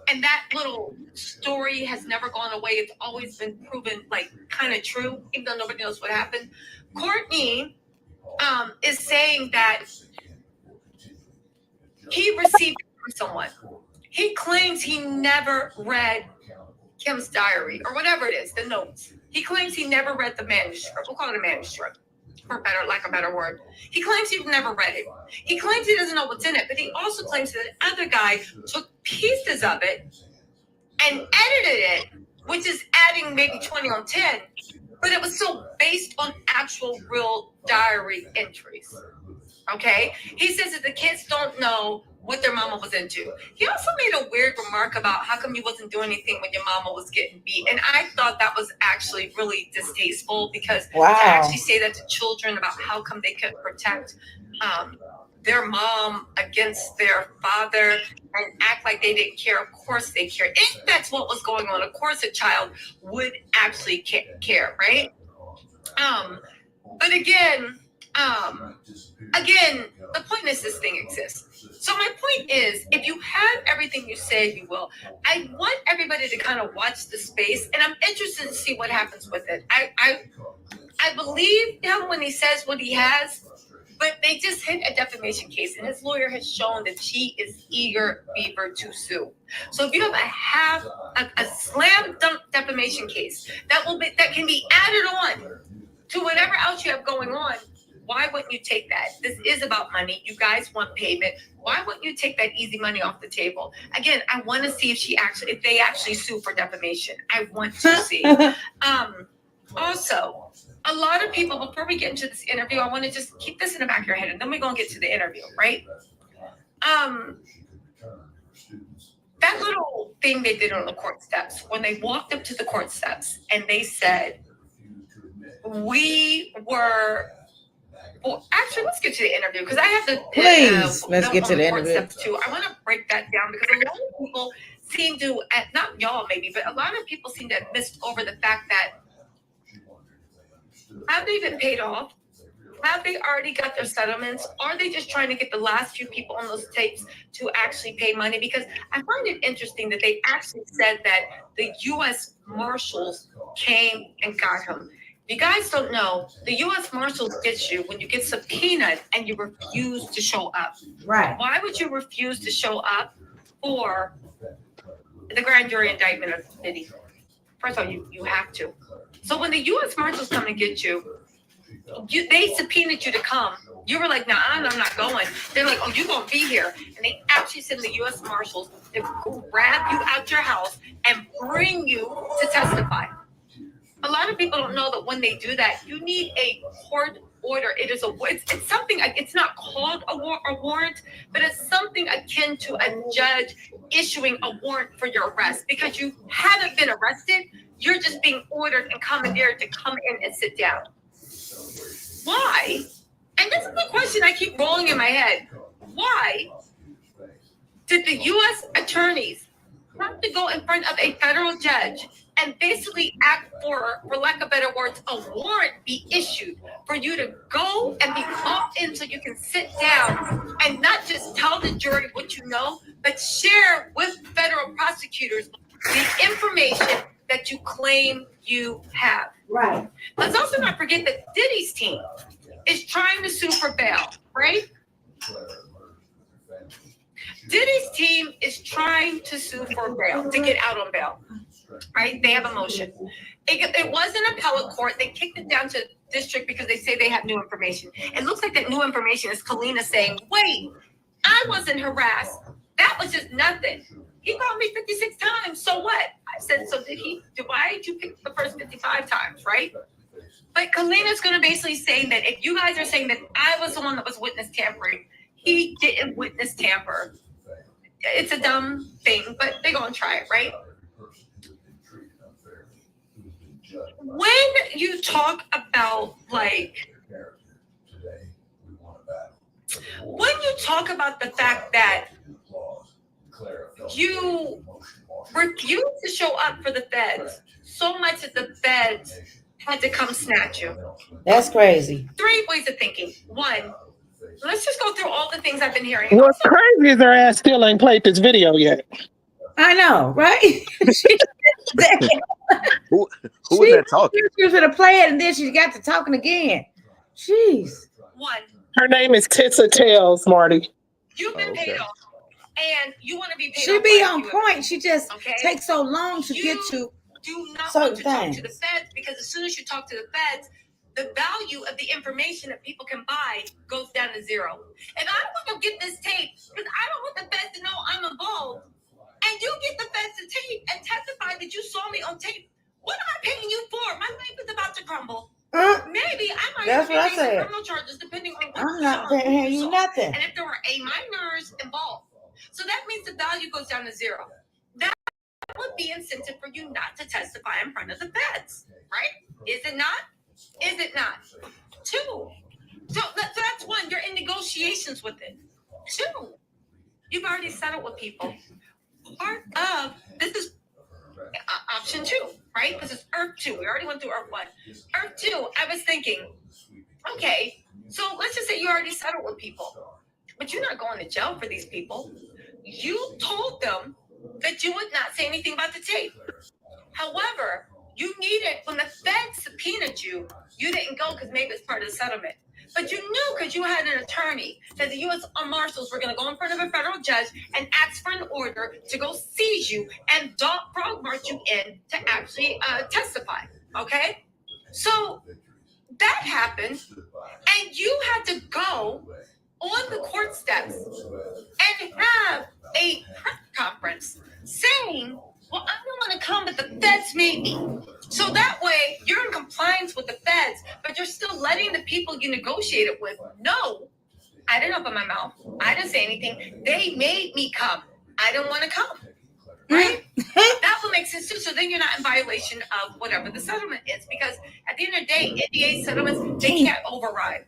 And that little story has never gone away. It's always been proven like kind of true, even though nobody knows what happened. Courtney is saying that he received it from someone. He claims he never read Kim's diary or whatever it is, the notes. He claims he never read the manuscript. We'll call it a manuscript, for lack of a better word. He claims he never read it. He claims he doesn't know what's in it, but he also claims that the other guy took pieces of it and edited it, which is adding maybe 20 on 10, but it was still based on actual real diary entries. Okay? He says that the kids don't know what their mama was into. He also made a weird remark about how come you wasn't doing anything when your mama was getting beat. And I thought that was actually really distasteful, because to actually say that to children about how come they couldn't protect their mom against their father and act like they didn't care. Of course they cared. If that's what was going on, of course a child would actually care, right? But again, the point is this thing exists. So my point is, if you have everything you say you will, I want everybody to kind of watch the space, and I'm interested to see what happens with it. I believe him when he says what he has, but they just hit a defamation case, and his lawyer has shown that she is eager beaver to sue. So if you have a slam dunk defamation case that can be added on to whatever else you have going on, why wouldn't you take that? This is about money. You guys want payment. Why wouldn't you take that easy money off the table? Again, I want to see if they actually sue for defamation. I want to see. Also, a lot of people, before we get into this interview, I want to just keep this in the back of your head, and then we're going to get to the interview, right? That little thing they did on the court steps, when they walked up to the court steps and they said, actually, let's get to the interview, because I have the let's get to the interview steps too. I want to break that down, because a lot of people seem to, not y'all maybe, but a lot of people seem to have missed over the fact that, have they been paid off? Have they already got their settlements? Are they just trying to get the last few people on those tapes to actually pay money? Because I find it interesting that they actually said that the U.S. Marshals came and got him. If you guys don't know, the U.S. Marshals get you when you get subpoenaed and you refuse to show up. Right. Why would you refuse to show up for the grand jury indictment of Diddy? First of all, you have to. So when the U.S. Marshals come and get you, they subpoenaed you to come. You were like, nah, I'm not going. They're like, oh, you're going to be here. And they actually send the U.S. Marshals to grab you out your house and bring you to testify. A lot of people don't know that when they do that, you need a court order. It's something. It's not called a warrant, but it's something akin to a judge issuing a warrant for your arrest because you haven't been arrested. You're just being ordered and commandeered to come in and sit down. Why? And this is the question I keep rolling in my head. Why did the U.S. attorneys have to go in front of a federal judge and basically act for lack of better words, a warrant be issued for you to go and be brought in so you can sit down and not just tell the jury what you know, but share with federal prosecutors the information that you claim you have. Right. Let's also not forget that Diddy's team is trying to sue for bail, right? Diddy's team is trying to sue for bail, to get out on bail, right? They have a motion. It was an appellate court. They kicked it down to district because they say they have new information. It looks like that new information is Kalina saying, wait, I wasn't harassed. That was just nothing. He called me 56 times. So what? I said, so why did you pick the first 55 times, right? But Kalina's going to basically say that if you guys are saying that I was the one that was witness tampering, he didn't witness tamper. It's a dumb thing, but they're going to try it, right? When you talk about the fact that you refuse to show up for the feds so much that the feds had to come snatch you. That's crazy. 3 ways of thinking. 1, let's just go through all the things I've been hearing. What's crazy is her ass still ain't played this video yet. I know, right? Who was that talking? She was going to play it and then she got to talking again. Jeez. 1, Her name is Tissa Tales, Marty. you've been paid off, and you want to be paid She off. be like on you point. She just Okay. takes so long to get to. do not certain want to talk things. to the feds because as soon as you talk to the feds, the value of the information that people can buy goes down to zero. And I want to get this tape because I don't want the feds to know I'm involved. And you get the feds to tape and testify that you saw me on tape. What am I paying you for? My life is about to crumble. Maybe I might That's be what I facing said. criminal charges depending on what I'm not charge paying you saw. nothing. And if there were A minors involved. So that means the value goes down to zero. That would be incentive for you not to testify in front of the feds, right? Is it not? Is it not? 2. So that's 1. You're in negotiations with it. 2. You've already settled with people. Part of this is option 2, right? This is Earth 2. We already went through Earth 1. Earth 2, I was thinking, okay, so let's just say you already settled with people, but you're not going to jail for these people. You told them that you would not say anything about the tape. However, you needed, when the feds subpoenaed you, you didn't go because maybe it's part of the settlement. But you knew because you had an attorney that the U.S. Marshals were going to go in front of a federal judge and ask for an order to go seize you and frog march you in to actually testify. Okay? So that happened, and you had to go on the court steps and have a press conference saying, well, I don't want to come, but the feds made me. So that way, you're in compliance with the feds, but you're still letting the people you negotiated with know, I didn't open my mouth. I didn't say anything. They made me come. I didn't want to come. Right? That would make sense too. So then you're not in violation of whatever the settlement is, because at the end of the day, NDA settlements, they can't override.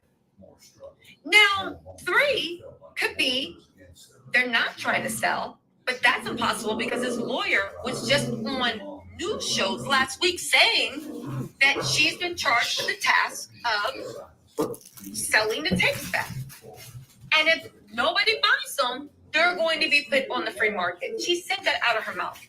Now, 3 could be they're not trying to sell, but that's impossible because his lawyer was just on news shows last week saying that she's been charged with the task of selling the tapes back. And if nobody buys them, they're going to be put on the free market. She said that out of her mouth.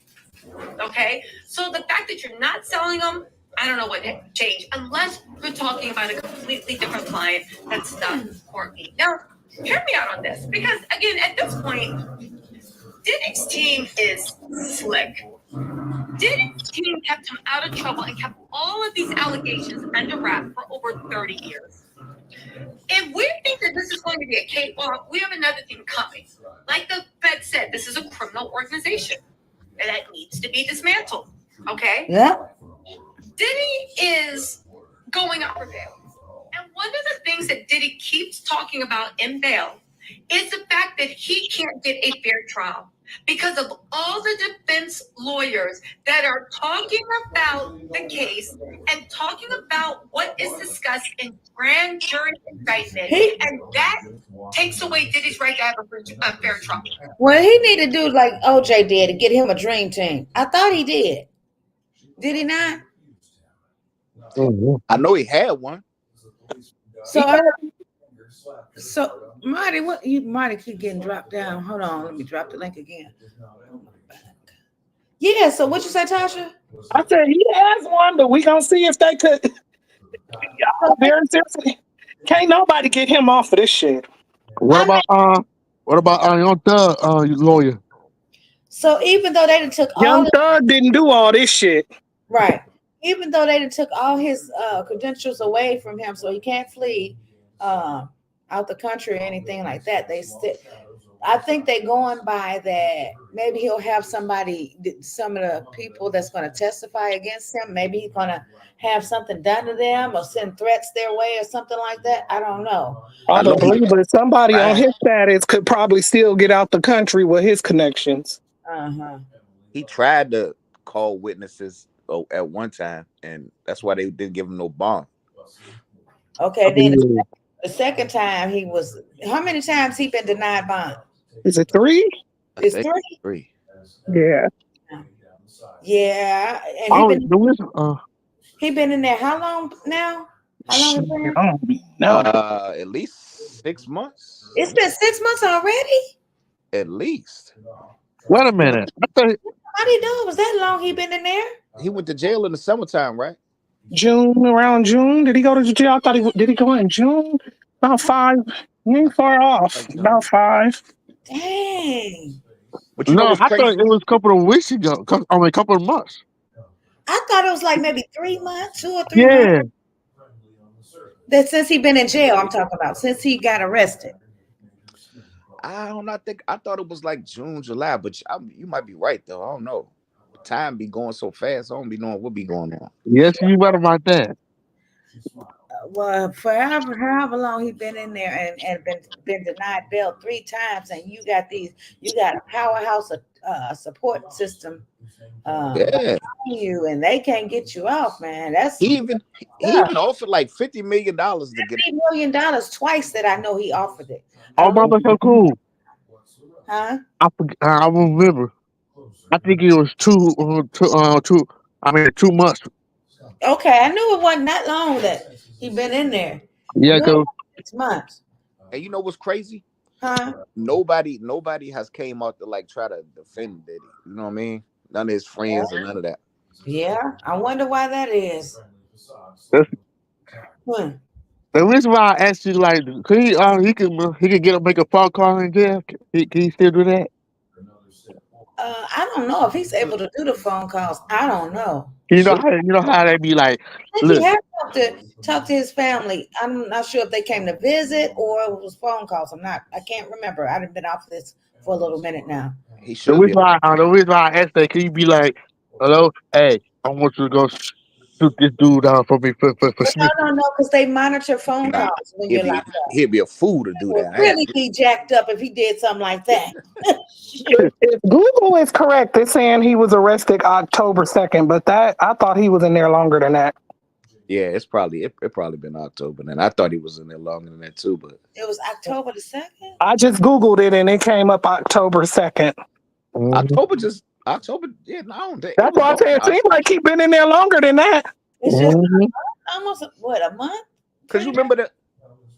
Okay? So the fact that you're not selling them, I don't know what changed, unless we're talking about a completely different client that's not Courtney. Now, hear me out on this, because again, at this point, Diddy's team is slick. Diddy's team kept him out of trouble and kept all of these allegations under wrap for over 30 years. If we think that this is going to be a cakewalk, we have another thing coming. Like the Fed said, this is a criminal organization that needs to be dismantled. Okay? Yeah. Diddy is going up for bail. And one of the things things that Diddy keeps talking about in bail is the fact that he can't get a fair trial because of all the defense lawyers that are talking about the case and talking about what is discussed in grand jury indictment, and that takes away Diddy's right to have a fair trial. Well, he need to do like OJ did and get him a dream team. I thought he did. Did he not? I know he had one. So Marty, Marty keep getting dropped down. Hold on, let me drop the link again. Yeah, so what you say, Tasha? I said he has one, but we gonna see if they could. Y'all very seriously. Can't nobody get him off of this shit. What about Young Thug lawyer? So even though they took Young Thug didn't do all this shit. Right. Even though they took all his credentials away from him, so he can't flee out the country or anything like that, they still. I think they're going by that. Maybe he'll have some of the people that's going to testify against him. Maybe he's going to have something done to them or send threats their way or something like that. I don't know. Probably, but somebody on his status could probably still get out the country with his connections. He tried to call witnesses at one time, and that's why they didn't give him no bond. Okay, then the second time he was. How many times he been denied bond? Is it 3? It's 3. Yeah. Yeah, and he been in there how long now? How long? At least 6 months. It's been 6 months already. At least. Wait a minute. How do you know it was that long? He been in there. He went to jail in the summertime, right? Around June. Did he go to jail? I thought did he go in June? About 5. He ain't far off. About 5. Dang. But you know what's crazy? I thought it was a couple of weeks ago. A couple of months. I thought it was like maybe 3 months, 2 or 3 months. That since he been in jail, I'm talking about since he got arrested. I thought it was like June, July, but you might be right though. I don't know. Time be going so fast. I don't be knowing what be going on. Yes, you right about that. Well, for however long he been in there and been denied bail 3 times, and you got a powerhouse support system you, and they can't get you off, man. That's he even offered like $50 million to get $50 million twice that I know he offered it. Oh, mama, so cool. Huh? I remember. I think it was 2 months. Okay, I knew it wasn't that long that he been in there. Yeah, because 6 months. And you know what's crazy? Huh? Nobody has came out to like try to defend Diddy. You know what I mean? None of his friends or none of that. Yeah, I wonder why that is. The reason why I asked you, like, he could make a phone call in jail. Can he still do that? I don't know if he's able to do the phone calls. I don't know. You know how they be like. Look. He had to talk to his family. I'm not sure if they came to visit or it was phone calls. I can't remember. I've been off this for a little minute now. He should. The reason why I asked that, can you be like, hello, hey, I want you to go shoot this dude down for me for I don't know because they monitor phone calls when you're locked up. He'd be a fool to do that. Really be jacked up if he did something like that. If Google is correct, they're saying he was arrested October 2nd, but I thought he was in there longer than that. Yeah, it probably been October. And I thought he was in there longer than that too, but it was October the 2nd. I just Googled it and it came up October 2nd. October, yeah, no, that's why I said it seemed like he's been in there longer than that. It's just almost a month. Because you remember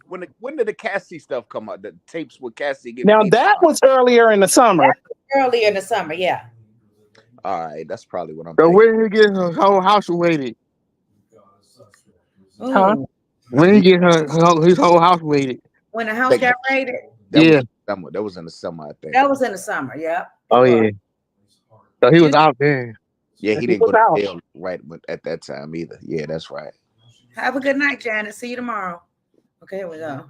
when did the Cassie stuff come out? The tapes with Cassie getting now that was earlier in the summer. Earlier in the summer, yeah. All right, that's probably what I'm so thinking. when he get his whole house raided? Huh? When he get his whole house raided? When the house got raided? That was in the summer, I think. That was in the summer, yeah. Oh yeah. So he was out there. Yeah, he didn't go to jail right at that time either. Yeah, that's right. Have a good night, Janet. See you tomorrow. Okay, here we go.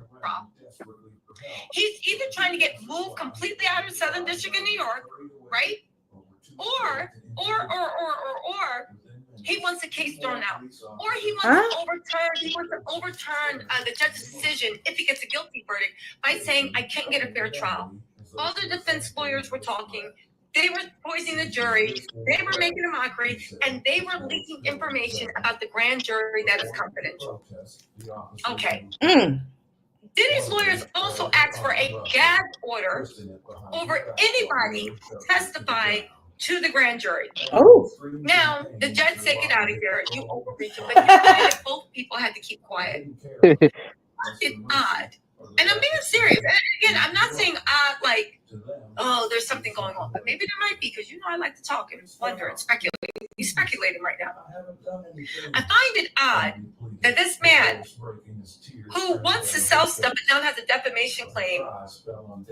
He's either trying to get moved completely out of Southern District of New York, right? Or He wants the case thrown out, or he wants to overturn the judge's decision if he gets a guilty verdict by saying I can't get a fair trial. All the defense lawyers were talking. They were poisoning the jury. They were making a mockery, and they were leaking information about the grand jury that is confidential. Okay. Diddy's lawyers also asked for a gag order over anybody testifying to the grand jury. Oh. Now, the judge said, get out of here. You overreaching, but you said that both people had to keep quiet. It's odd. And I'm being serious. And again, I'm not saying odd like, oh, there's something going on. But maybe there might be, because you know I like to talk and wonder and speculate. He's speculating right now. I find it odd that this man who wants to sell stuff but now has a defamation claim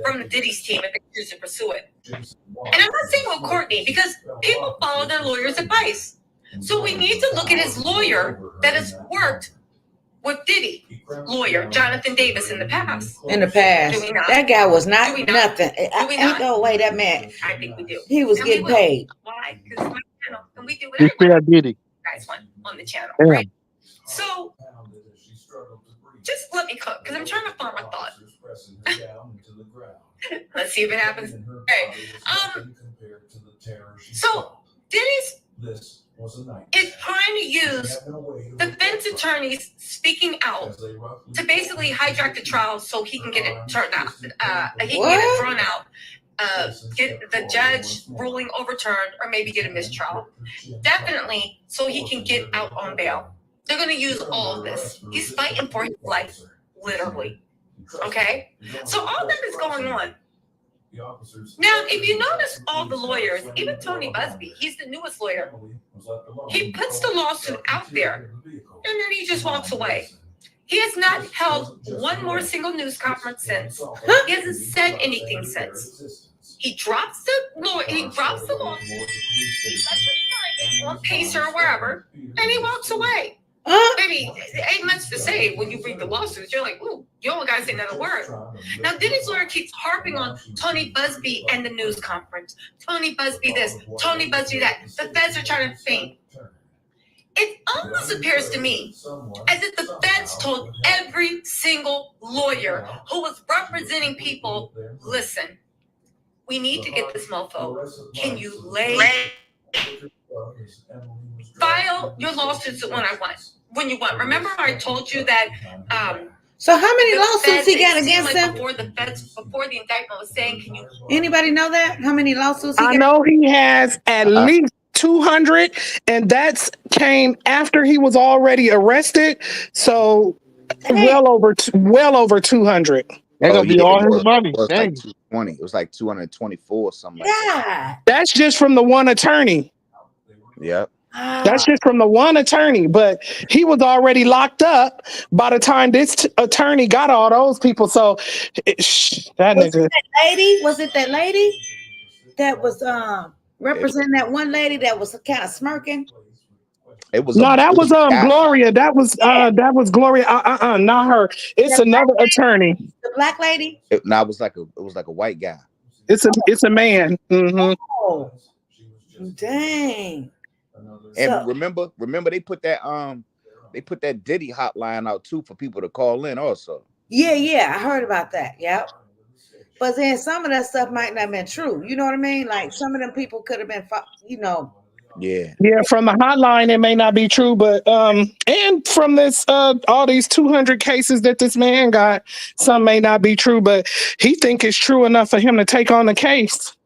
from the Diddy's team if they choose to pursue it. And I'm not saying with Courtney, because people follow their lawyer's advice. So we need to look at his lawyer that has worked with Diddy lawyer, Jonathan Davis, in the past. In the past. Do we not? That guy was not Do we not? nothing. Do we Ain't not? no way that man, I think we do. he was And getting we will. paid. Why? Because it's my channel, and we do He whatever said Diddy. you guys want on the channel, Damn. right? So just let me cook, because I'm trying to form a thought. Let's see if it happens. Okay. So Diddy's is trying to use defense attorneys speaking out to basically hijack the trial so he can get it turned out. He can get it thrown out. Get the judge ruling overturned, or maybe get a mistrial. Definitely, so he can get out on bail. They're going to use all of this. He's fighting for his life, literally. Okay? So all that is going on. Now, if you notice all the lawyers, even Tony Busby, he's the newest lawyer, he puts the lawsuit out there, and then he just walks away. He has not held one more single news conference since. He hasn't said anything since. He drops the lawsuit, he lets it sign it on Pacer or wherever, and he walks away. Maybe it ain't much to say when you read the lawsuits. You're like, ooh, you don't gotta say another word. Now, Diddy's lawyer keeps harping on Tony Busby and the news conference. Tony Busby this, Tony Busby that. The feds are trying to faint. It almost appears to me as if the feds told every single lawyer who was representing people, listen, we need to get this mofo. Can you file your lawsuits when you want? Remember I told you that So how many lawsuits he got against him? Before the indictment was saying, can you? Anybody know that? How many lawsuits he got? I know he has at least 200, and that's came after he was already arrested. So well over 200. That's gonna be all his money. It was Dang. like 220. It was like 224 or something like that. Yeah. That's just from the one attorney. Yep. That's just from the one attorney, but he was already locked up by the time this attorney got all those people. So that nigga. Was it that lady that was representing that one lady that was kind of smirking? It was that was guy. Gloria. That was Gloria. Not her. It's another attorney. The black lady? It was like a white guy. It's a man. Mm-hmm. Oh, dang. And So- remember they put that Diddy hotline out too for people to call in also. Yeah, I heard about that. Yep. But then some of that stuff might not have been true. You know what I mean? Like some of them people could have been, Yeah. Yeah, from the hotline, it may not be true, but and from this all these 200 cases that this man got, some may not be true, but he think it's true enough for him to take on the case.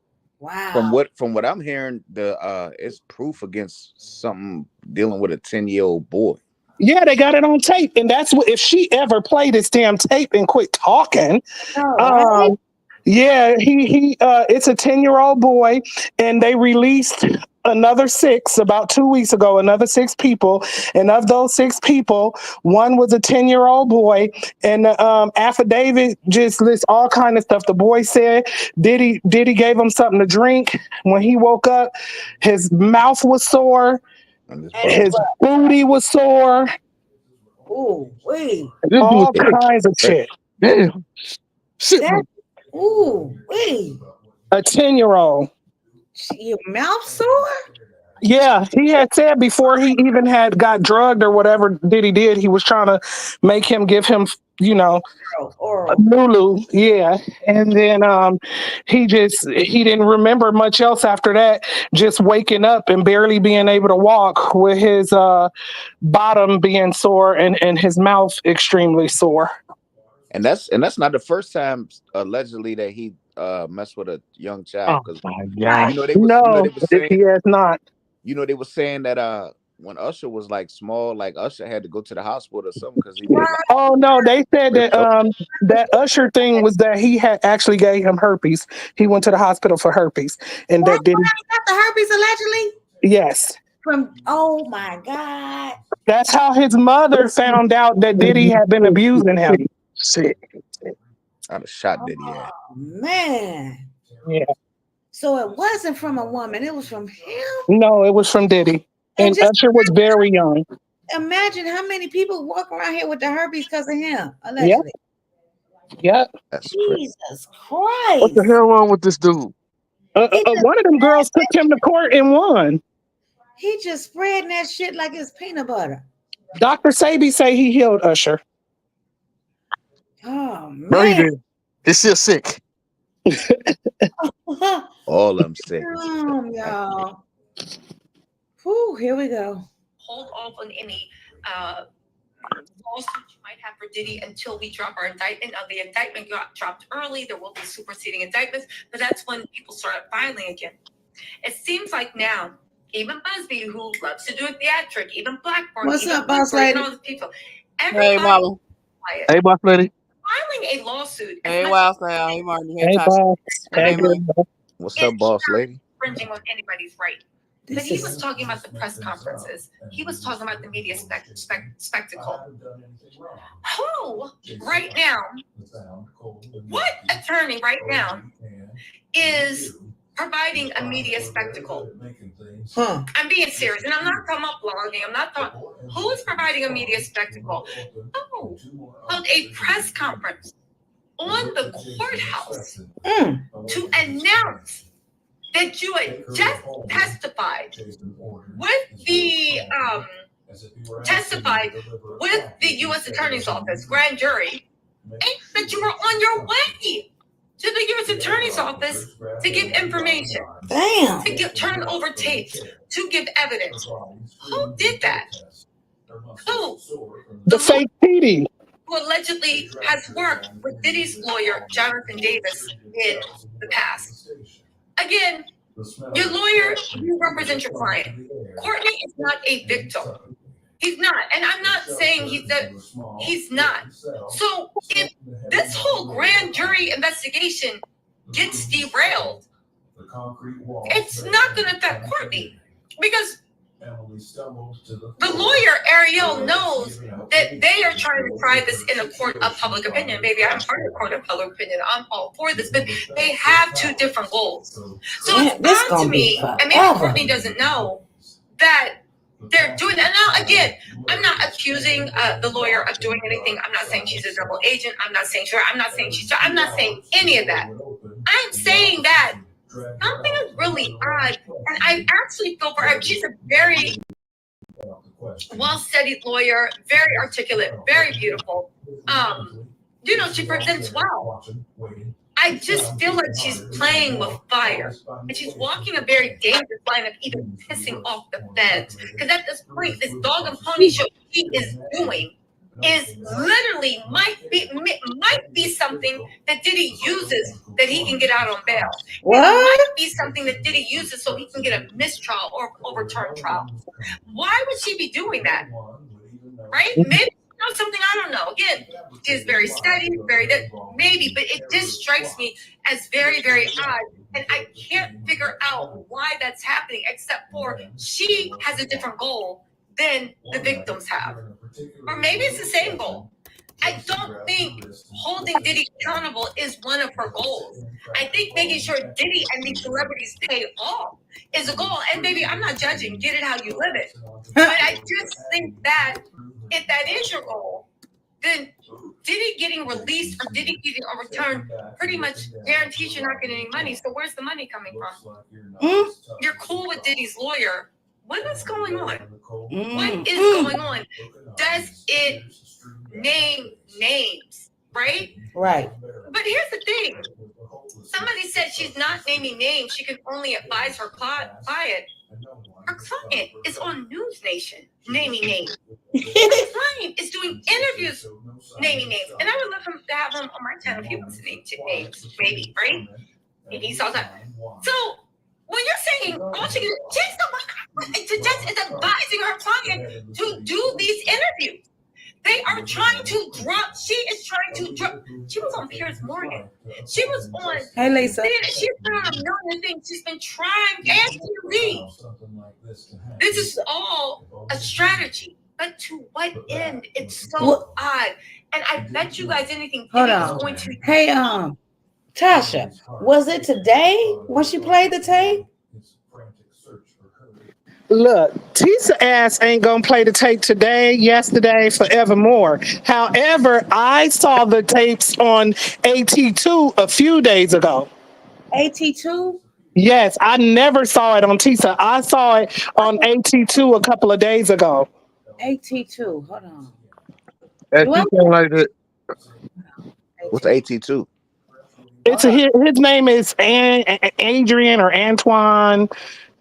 Wow. From what I'm hearing, it's proof against something dealing with a 10-year-old boy. Yeah, they got it on tape, and that's what if she ever played this damn tape and quit talking. Right? Yeah, he it's a 10-year-old boy, and they released another 6 about 2 weeks ago, another 6 people. And of those 6 people, one was a 10-year-old boy. And the affidavit just lists all kind of stuff. The boy said Diddy gave him something to drink. When he woke up, his mouth was sore. His booty was sore. Ooh, wait. All kinds of shit. Damn. Ooh, wait. A 10-year-old. Your mouth sore? Yeah, he had said before he even had got drugged or whatever Diddy did, he was trying to make him give him, you know, Oral. Lulu. Yeah, and then he didn't remember much else after that. Just waking up and barely being able to walk with his bottom being sore and his mouth extremely sore. And that's not the first time allegedly that he messed with a young child. Oh Because my God. No, they were saying he has not. they were saying that when Usher was like small, like Usher had to go to the hospital or something because he was like Oh no, they said that ripped up. that Usher thing was that he had actually gave him herpes. He went to the hospital for herpes, and That's that didn't. why he got the herpes allegedly Yes, from. Oh my God. that's how his mother found out that Diddy had been abusing him. Sick. I'd have shot Diddy. Yeah. Oh, man. Yeah, So it wasn't from a woman; it was from him. no, it was from Diddy, And and just Usher was very young. imagine how many people walk around here with the herpes because of him, Yep, allegedly. yep. That's crazy. Jesus What the Christ! hell wrong with this dude? He just One of them girls took him to court and won. he just spreading that shit like it's peanut butter. Dr. Sabi say he healed Usher. Oh Bro, he man! did. He's still sick. All of them sick. Y'all. Whew, here we go. Hold off on any lawsuits you might have for Diddy until we drop our indictment. The indictment got dropped early. There will be superseding indictments, but that's when people start filing again. It seems like now, even Busby, who loves to do a theatric, even Blackburn, What's even up, boss Bloomberg, lady? and all these people, Hey, everybody mama. quiet. Hey, boss lady. Filing a lawsuit as Hey, much Wild Style. Hey, Martin. Hey, Hey, Tasha. boss. Hey, Hey, man. girl. What's up, boss lady? infringing on anybody's right. But he was talking about the press conferences. He was talking about the media spectacle. Who right now, what attorney right now is providing a media spectacle? I'm being serious, and I'm not talking about blogging. I'm not talking. Who is providing a media spectacle? Oh, held a press conference on the courthouse to announce that you had just testified with the U.S. Attorney's Office grand jury, and that you were on your way to the U.S. Attorney's Office to give information, Damn. to turn over tapes, to give evidence. Who did that? Who? The fake PD. Who allegedly has worked with Diddy's lawyer, Jonathan Davis, in the past. Again, your lawyer, you represent your client. Courtney is not a victim. He's not. And I'm not saying he's not. So if this whole grand jury investigation gets derailed, it's not going to affect Courtney. Because the lawyer, Ariel, knows that they are trying to try this in a court of public opinion. Maybe I'm part of the court of public opinion. I'm all for this, but they have two different goals. So it's odd to me, and maybe Courtney doesn't know, that they're doing that. Now, again, I'm not accusing the lawyer of doing anything. I'm not saying she's a double agent. I'm not saying I'm not saying any of that. I'm saying that something is really odd, and I actually feel for her. She's a very well-studied lawyer, very articulate, very beautiful. She presents well. I just feel like she's playing with fire, and she's walking a very dangerous line of even pissing off the feds. Because at this point, this dog and pony show she is doing is literally might be something that Diddy uses that he can get out on bail. What? It might be something that Diddy uses so he can get a mistrial or overturned trial. Why would she be doing that? Right? Maybe something I don't know. Again, she's very steady, maybe, but it just strikes me as very, very odd. And I can't figure out why that's happening, except for she has a different goal than the victims have. Or maybe it's the same goal. I don't think holding Diddy accountable is one of her goals. I think making sure Diddy and these celebrities pay off is a goal. And maybe I'm not judging, get it how you live it. But I just think that if that is your goal, then Diddy getting released or Diddy getting overturned pretty much guarantees you're not getting any money. So where's the money coming from? You're cool with Diddy's lawyer, What is going on? Mm. What is going on? Does it name names, right? Right. But here's the thing. Somebody said she's not naming names. She can only advise her client. Her client is on News Nation naming names. Her client is doing interviews naming names. And I would love him to have him on my channel if he wants to name names, maybe, right? Maybe he saw that. So when you're saying all she just is advising her client to do these interviews. They are trying to drop. She is trying to drop. She was on Piers Morgan. She was on. Hey, Lisa. She's been on a million things. She's been trying and TV. This is all a strategy. But to what end? It's so odd. And I bet you guys anything. Hold on. Going to Hey, Tasha, was it today when she played the tape? Look, Tisa ass ain't gonna play the tape today, yesterday, forevermore. However, I saw the tapes on AT2 a few days ago. AT2? Yes, I never saw it on Tisa. I saw it on AT2 a couple of days ago. AT2. Hold on. That Well- you like that. What's AT2? His name is Adrian or Antoine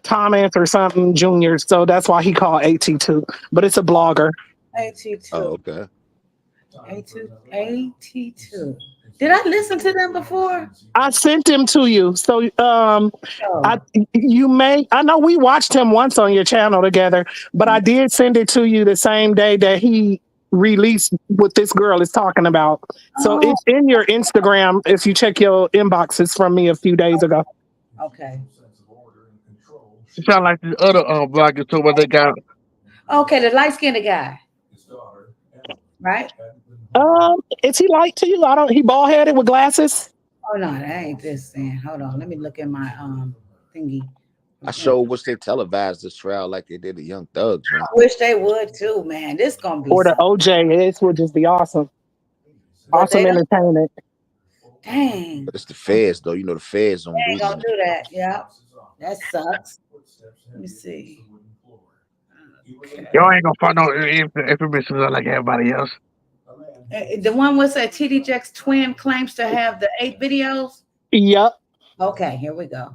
Thomas or something Jr. So that's why he called AT2. But it's a blogger. AT2. Oh, okay. AT2. Did I listen to them before? I sent him to you. So I know we watched him once on your channel together, but I did send it to you the same day that he released what this girl is talking about. So it's in your Instagram if you check your inboxes from me a few days ago. Okay. She sound like the other bloggers too, but they got. Okay, the light-skinned guy. Right? Is he light to you? He bald headed with glasses? Oh no, that ain't this thing. Hold on. Let me look at my thingy. I sure wish they televised this trial like they did the Young Thugs, man. I wish they would too, man. This gonna be Or the something. OJ. This would just be awesome. Awesome entertainment. Dang. But it's the feds, though. You know the feds don't They ain't do gonna do that. Yeah. That sucks. Let me see. Okay. Y'all ain't gonna find no information like everybody else. The one was that TD Jack's twin claims to have the 8 videos. Yep. Okay, here we go.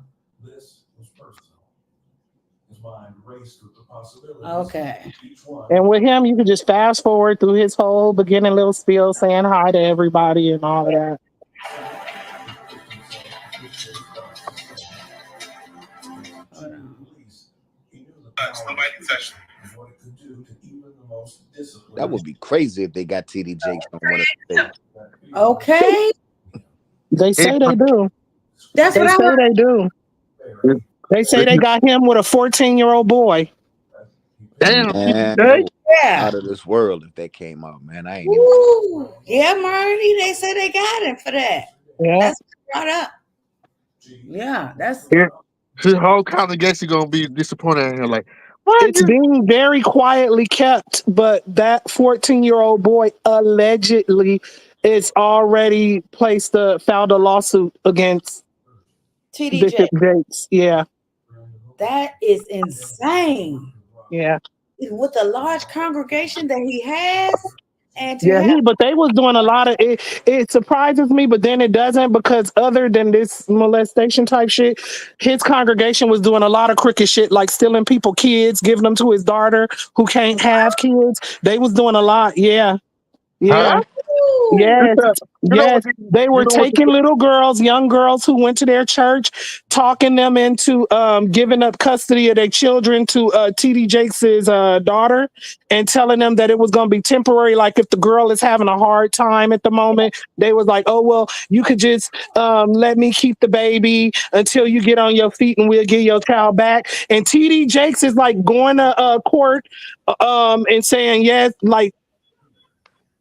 Okay. And with him, you could just fast forward through his whole beginning little spiel saying hi to everybody and all of that. That would be crazy if they got TD Jakes on one of the Okay. They say they do. That's They what I say want. they do. They say they got him with a 14-year-old boy. Damn. Man, Yeah. out of this world if that came out, man. I ain't even. Ooh. Yeah, Marty. They say they got him for that. Yeah. That's brought up. Yeah, that's His whole congregation gonna be disappointed in him. Like, why It's being very quietly kept, but that 14-year-old boy allegedly is already filed a lawsuit against TD Bishop Jakes. Jakes. Yeah. That is insane. Yeah. With the large congregation that he has, and to Yeah, have but they was doing a lot of it. It surprises me, but then it doesn't, because other than this molestation type shit, his congregation was doing a lot of crooked shit, like stealing people kids, giving them to his daughter who can't have kids. They was doing a lot. Yeah. Yeah. Huh? Yes. You know Yes. what? They were taking little girls, young girls who went to their church, talking them into giving up custody of their children to TD Jakes' daughter, and telling them that it was going to be temporary. Like if the girl is having a hard time at the moment, they was like, oh, well, you could just let me keep the baby until you get on your feet and we'll give your child back. And TD Jakes is like going to court and saying, yes, like,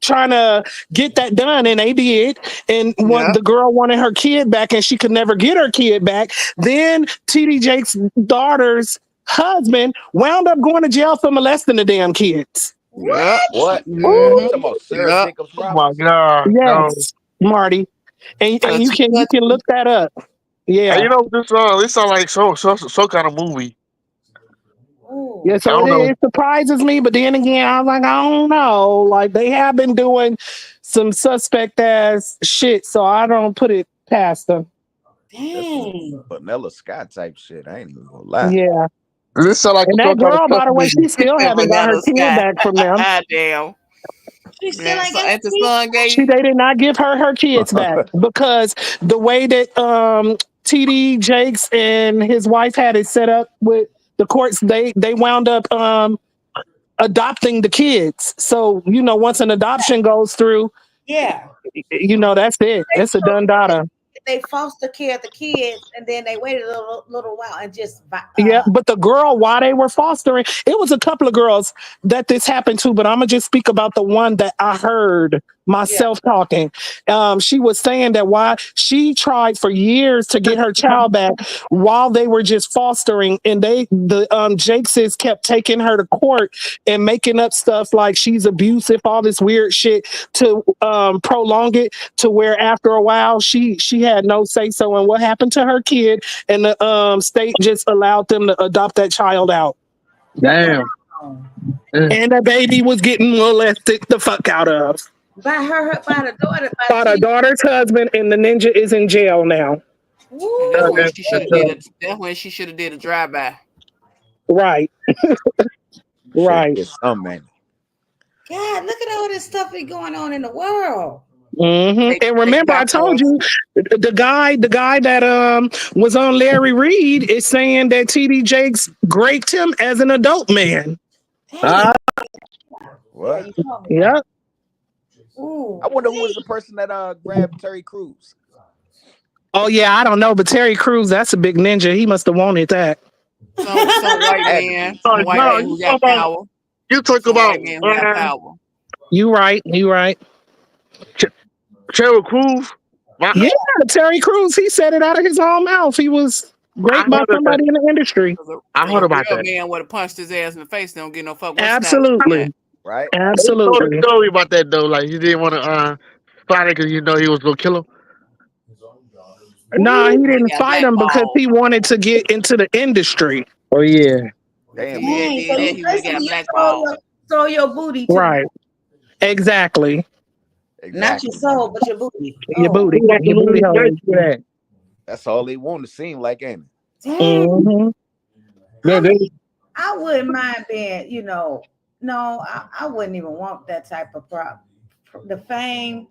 trying to get that done, and they did. And the girl wanted her kid back, and she could never get her kid back. Then TD Jakes' daughter's husband wound up going to jail for molesting the damn kids. What? Yeah. Talking about Sarah Yeah. Jacobs Oh Roberts? my God. Yes, Marty, and you can look that up. And Yeah. you know this sound like so kind of movie. ooh. Yeah, I so don't know. it surprises me, but then again, I was like, I don't know. Like they have been doing some suspect ass shit, so I don't put it past them. That's some Dang. vanilla sky type shit. I ain't even gonna lie. Yeah. This sound like And some that kind of girl, stuff by the from way, she still haven't got her Vanilla kid Sky. back from them. Damn. She still Yeah, ain't so got ain't the a son She gay? they did not give her her kids back because the way that TD Jakes and his wife had it set up with the courts, they wound up adopting the kids. So once an adoption goes through, Yeah. that's it. They It's a so done data. they foster care the kids, and then they waited a little while and just Yeah, but the girl, while they were fostering, it was a couple of girls that this happened to, but I'm gonna just speak about the one that I heard yeah. myself talking. She was saying that why she tried for years to get her child back while they were just fostering, and the Jakeses kept taking her to court and making up stuff like she's abusive, all this weird shit to prolong it to where after a while she had no say so in what happened to her kid, and the state just allowed them to adopt that child out. damn. Oh. Yeah. And the baby was getting molested the fuck out of By the daughter, by by the T. daughter's husband, and the ninja is in jail now. And that's when Woo. she should have did it. That's when she should have did a drive by. Right, Should have right. did something, man. God, look at all this stuff be going on in the world. And Take remember, by I told force. you the guy that was on Larry Reed is saying that TD Jakes raped him as an adult man. Dang. Ah, Yeah, What? you told me that. Yep. Ooh. I wonder who was the person that grabbed Terry Crews. Oh yeah, I don't know, but Terry Crews, that's a big ninja. He must have wanted that. Some white Had to man, be. some white no, man who got power. you talk Some about white man who got power. You right. You right. Terry Crews. I, Yeah, Terry Crews, he said it out of his own mouth. He was I raped by heard of that. somebody in the industry. I Cause heard a about real that. man would have punched his ass in the face. Don't get no fuck what style he got. Absolutely. Right? They told a Absolutely. story about that though. Like he didn't want to fight it because he was gonna kill him. Nah, he Cause he didn't got fight him because blackballed. he wanted to get into the industry. Oh yeah. If Damn, he he had Dang. did So that, you he would have got basically you sold blackballed. your booty to Right. Exactly. not your exactly. soul, but your booty. Your Oh booty. He got the Your booty movie hole. straight for that. That's all they want to seem like, ain't it? dang. hmm I Yeah, mean, they, I wouldn't mind being, no, I wouldn't even want that type of prop. The fame,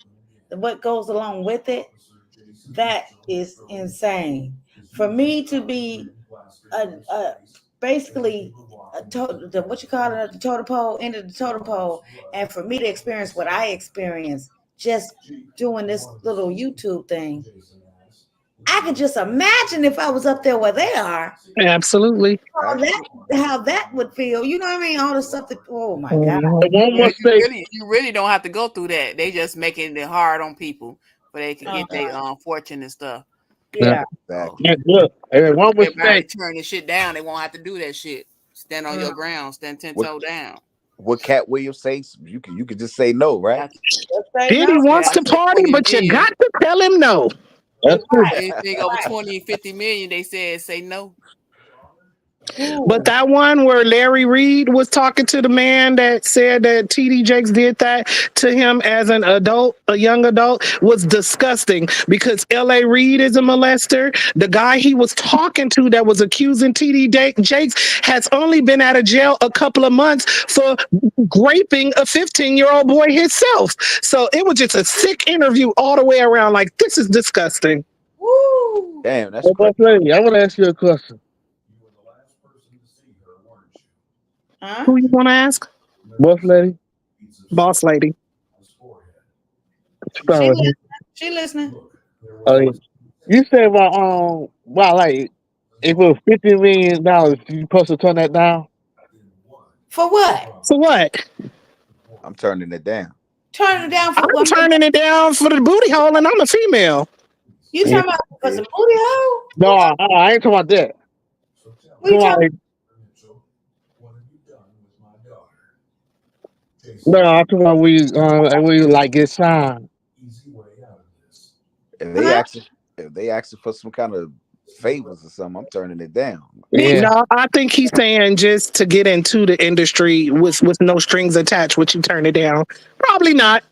what goes along with it, that is insane. For me to be a basically what you call it, the totem pole, end of the totem pole, and for me to experience what I experienced just doing this little YouTube thing, I could just imagine if I was up there where they are, Absolutely. how that Absolutely. how that would feel. You know what I mean? All the stuff that. Oh my god. Mhm. and one Well, mistake. you really don't have to go through that. They just making it hard on people, so they can get their Uh-huh. fortune and stuff. Yeah. Yeah. So Exactly. And look, and one everybody mistake. turn this shit down. They won't have to do that shit. Stand on Mm. your ground. Stand ten What toe down. what Cat Williams says, you could just say no, right? Got Let's say no. Diddy wants yeah, to party, 20 but you million. got to tell him no. That's true. Right. Anything over Right. 20, 50 million, they said say no. But Ooh. that one where Larry Reed was talking to the man that said that TD Jakes did that to him as an adult, a young adult, was disgusting because LA Reid is a molester. The guy he was talking to that was accusing Jakes has only been out of jail a couple of months for raping a 15-year-old boy himself. So it was just a sick interview all the way around. Like, this is disgusting. Woo. Damn, that's Hey, crazy. boss lady, I want to ask you a question. Huh? Who you want to ask? Boss lady, Boss lady. what's She wrong with listening. you? She listening. Oh, yeah. You said about like if it was $50 million, you supposed to turn that down. For what? For what? I'm turning it down. Turn it down I'm for what? turning it down for the booty hole, and I'm a female. You Yeah. talking about for Yeah. some booty hole? No, I ain't talking about that. What you Come on, talking? like, no, I'm talking about we like get signed. If they Huh? ask if they ask for some kind of favors or something, I'm turning it down. Yeah. No, I think he's saying just to get into the industry with no strings attached, would you turn it down? Probably not.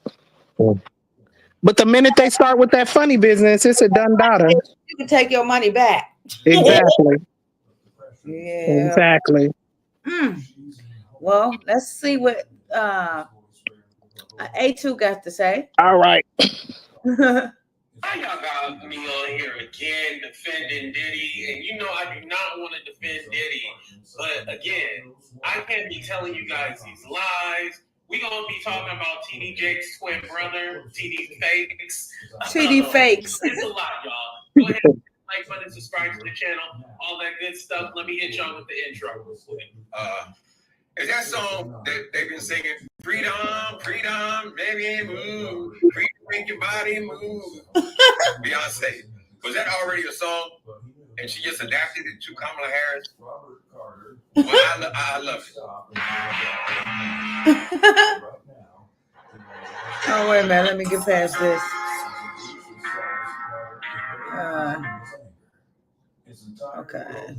But the minute they start with that funny business, it's a done daughter. You can take your money back. Exactly. Yeah. Exactly. Mm. Well, let's see what A2 got to say. All right. Why y'all got me on here again defending Diddy? And you know I do not want to defend Diddy. But again, I can't be telling you guys these lies. We're going to be talking about TD Jake's twin brother, TD Fakes. TD Fakes. It's a lot, y'all. Go ahead, like button, subscribe to the channel, all that good stuff. Let me hit y'all with the intro. Is that song that they've been singing? Freedom, freedom, baby, move. Freedom, make your body move. Beyonce. Was that already a song? And she just adapted it to Kamala Harris? Well, I love it. Oh, wait a minute. Let me get past this. Okay.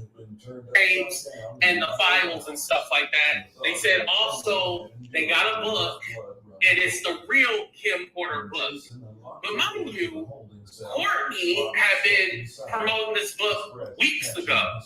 And the files and stuff like that. They said also they got a book, and it's the real Kim Porter book. But mind you, Courtney had been promoting this book weeks ago.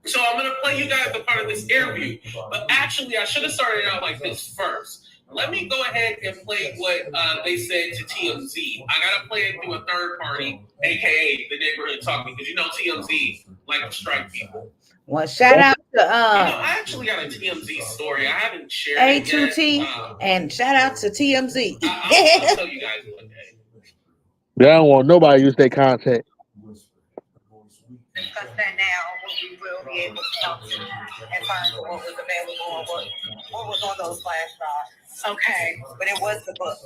So I'm going to play you guys a part of this interview. But actually, I should have started out like this first. Let me go ahead and play what they said to TMZ. I got to play it through a third party, a.k.a. the neighborhood talking, because you know TMZ like to strike people. Well, shout out to I actually got a TMZ story. I haven't shared A2T it yet. and shout out to TMZ. I'll tell you guys one day. They don't want nobody to use their contact. Discuss that now, what we will be able to talk to and find what was available and what was on those flash drives. Okay, but it was the book.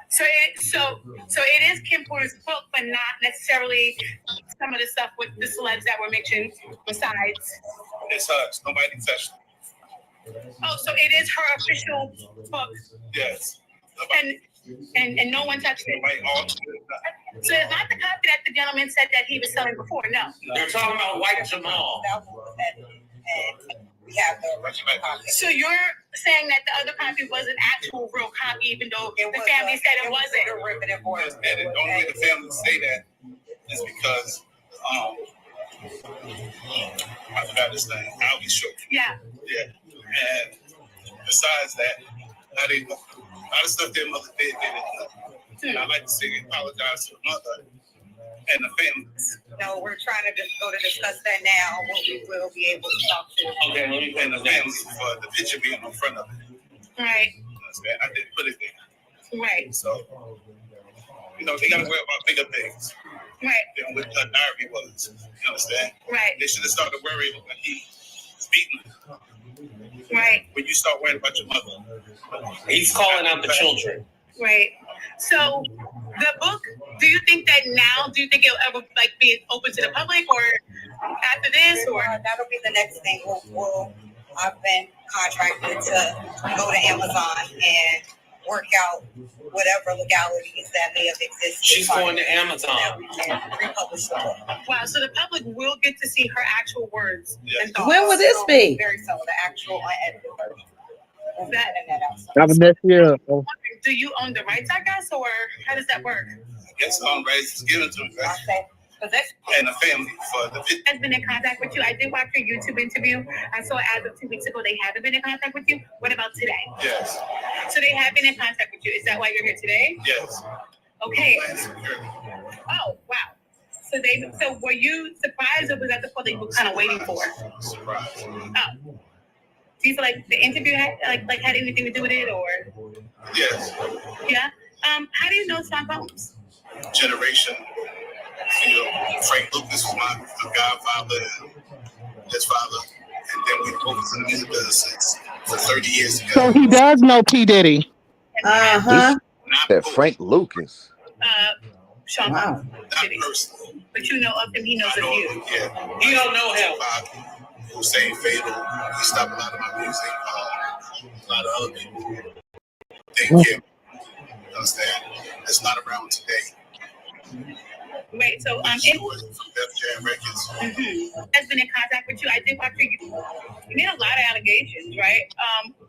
So it is Kim Porter's book, but not necessarily some of the stuff with the celebs that were mentioned. Besides, It's hers. Nobody touched it. oh, so it is her official book, Yes. and no one touched it. Nobody altered it. So it's not the copy that the gentleman said that he was selling before. No. They're talking about White Jamal. And we have the original copy. So you're saying that the other copy was an actual real copy, even though the family said it wasn't. Derivative work. And the only way the family say that is because I forgot this name. I'll be sure. Yeah. Yeah. And besides that, a lot of stuff their mother did. And I'd like to say apologize to the mother and the family. No, we're trying to just go to discuss that now, what we will be able to talk to. Okay, let me And the family for the picture being in front of it. Right. I didn't put it there. Right. So, they got to worry about bigger things. Right. Than what her diary was. You understand? Right. They should have started worrying when he was beaten. Right. When you start worrying about your mother. He's calling out the children. Right. So the book, do you think it'll ever be open to the public or after this or? That'll be the next thing. I've been contracted to go to Amazon and work out whatever legalities that may have existed. She's going to Amazon. Republish the book. Wow, so the public will get to see her actual words. Yes. And thoughts. When will this be? Very so, the actual unedited version. Have next year. Do you own the rights, I guess, or how does that work? I guess rights is given to me, right? And the family for the picture. Has been in contact with you. I did watch your YouTube interview. I saw as of 2 weeks ago they haven't been in contact with you. What about today? Yes. So they have been in contact with you. Is that why you're here today? Yes. Okay. Oh, wow. So were you surprised or was that the part that you were kind of waiting for? Surprise. Oh. Do you feel like the interview had had anything to do with it or? Yes. Yeah. How do you know Sean Combs? Generation. Frank Lucas was the godfather and his father. And then we both was in the music business for 30 years ago. So he does know P. Diddy. Uh-huh. That Frank Lucas. Sean Wow. Combs. Not personally. But you know of him, he knows of you. Yeah. You don't know him. Hussein Fatal. He stopped a lot of my music. A lot of other people. Thank you. Understand? It's not around today. Right. So has been in contact with you. I did watch you. You made a lot of allegations, right?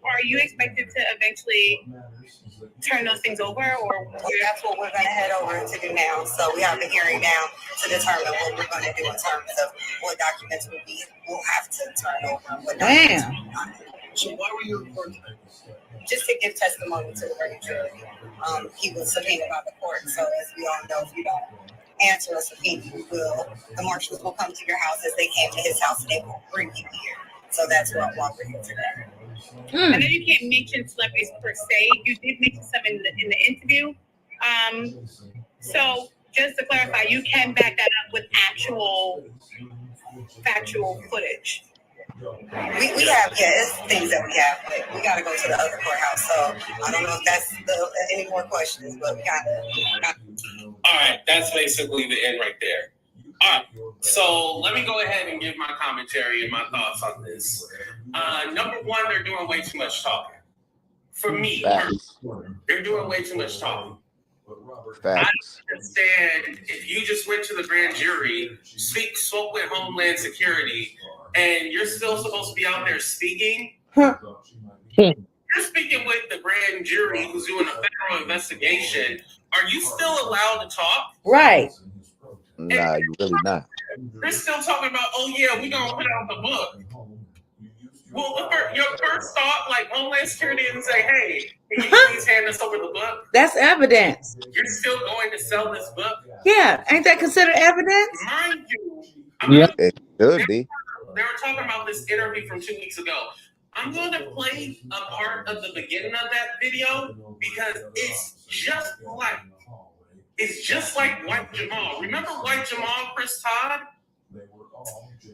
Are you expected to eventually turn those things over, or that's what we're going to head over to do now? So we have the hearing now to determine what we're going to do in terms of what documents we'll have to turn over. What Damn. So why were you in court? Just to give testimony to the grand jury. He was subpoenaed by the court, so as we all know, if you don't answer a subpoena, the marshals will come to your house as they came to his house and they will bring you here. So that's why we're here today. I know you can't mention celebrities per se. You did mention some in the interview. So just to clarify, you can back that up with actual factual footage. We have, it's things that we have, but we got to go to the other courthouse. So I don't know if that's any more questions, but we got to. All right, that's basically the end right there. All right, so let me go ahead and give my commentary and my thoughts on this. Number one, they're doing way too much talking. For me, they're doing way too much talking. I understand if you just went to the grand jury, spoke with Homeland Security, and you're still supposed to be out there speaking. You're speaking with the grand jury who's doing a federal investigation. Are you still allowed to talk? Right. Nah, you're really not. They're still talking about, oh yeah, we're gonna put out the book. Well, your first thought, like Homeland Security, and say, hey, can you please hand us over the book? That's evidence. You're still going to sell this book? Yeah, ain't that considered evidence? Mind you, It should be. They were talking about this interview from 2 weeks ago. I'm going to play a part of the beginning of that video because it's just like White Jamal. Remember White Jamal, Chris Todd?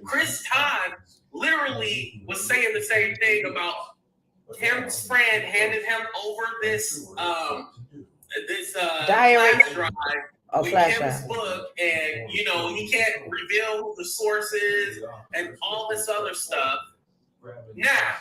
Chris Todd literally was saying the same thing about his friend handed him over this diary flash drive with his book, and he can't reveal who the source is and all this other stuff. Now,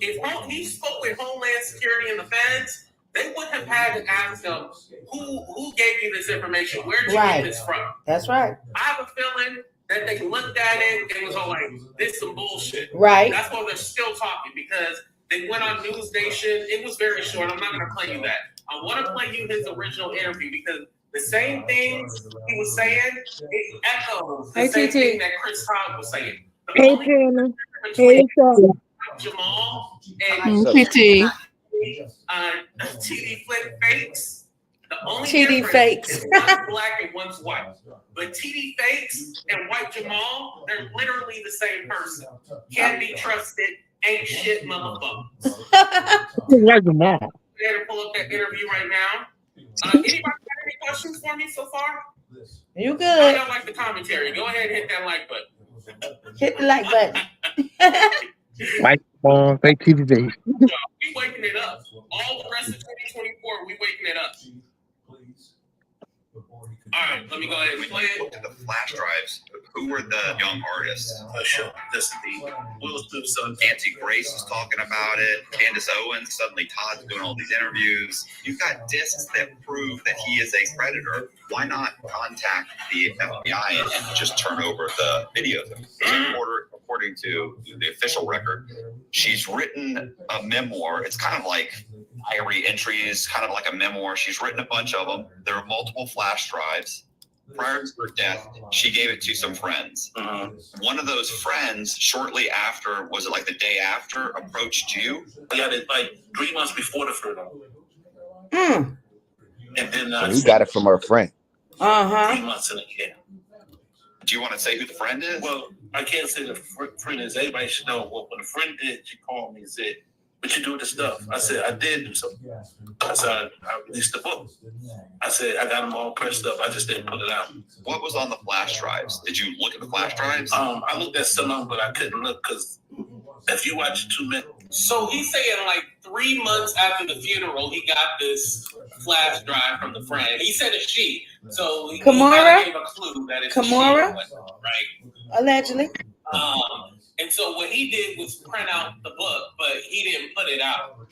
if he spoke with Homeland Security and the feds, they would have had to ask them, who gave you this information? Where did you get this from? That's right. I have a feeling that they looked at it and was all like, this is some bullshit. Right. That's why they're still talking, because they went on News Nation. It was very short. I'm not going to play you that. I want to play you his original interview because the same things he was saying, it echoes the same thing that Chris Todd was saying. Hey, Pamela. Hey, Jamal and PT. TD Flip Fakes. The only TD Fakes. is one's black and one's white. But TD Fakes and White Jamal, they're literally the same person. Can't be trusted. Ain't shit, motherfuckers. White Jamal. We're going to pull up that interview right now. Anybody got any questions for me so far? You good? I don't like the commentary. Go ahead and hit that like button. Hit the like button. White Jamal, thank TD. We waking it up. All the rest of 2024, we waking it up. All right, let me go ahead and play it. The flash drives. Who were the young artists? Sure. This is the Will Smith's son. Auntie Grace was talking about it. Candace Owens. Suddenly Todd's doing all these interviews. You've got discs that prove that he is a predator. Why not contact the FBI and just turn over the videos? According to the official record, she's written a memoir. It's kind of like diary entries, kind of like a memoir. She's written a bunch of them. There are multiple flash drives. Prior to her death, she gave it to some friends. One of those friends, shortly after, was it like the day after, approached you? I got it like 3 months before the funeral. Mm. And then So you got it from her friend. 3 months in a year. Do you want to say who the friend is? Well, I can't say the friend is. Everybody should know. Well, when a friend did, she called me and said, what you do with the stuff? I said, I did do something. I said, I released the book. I said, I got them all pressed up. I just didn't put it out. What was on the flash drives? Did you look at the flash drives? I looked at some of them, but I couldn't look because if you watch 2 minutes. So he's saying like 3 months after the funeral, he got this flash drive from the friend. He said it's she. So he Kamara? gave a clue that it's Kamara? she, right? Allegedly. And so what he did was print out the book, but he didn't put it out.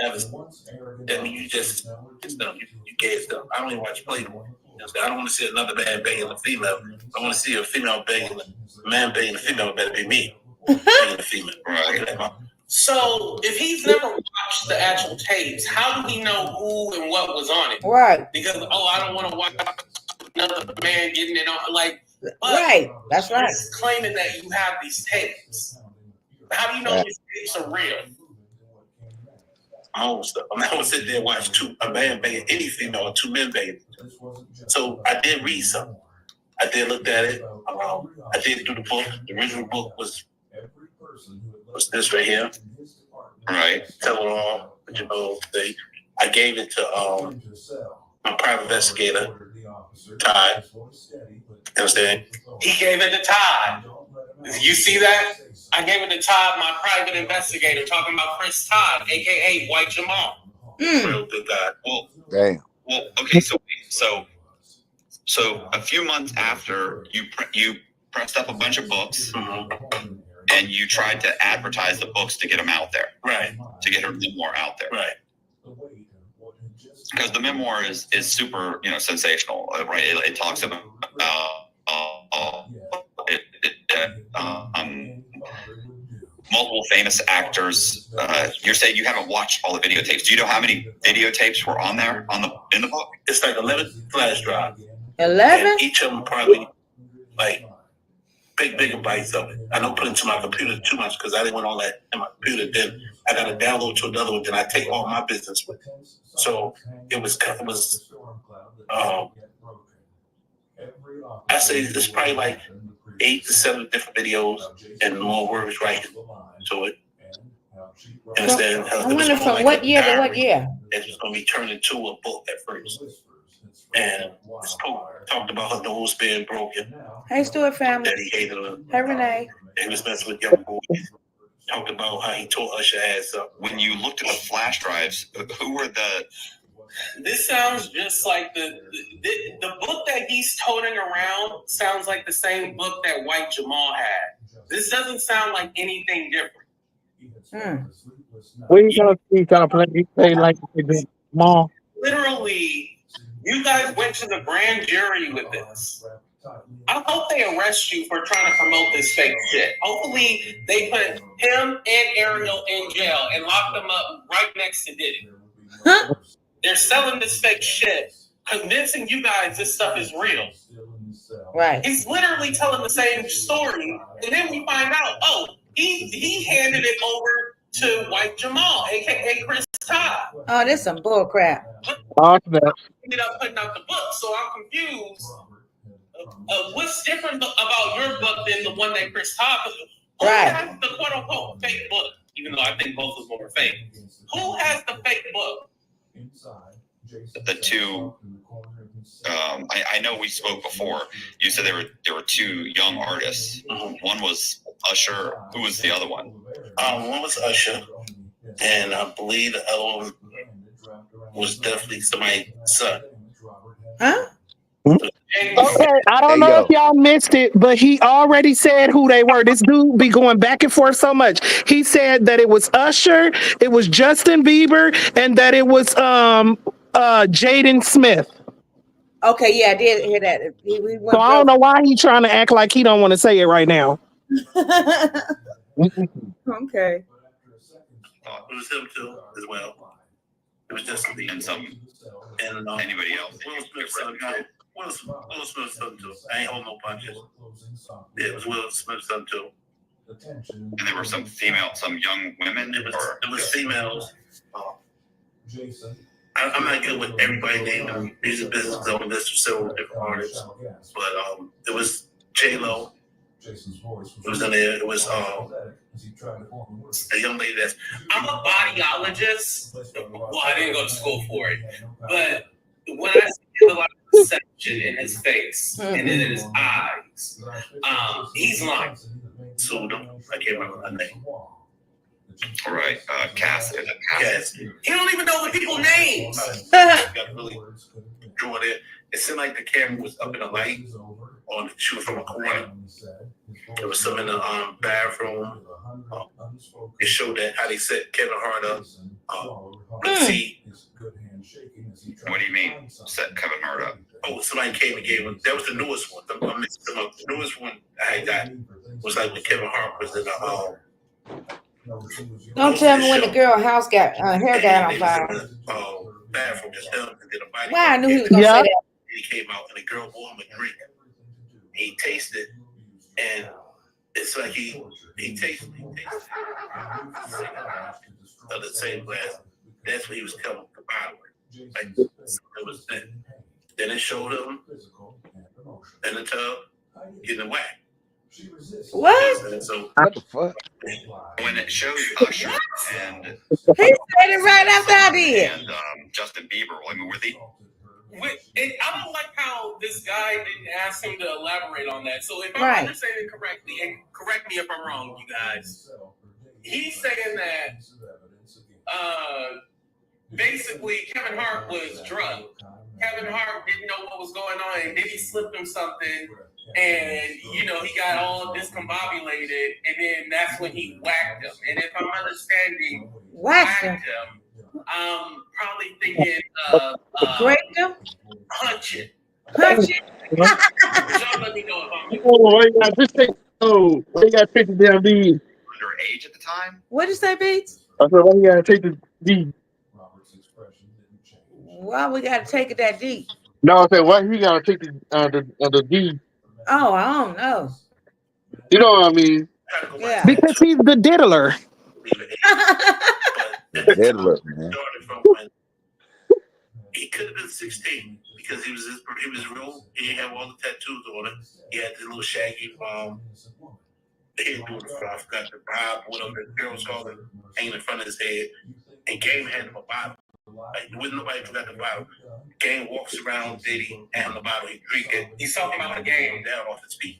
that means you just it's them. You gay stuff. I don't even watch Playboy. I don't want to see another man banging a female. I want to see a female banging a man banging a female. Better be me banging a female. Right. So if he's never watched the actual tapes, how do he know who and what was on it? Right. Because I don't want to watch another man getting it on. Like, right. That's right. Claiming that you have these tapes. How do you know these tapes are real? My own stuff. I'm not gonna sit there and watch a man banging any female or two men banging. So I did read something. I did look at it. I did do the book. The original book was this right here. Right. Tell it all. You know, I gave it to my private investigator, Todd. You understand? He gave it to Todd. You see that? I gave it to Todd, my private investigator, talking about Chris Todd, aka White Jamal. Real good guy. Well, damn. Well, okay, so a few months after you pressed up a bunch of books, and you tried to advertise the books to get them out there, right? To get her memoir out there, right? Because the memoir is super, sensational, right? It talks about multiple famous actors. You're saying you haven't watched all the videotapes. Do you know how many videotapes were on there in the book? It's like 11 flash drives. 11? And each of them probably like big bytes of it. I don't put into my computer too much because I didn't want all that in my computer. Then I got to download to another one. Then I take all my business with it. So it was I say it's probably like 8 to 7 different videos and more words writing to it. Understand? I wonder from what year to what year? It's going to be turned into a book at first. And it's cool. Talked about her nose being broken. Hey, Stewart family. That he hated her. Hey, Renee. He was messing with young boys. Talked about how he tore Usher ass up. When you looked at the flash drives, who were the... This sounds just like the book that he's toting around sounds like the same book that White Jamal had. This doesn't sound like anything different. We gonna play like they did Jamal. Literally, you guys went to the grand jury with this. I hope they arrest you for trying to promote this fake shit. Hopefully, they put him and Ariel in jail and lock them up right next to Diddy. Huh? They're selling this fake shit, convincing you guys this stuff is real. Right. He's literally telling the same story, and then we find out, he handed it over to White Jamal, aka Chris Todd. Oh, this some bull crap. Ended up putting out the book, so I'm confused. What's different about your book than the one that Chris Todd was? Who has the quote unquote fake book? Even though I think both of them are fake. Who has the fake book? The two, I know we spoke before. You said there were two young artists. One was Usher. Who was the other one? One was Usher, and I believe the other one was definitely somebody's son. Huh? Okay, I don't know if y'all missed it, but he already said who they were. This dude be going back and forth so much. He said that it was Usher, it was Justin Bieber, and that it was Jaden Smith. Okay, yeah, I did hear that. So I don't know why he trying to act like he don't want to say it right now. Okay. It was him too, as well. It was Justin Bieber And some and anybody else. Will Smith's son too. Will Smith's son too. I ain't holding no punches. Yeah, it was Will Smith's son too. And there were some young women. It was females. I'm not good with everybody naming music business on this for several different artists, but it was J-Lo. It was in there. It was a young lady that's. I'm a bodyologist. Well, I didn't go to school for it, but when I see a lot of perception in his face and in his eyes, he's lying. So I can't remember her name. All right, Cassidy. He don't even know the people's names. Got really draw it in. It seemed like the camera was up in the light on the shoot from a corner. There was some in the bathroom. It showed that how they set Kevin Hart up See, What do you mean? Set Kevin Hart up? oh, somebody came and gave him. That was the newest one. I'm mixing them up. The newest one I got was like when Kevin Hart was in the. Don't tell me when the girl house got hair got on fire. Bathroom just him and then a body. Why I knew he was gonna say that. He came out and the girl bought him a drink. He tasted, and it's like he tasted of the same glass. That's what he was coming with the bottle. Like it was that. Then it showed him in the tub getting whacked. What? So What the fuck? When it showed Usher and He said it right after I did. and Justin Bieber, I mean, were they? I don't like how this guy didn't ask him to elaborate on that. So if I'm Right. understanding correctly, and correct me if I'm wrong, you guys, he's saying that basically Kevin Hart was drunk. Kevin Hart didn't know what was going on, and then he slipped him something, and he got all discombobulated, and then that's when he whacked him. And if I'm understanding, Whacked him. I'm probably thinking Raped him. hunching. Hunching. Y'all let me know if I'm Oh, why you gotta take the damn D? Underage at the time? What'd you say, Beats? I said, why you gotta take the D? Why we gotta take it that deep? No, I said, why you gotta take the D? Oh, I don't know. You know what I mean? Yeah. Because he's the diddler. Diddler, man. He could have been 16 because he was real. He didn't have all the tattoos on it. He had the little shaggy he didn't do it. I forgot the bob, whatever the girls called it, hanging in front of his head. And Game had him a bottle. Like, wasn't nobody forgot the bottle. Game walks around Diddy and the bottle. He drink it. He's talking about the game down off his feet.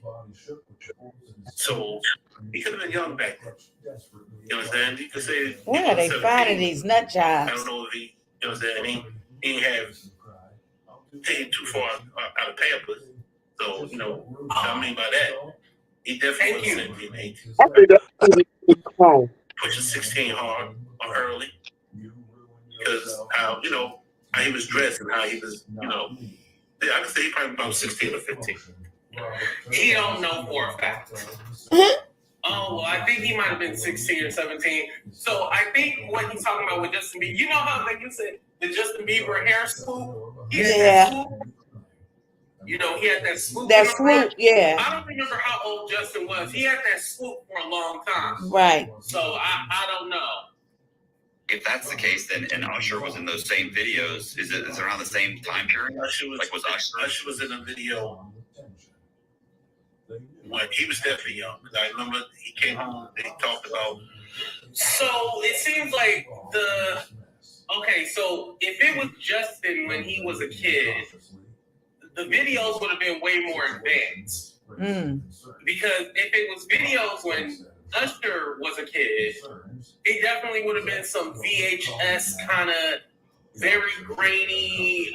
So he could have been young back then. You understand? You could say. Where are they finding these nut I jobs? don't know if he. You understand? He didn't have taken too far out of Pampers. So what I mean by that, he definitely was 17, 18. I think that's Pushing 16 hard or early. Because how he was dressed and how he was, I could say he probably about 16 or 15. He don't know for a fact. Oh, well, I think he might have been 16 or 17. So I think what he's talking about with Justin Bieber, you know how, like you said, the Justin Bieber hair swoop? He had that swoop. He had that swoop. That swoop, yeah. I don't remember how old Justin was. He had that swoop for a long time. Right. So I don't know. If that's the case, then and Usher was in those same videos, is it around the same time period? Usher was in a video when he was definitely young. I remember he came home and he talked about. So it seems like so if it was Justin when he was a kid, the videos would have been way more advanced. Because if it was videos when Usher was a kid, it definitely would have been some VHS kind of very grainy.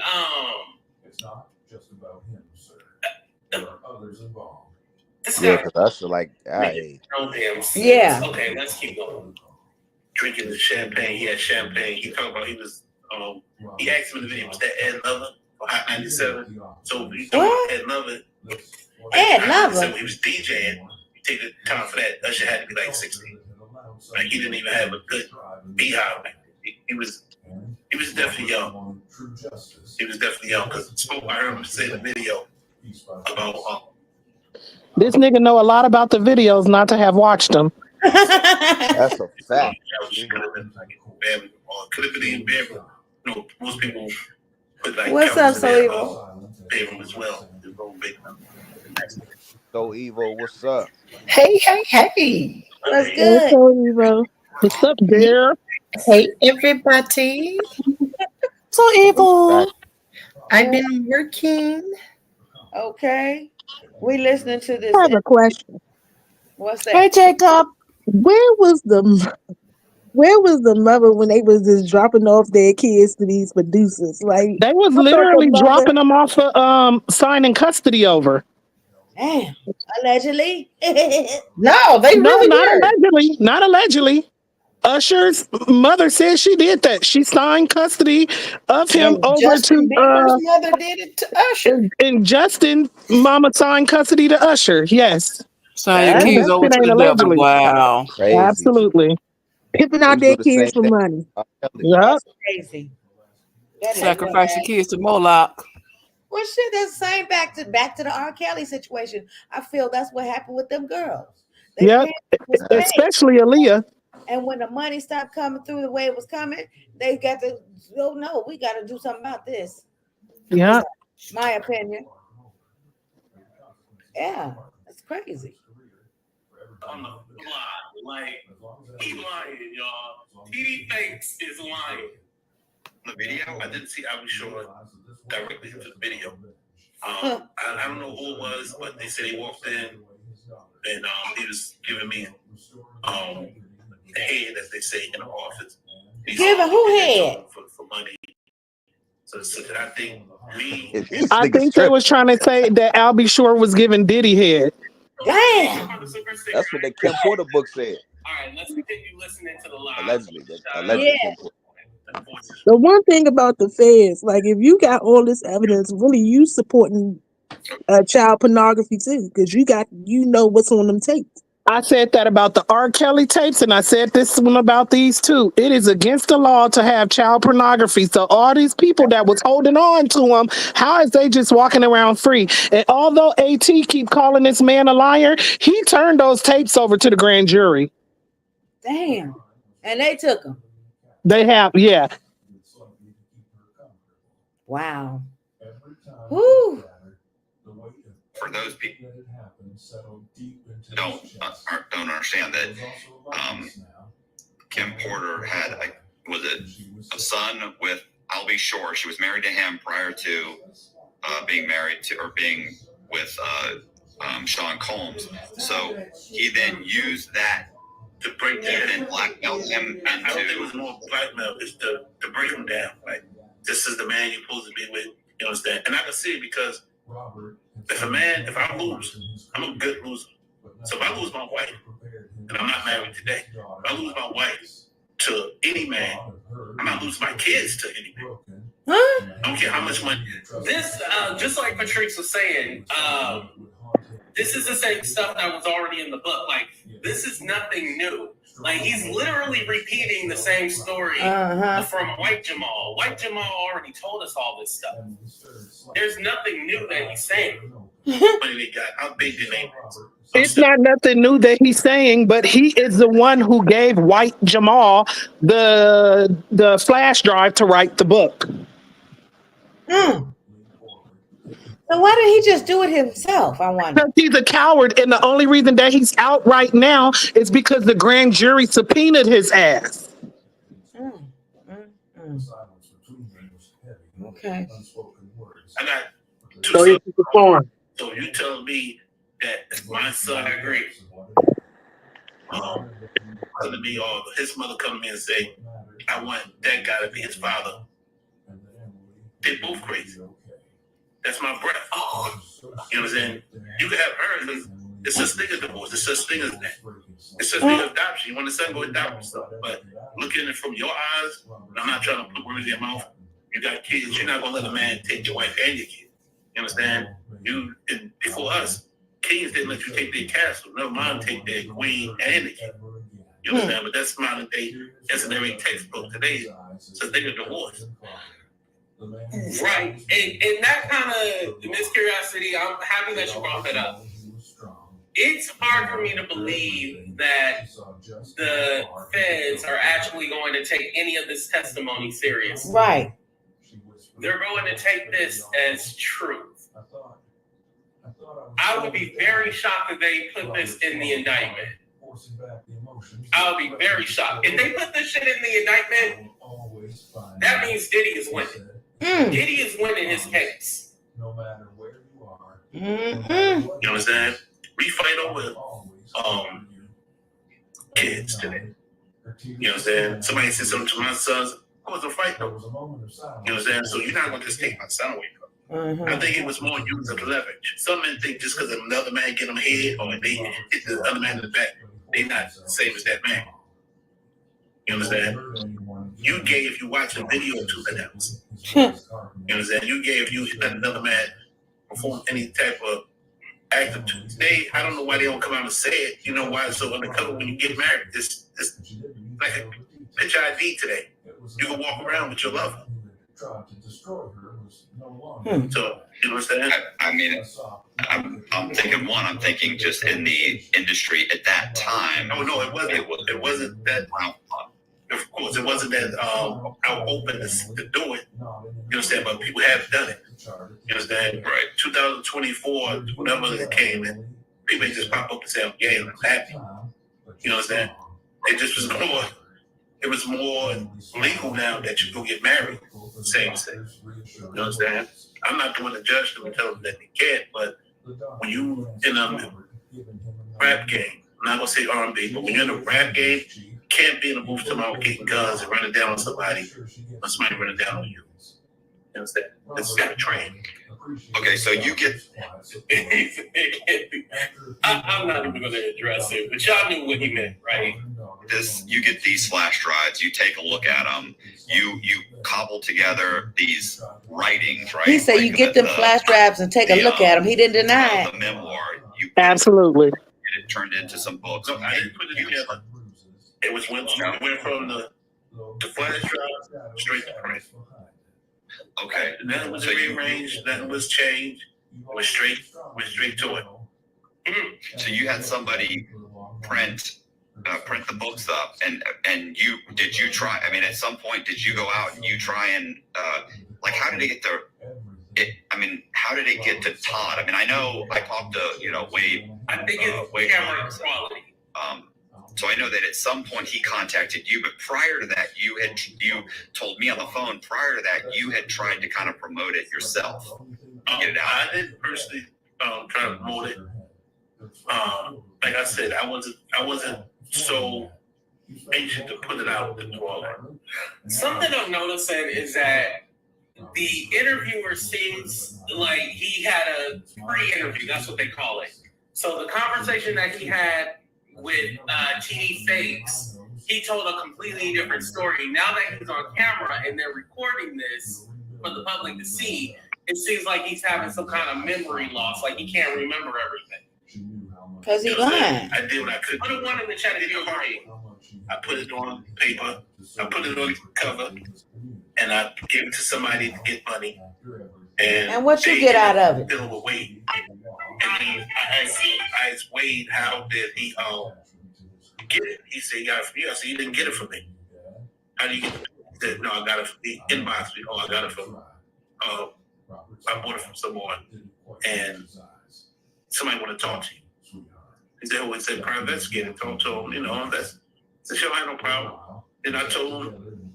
It's not just about him, sir. There are others involved. Yeah, because Usher like, no damn sense. Yeah. Okay, let's keep going. Drinking the champagne, he had champagne. He talked about he was. He asked him in the video, was that Ed Lover for Hot 97? So he talked about Ed Lover. Ed Lover. He was DJing. You take the time for that. Usher had to be like 16. Like he didn't even have a good beehive. He was definitely young. He was definitely young because I heard him say in the video about. This nigga know a lot about the videos not to have watched them. That's a fact. Could have been in bedroom. Most people put like. What's up, So Evil? Bedroom as well. So Evil, what's up? Hey. What's Hey, good? so Evil. What's up, dear? Hey, everybody. So Evil. I've been working. Okay. We listening to this. I have a question. What's that? Hey, Jacob. Where was the mother when they was just dropping off their kids to these producers? Like They was literally dropping them off for signing custody over. Damn. Allegedly. No, they really not were. allegedly. Not allegedly. Usher's mother said she did that. She signed custody of him And over Justin to Bieber's mother did it to Usher. and Justin mama signed custody to Usher. Yes. Sign your Yeah, kids that over shit to ain't the devil. allegedly. Wow. Crazy. Absolutely. Pimping They out was doing their the kids same for thing. money. Yep. That's crazy. That is Sacrifice your sad. kids to Moloch. Well, shit, that's the same back to the R. Kelly situation. I feel that's what happened with them girls. They Yep. was paid, Especially Aaliyah. and when the money stopped coming through the way it was coming, they got to oh no, we got to do something about this. Yeah. My opinion. Yeah, that's crazy. On the fly, like he lying, y'all. TD Fakes is lying. The video, I didn't see I'll be sure directly into the video. I don't know who it was, but they said he walked in and he was giving me head, as they say, in the office. Giving who head? For money. So I think me. I think they was trying to say that Albie Shore was giving Diddy head. Damn. That's what the Kim Porter book said. All right, let's continue listening to the live. Allegedly. Allegedly. Yeah. Kim Porter. The one thing about the feds, like if you got all this evidence, really you supporting child pornography too, because you know what's on them tapes. I said that about the R. Kelly tapes, and I said this one about these too. It is against the law to have child pornography. So all these people that was holding on to them, how is they just walking around free? And although AT keep calling this man a liar, he turned those tapes over to the grand jury. Damn. And they took them. They have, yeah. Wow. Whoo. For those people don't understand that Kim Porter had a son with Albie Shore. She was married to him prior to being with Sean Combs. So he then used that To break that and blackmailed him I don't think it into. was more blackmail. It's to break him down. Like, this is the man you're supposed to be with. You understand? And I can see it because if I lose, I'm a good loser. So if I lose my wife, and I'm not married today, if I lose my wife to any man, I'm not losing my kids to any man. Huh? I don't care how much money. This, just like Patrice was saying, this is the same stuff that was already in the book. Like, this is nothing new. Like, he's literally repeating the same story from White Jamal. White Jamal already told us all this stuff. There's nothing new that he's saying. Money they got, how big the name is. It's not nothing new that he's saying, but he is the one who gave White Jamal the flash drive to write the book. So why did he just do it himself? I wonder. Because he's a coward, and the only reason that he's out right now is because the grand jury subpoenaed his ass. Okay. I got two So sons. he's perform. So you telling me that if my son agree, come to me or his mother come to me and say, I want that guy to be his father. They both crazy. That's my breath. Oh, you know what I'm saying? You can have her because it's such thing as divorce. It's such thing as that. It's such thing as adoption. You want the son go adopt himself. But looking at it from your eyes, I'm not trying to put words in your mouth. You got kids. You're not gonna let a man take your wife and your kid. You understand? And before us, kings didn't let you take their castle. Never mind take their queen and the kid. You understand? But that's modern day. That's in every textbook today. So they get divorced. Right. And that kind of, Miss Curiosity, I'm happy that you brought that up. It's hard for me to believe that the feds are actually going to take any of this testimony serious. Right. They're going to take this as truth. I would be very shocked if they put this in the indictment. I would be very shocked. If they put this shit in the indictment, that means Diddy is winning. Diddy is winning his case. No matter where you are. You understand? We fight over kids today. You know what I'm saying? Somebody said something to my sons. I was a fight though. You know what I'm saying? So you're not going to just take my son away from him. I think it was more used as leverage. Some men think just because another man get them head or they hit the other man in the back, they not the same as that man. You understand? You gay if you watch a video of 2 minutes. You understand? You gay if you let another man perform any type of act of today. I don't know why they don't come out and say it. You know why it's so undercover when you get married? It's like a pitch ID today. You can walk around with your lover. So you know what I'm saying? I mean, I'm thinking I'm thinking just in the industry at that time. Oh no, it wasn't. It wasn't that. Of course, it wasn't that out open to do it. You understand? But people have done it. You understand? Right. 2024, whenever it came, and people just pop up and say, "I'm gay and I'm happy." You understand? It just was more. It was more legal now that you go get married. Same sex. You understand? I'm not going to judge them and tell them that they can't, but when you in a rap game, I'm not gonna say R&B, but when you're in a rap game, you can't be in the booth tomorrow getting guns and running down on somebody, or somebody running down on you. You understand? It's got to train. Okay, so you get. I'm not even going to address it, but y'all knew what he meant, right? You get these flash drives. You take a look at them. You cobble together these writings, right? He said you get them flash drives and take a look at them. He didn't deny it. The memoir. Absolutely. Get it turned into some books. So I didn't put it together. It went from the flash drive straight to print. Okay. Nothing was rearranged. Nothing was changed. It was straight to it. So you had somebody print the books up, and did you try? I mean, at some point, did you go out and you try and like how did it get there? How did it get to Todd? I mean, I know I talked to Wade. I think it's Wade camera quality. So I know that at some point he contacted you, but prior to that, you told me on the phone. Prior to that, you had tried to kind of promote it yourself. Get it out. I didn't personally try to promote it. Like I said, I wasn't so anxious to put it out and do all that. Something I'm noticing is that the interviewer seems like he had a pre-interview. That's what they call it. So the conversation that he had with TD Fakes, he told a completely different story. Now that he's on camera and they're recording this for the public to see, it seems like he's having some kind of memory loss, like he can't remember everything. Because he lying. I did what I could. Put one in the chat if you agree. I put it on paper. I put it on the cover, and I gave it to somebody to get money. And what you get out of it? Dealing with Wade. And I asked Wade, how did he get it? He said he got it from you. I said, you didn't get it from me. How do you get it? He said, no, I got it from the inbox me. Oh, I got it from I bought it from someone, and somebody want to talk to you. He said, oh, it's a private investigator. Talk to him, that's the show. I had no problem. And I told him,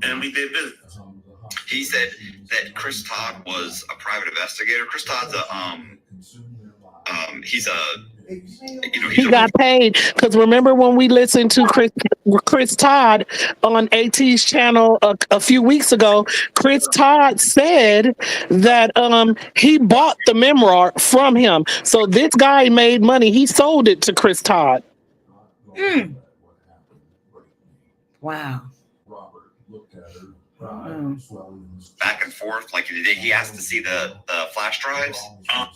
and we did business. He said that Chris Todd was a private investigator. Chris Todd's He got paid because remember when we listened to Chris Todd on AT's channel a few weeks ago, Chris Todd said that he bought the memoir from him. So this guy made money. He sold it to Chris Todd. Wow. back and forth? Like, did he ask to see the flash drives?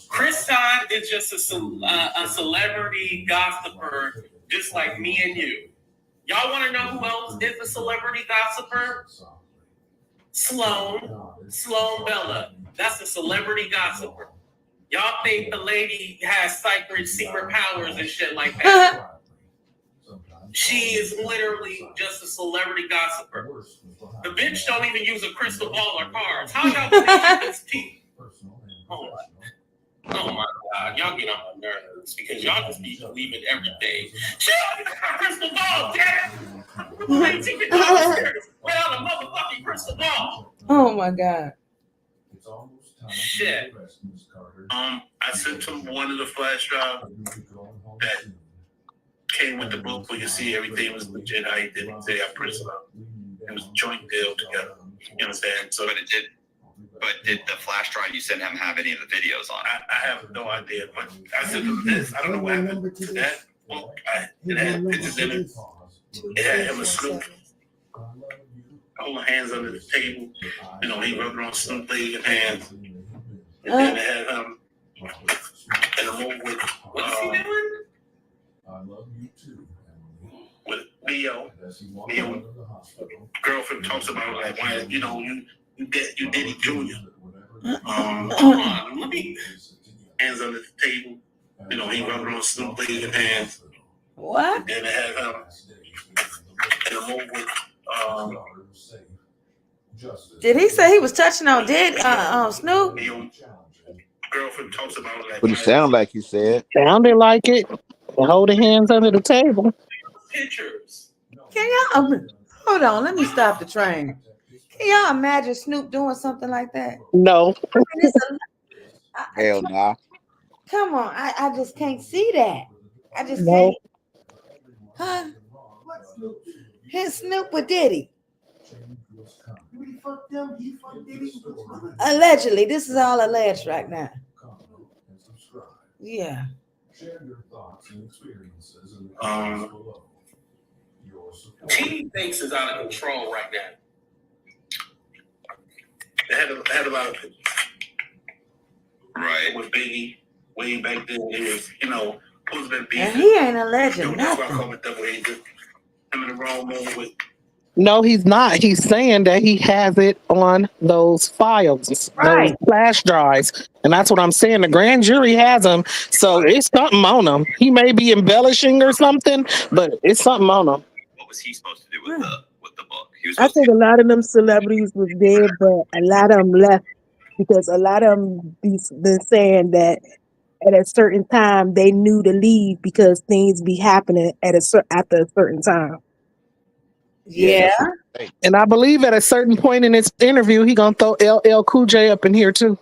Chris Todd is just a celebrity gossiper, just like me and you. Y'all want to know who else is a celebrity gossiper? Sloan Bella. That's a celebrity gossiper. Y'all think the lady has secret powers and shit like that. She is literally just a celebrity gossiper. The bitch don't even use a crystal ball or cards. How y'all believe this team? Oh my God. Y'all get on my nerves because y'all just be believing everything. She don't even have a crystal ball, damn it! She get downstairs without a motherfucking crystal ball. Oh my God. Shit. I sent him one of the flash drive that came with the book where you see everything was legit. How he did it. Say I printed it out. It was a joint deal together. You understand? So, but did the flash drive you sent him have any of the videos on it? I have no idea. But I sent him this. I don't know what happened to that book. It had pictures in it. It had him and Snoop holding hands under the table. You know, he rubbing on Snoop Legg's hands. And then they had him in a movie with What's he doing? With Leo. Girlfriend talks about like why you Diddy Jr. Hold on, let me. Hands under the table. You know, he rubbing on Snoop Legg's hands. What? And then they had him in a movie with Did he say he was touching on Snoop? Girlfriend talks about like What it sounded like he said. Sounded like it. Holding hands under the table. Pictures. Can y'all hold on? Let me stop the train. Can y'all imagine Snoop doing something like that? No. Hell nah. Come on, I just can't see that. I just No. can't. Huh? Here's Snoop with Diddy. Allegedly, this is all alleged right now. Yeah. T thinks is out of control right now. they had a lot of pictures. Right. With Biggie way back then. It was, supposed to be And he ain't alleging that's why I nothing. call it double agent. I'm in the wrong moment with No, he's not. He's saying that he has it on those files, Right. those flash drives. And that's what I'm saying. The grand jury has them. So it's something on him. He may be embellishing or something, but it's something on him. What was he supposed to do with the book? He was I supposed think a lot of them celebrities was there, but a lot of them left because a lot of them been saying that at a certain time they knew to leave because things be happening after a certain time. Yeah. And I believe at a certain point in this interview, he gonna throw LL Cool J up in here too.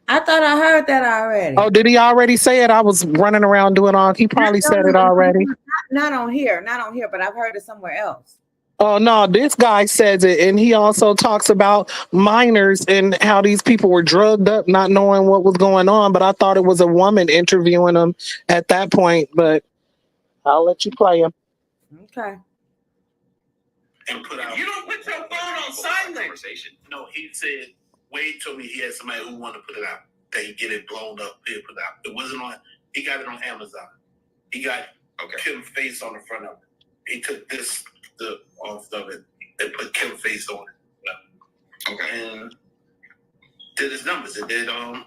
I thought I heard that already. Oh, did he already say it? I was running around doing all. He probably said it already. Not on here, but I've heard it somewhere else. Oh no, this guy says it, and he also talks about minors and how these people were drugged up, not knowing what was going on. But I thought it was a woman interviewing him at that point. But I'll let you play him. Okay. and put out. You don't put your phone on silent. Conversation. No, he said Wade told me he had somebody who wanted to put it out. That he get it blown up, he'll put it out. It wasn't on. He got it on Amazon. He got Kim's face on the front of it. He took off of it and put Kim's face on it. Okay. And did his numbers. It did. I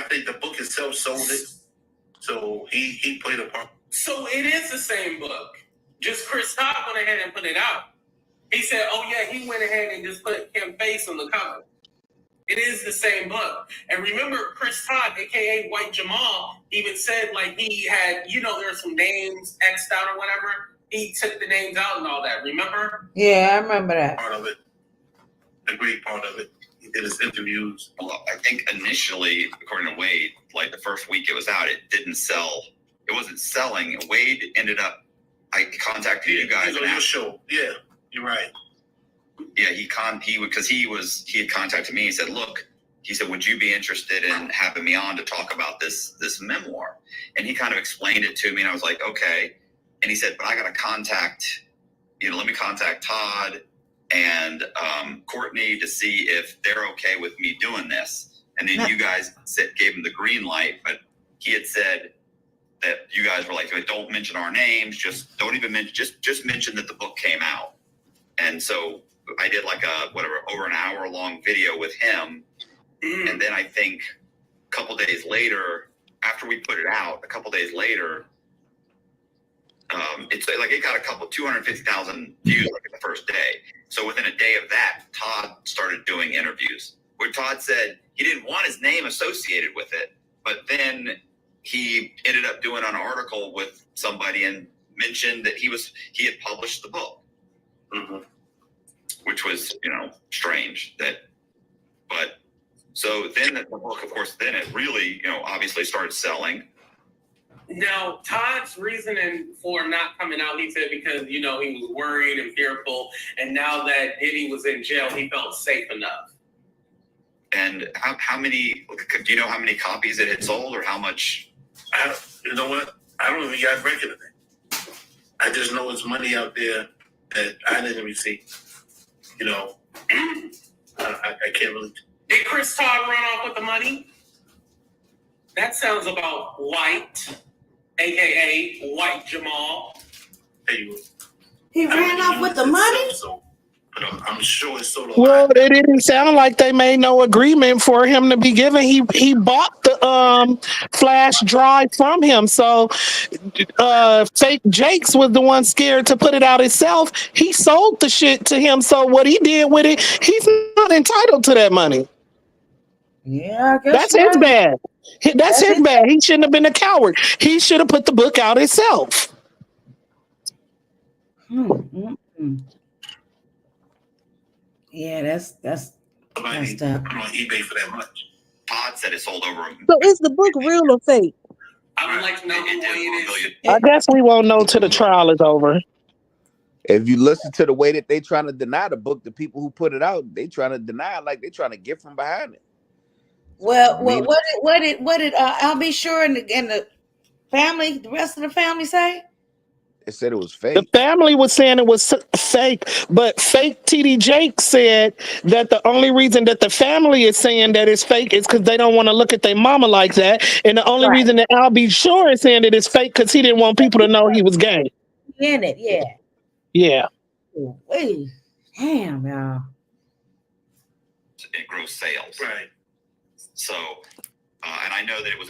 think the book itself sold it. So he played a part. So it is the same book. Just Chris Todd went ahead and put it out. He said, "Oh yeah," he went ahead and just put Kim's face on the cover. It is the same book. And remember, Chris Todd, aka White Jamal, even said like he had, there were some names X'd out or whatever. He took the names out and all that. Remember? Yeah, I remember that. Part of it. The great part of it. He did his interviews. Well, I think initially, according to Wade, like the first week it was out, it didn't sell. It wasn't selling. Wade ended up. I contacted you guys on your show. Yeah, you're right. Yeah, he had contacted me. He said, "Look," he said, "would you be interested in having me on to talk about this memoir?" And he kind of explained it to me, and I was like, "Okay." And he said, "But I got to contact, let me contact Todd and Courtney to see if they're okay with me doing this." And then you guys gave him the green light, but he had said that you guys were like, "Don't mention our names. Just don't even mention. Just mention that the book came out." And so I did like over an hour long video with him. And then I think a couple days later, after we put it out, it got 250,000 views like the first day. So within a day of that, Todd started doing interviews where Todd said he didn't want his name associated with it, but then he ended up doing an article with somebody and mentioned that he had published the book. Mm-hmm. Which was, strange but so then the book, of course, then it really, obviously started selling. Now, Todd's reasoning for not coming out, he said because, he was worried and fearful. And now that Diddy was in jail, he felt safe enough. And how many, do you know how many copies it had sold or how much? You know what? I don't even got record of it. I just know it's money out there that I didn't receive. You know, I can't really. Did Chris Todd run off with the money? That sounds about white, aka White Jamal. He ran off with the money? But I'm sure it's sort of. Well, it didn't sound like they made no agreement for him to be given. He bought the flash drive from him. So fake Jakes was the one scared to put it out himself. He sold the shit to him. So what he did with it, he's not entitled to that money. Yeah, I guess That's his right. bad. That's his bad. He shouldn't have been a coward. He should have put the book out himself. Yeah, that's messed up. Put on eBay for that much. Todd said it sold over. So is the book real or fake? I would like to know who it is. I guess we won't know till the trial is over. If you listen to the way that they trying to deny the book, the people who put it out, they trying to deny it like they trying to get from behind it. Well, what did I'll be sure and the family, the rest of the family say? It said it was fake. The family was saying it was fake, but fake TD Jake said that the only reason that the family is saying that it's fake is because they don't want to look at their mama like that. And the only reason that I'll be sure is saying that it's fake because he didn't want people to know he was gay. In it, yeah. Yeah. Wait, damn, y'all. It gross sales. Right. So, and I know that it was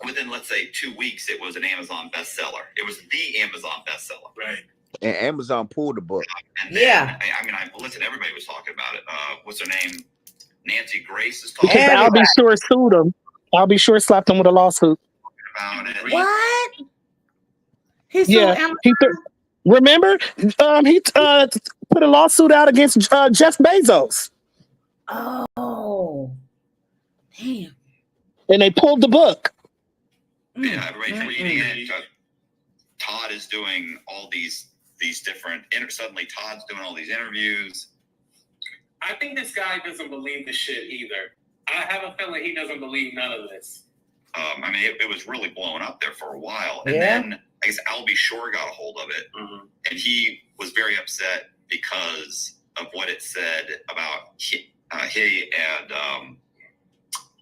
within, let's say, 2 weeks, it was an Amazon bestseller. It was the Amazon bestseller. Right. And Amazon pulled the book. And then, listen, everybody was talking about it. What's her name? Nancy Grace is talking Because about I'll be sure sued him. I'll be sure slapped him with a lawsuit. it. What? He sued Amazon? Remember? He put a lawsuit out against Jeff Bezos. Oh. Damn. And they pulled the book. Yeah, everybody's reading it. Todd is doing all these different. Suddenly, Todd's doing all these interviews. I think this guy doesn't believe the shit either. I have a feeling he doesn't believe none of this. It was really blowing up there for a while, and then I guess Albie Shore got a hold of it, and he was very upset because of what it said about he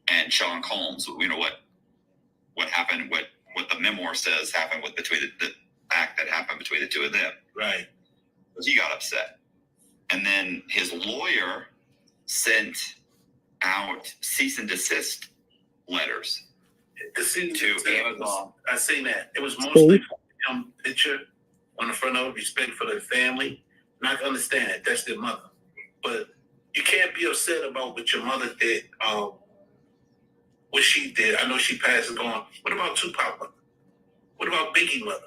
and Sean Combs. You know what happened, what the memoir says happened between the act that happened between the two of them. Right. He got upset. And then his lawyer sent out cease and desist letters to Amazon. I seen that. It was mostly picture on the front of it, respect for their family. And I can understand it. That's their mother. But you can't be upset about what your mother did, what she did. I know she passed and gone. What about Tupac mother? What about Biggie mother?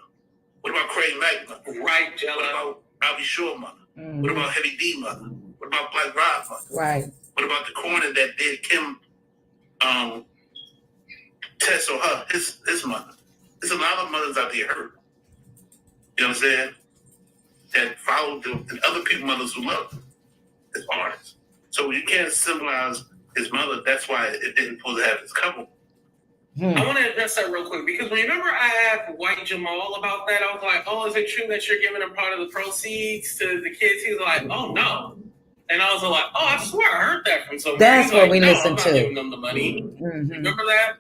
What about Craig Mack mother? Right, Jello. What about Albie Shore mother? What about Heavy D mother? What about Black Rod mother? Right. What about the coroner that did Kim test on her, his mother? There's a lot of mothers out there hurt. You know what I'm saying? That followed the other people's mothers who loved him as artists. So you can't symbolize his mother. That's why it didn't pull to have his couple. I want to address that real quick because remember I asked White Jamal about that. I was like, "Oh, is it true that you're giving a part of the proceeds to the kids?" He was like, "Oh no," and I was like, "Oh, I swear I heard that from somewhere." That's He's what like, we no, listened I'm not to. giving them the money. Remember that?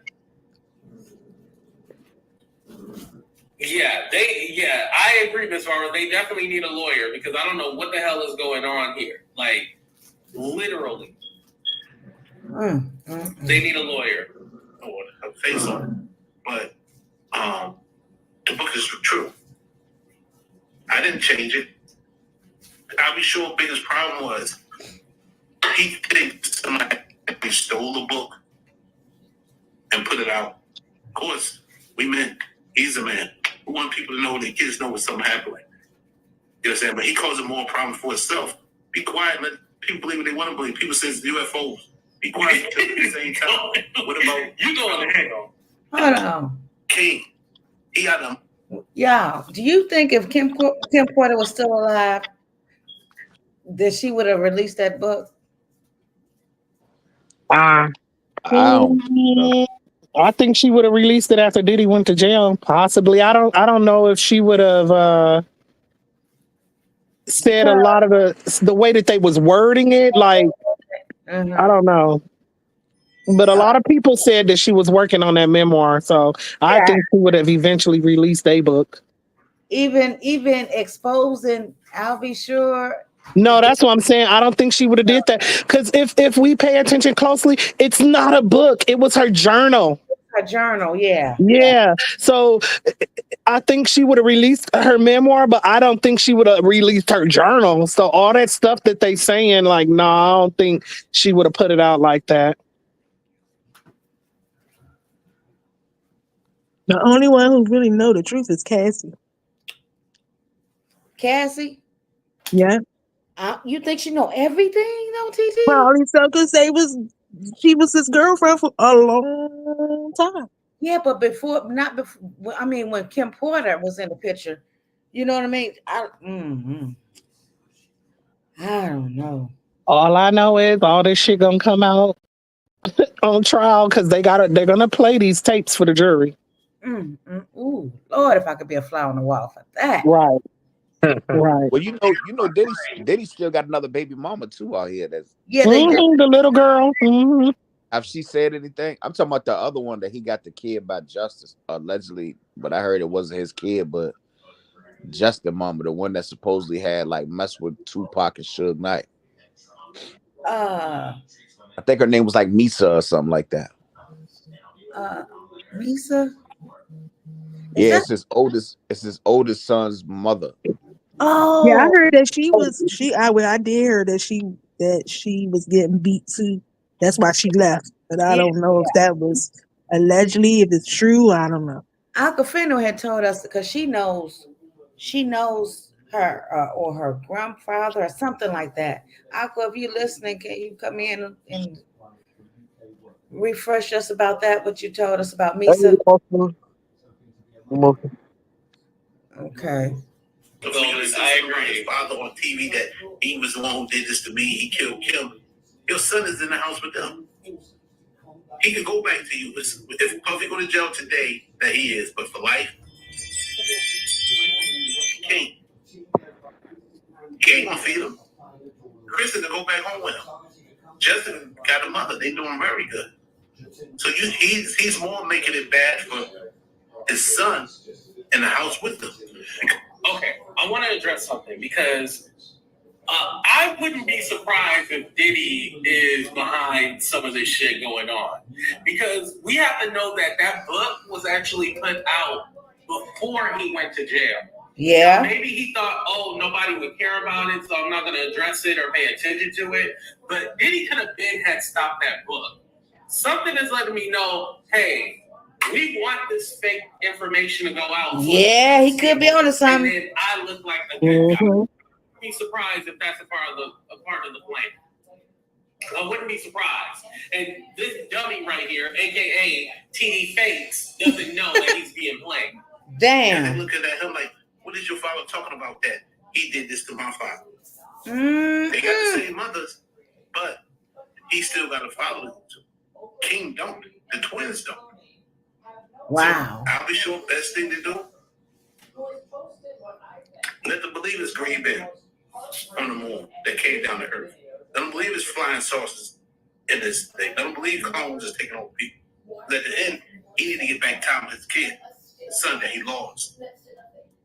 Yeah, I agree, Ms. Farmer. They definitely need a lawyer because I don't know what the hell is going on here. Like, literally, they need a lawyer. Or her face on it. But the book is true. I didn't change it. I'll be sure biggest problem was he thinks somebody stole the book and put it out. Of course, we men, he's a man. We want people to know, their kids know what's something happening. You know what I'm saying? But he caused more problem for himself. Be quiet, let people believe what they want to believe. People say it's UFOs. Be quiet at the same time. What about you going ahead? Hold on. King? He got them. Y'all, do you think if Kim Porter was still alive, that she would have released that book? I think she would have released it after Diddy went to jail. Possibly. I don't know if she would have said a lot of the way that they was wording it, like I don't know. But a lot of people said that she was working on that memoir, so I Yeah. think she would have eventually released a book. Even exposing I'll be sure. No, that's what I'm saying. I don't think she would have did that because if we pay attention closely, it's not a book. It was her journal. Her journal, yeah. Yeah. So I think she would have released her memoir, but I don't think she would have released her journal. So all that stuff that they saying, like, no, I don't think she would have put it out like that. The only one who really know the truth is Cassie. Cassie? Yeah. You think she know everything though, TT? Probably so, because she was his girlfriend for a long time. Yeah, but not before. I mean, when Kim Porter was in the picture, you know what I mean. I don't know. All I know is all this shit gonna come out on trial because they're gonna play these tapes for the jury. Ooh, Lord, if I could be a fly on the wall for that. Right. Right. Well, Diddy still got another baby mama too out here. That's the little girl. Mm-hmm. Have she said anything? I'm talking about the other one that he got the kid by Justice allegedly, but I heard it wasn't his kid, but Justin mama, the one that supposedly had like messed with Tupac and Suge Knight. I think her name was like Misa or something like that. Misa. Yeah, it's his oldest son's mother. Oh, yeah, I heard that I did hear that she was getting beat too. That's why she left. But I don't know if that was allegedly, if it's true. I don't know. Aquafino had told us because she knows her or her grandfather or something like that. Aqua, if you're listening, can you come in and refresh us about that? What you told us about Misa? Okay. I agree. His father on TV that he was the one who did this to me. He killed Kim. Your son is in the house with them. He could go back to you. If Puffy go to jail today, that he is, but for life, he can't. He ain't gonna feed him. Chris is to go back home with him. Justin got a mother. They doing very good. So he's more making it bad for his son in the house with them. Okay, I want to address something because I wouldn't be surprised if Diddy is behind some of this shit going on. Because we have to know that book was actually put out before he went to jail. Yeah. Now, maybe he thought, nobody would care about it, so I'm not going to address it or pay attention to it. But Diddy could have had stopped that book. Something is letting me know, hey, we want this fake information to go out. Yeah, he could be onto something. And then I look like a good guy. I'd be surprised if that's a part of the plan. I wouldn't be surprised. And this dummy right here, aka TD Fakes, doesn't know that he's being played. Damn. And they looking at him like, what is your father talking about that? He did this to my father. They got the same mothers, but he still got a father. King don't. The twins don't. Wow. So I'll be sure best thing to do. Let the believers grieve in on the moon that came down to earth. Let them believe it's flying saucers in this thing. Let them believe clones is taking over people. At the end, he need to get back time with his kid, his son that he lost.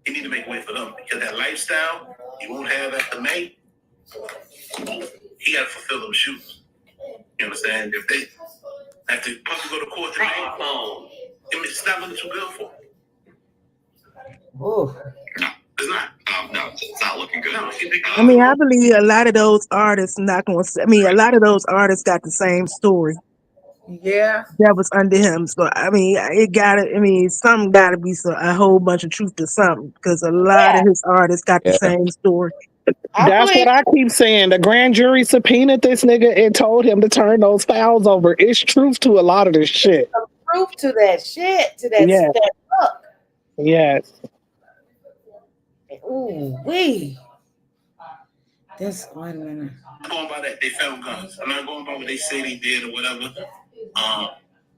He need to make way for them because that lifestyle he won't have after May. He got to fulfill those shoes. You understand? If they have to probably go to court today, it's not looking too good for him. Oh. No, it's not. No, it's not looking good. No, I mean, I believe a lot of those artists not going to. I mean, a lot of those artists got the same story. Yeah. That was under him. So I mean, something got to be a whole bunch of truth to something because a lot of his artists got the same story. That's what I keep saying. The grand jury subpoenaed this nigga and told him to turn those files over. It's truth to a lot of this shit. Some proof to that shit, to that book. Yes. Ooh, wee. Wait a minute. I'm going by that. They found guns. I'm not going by what they say they did or whatever.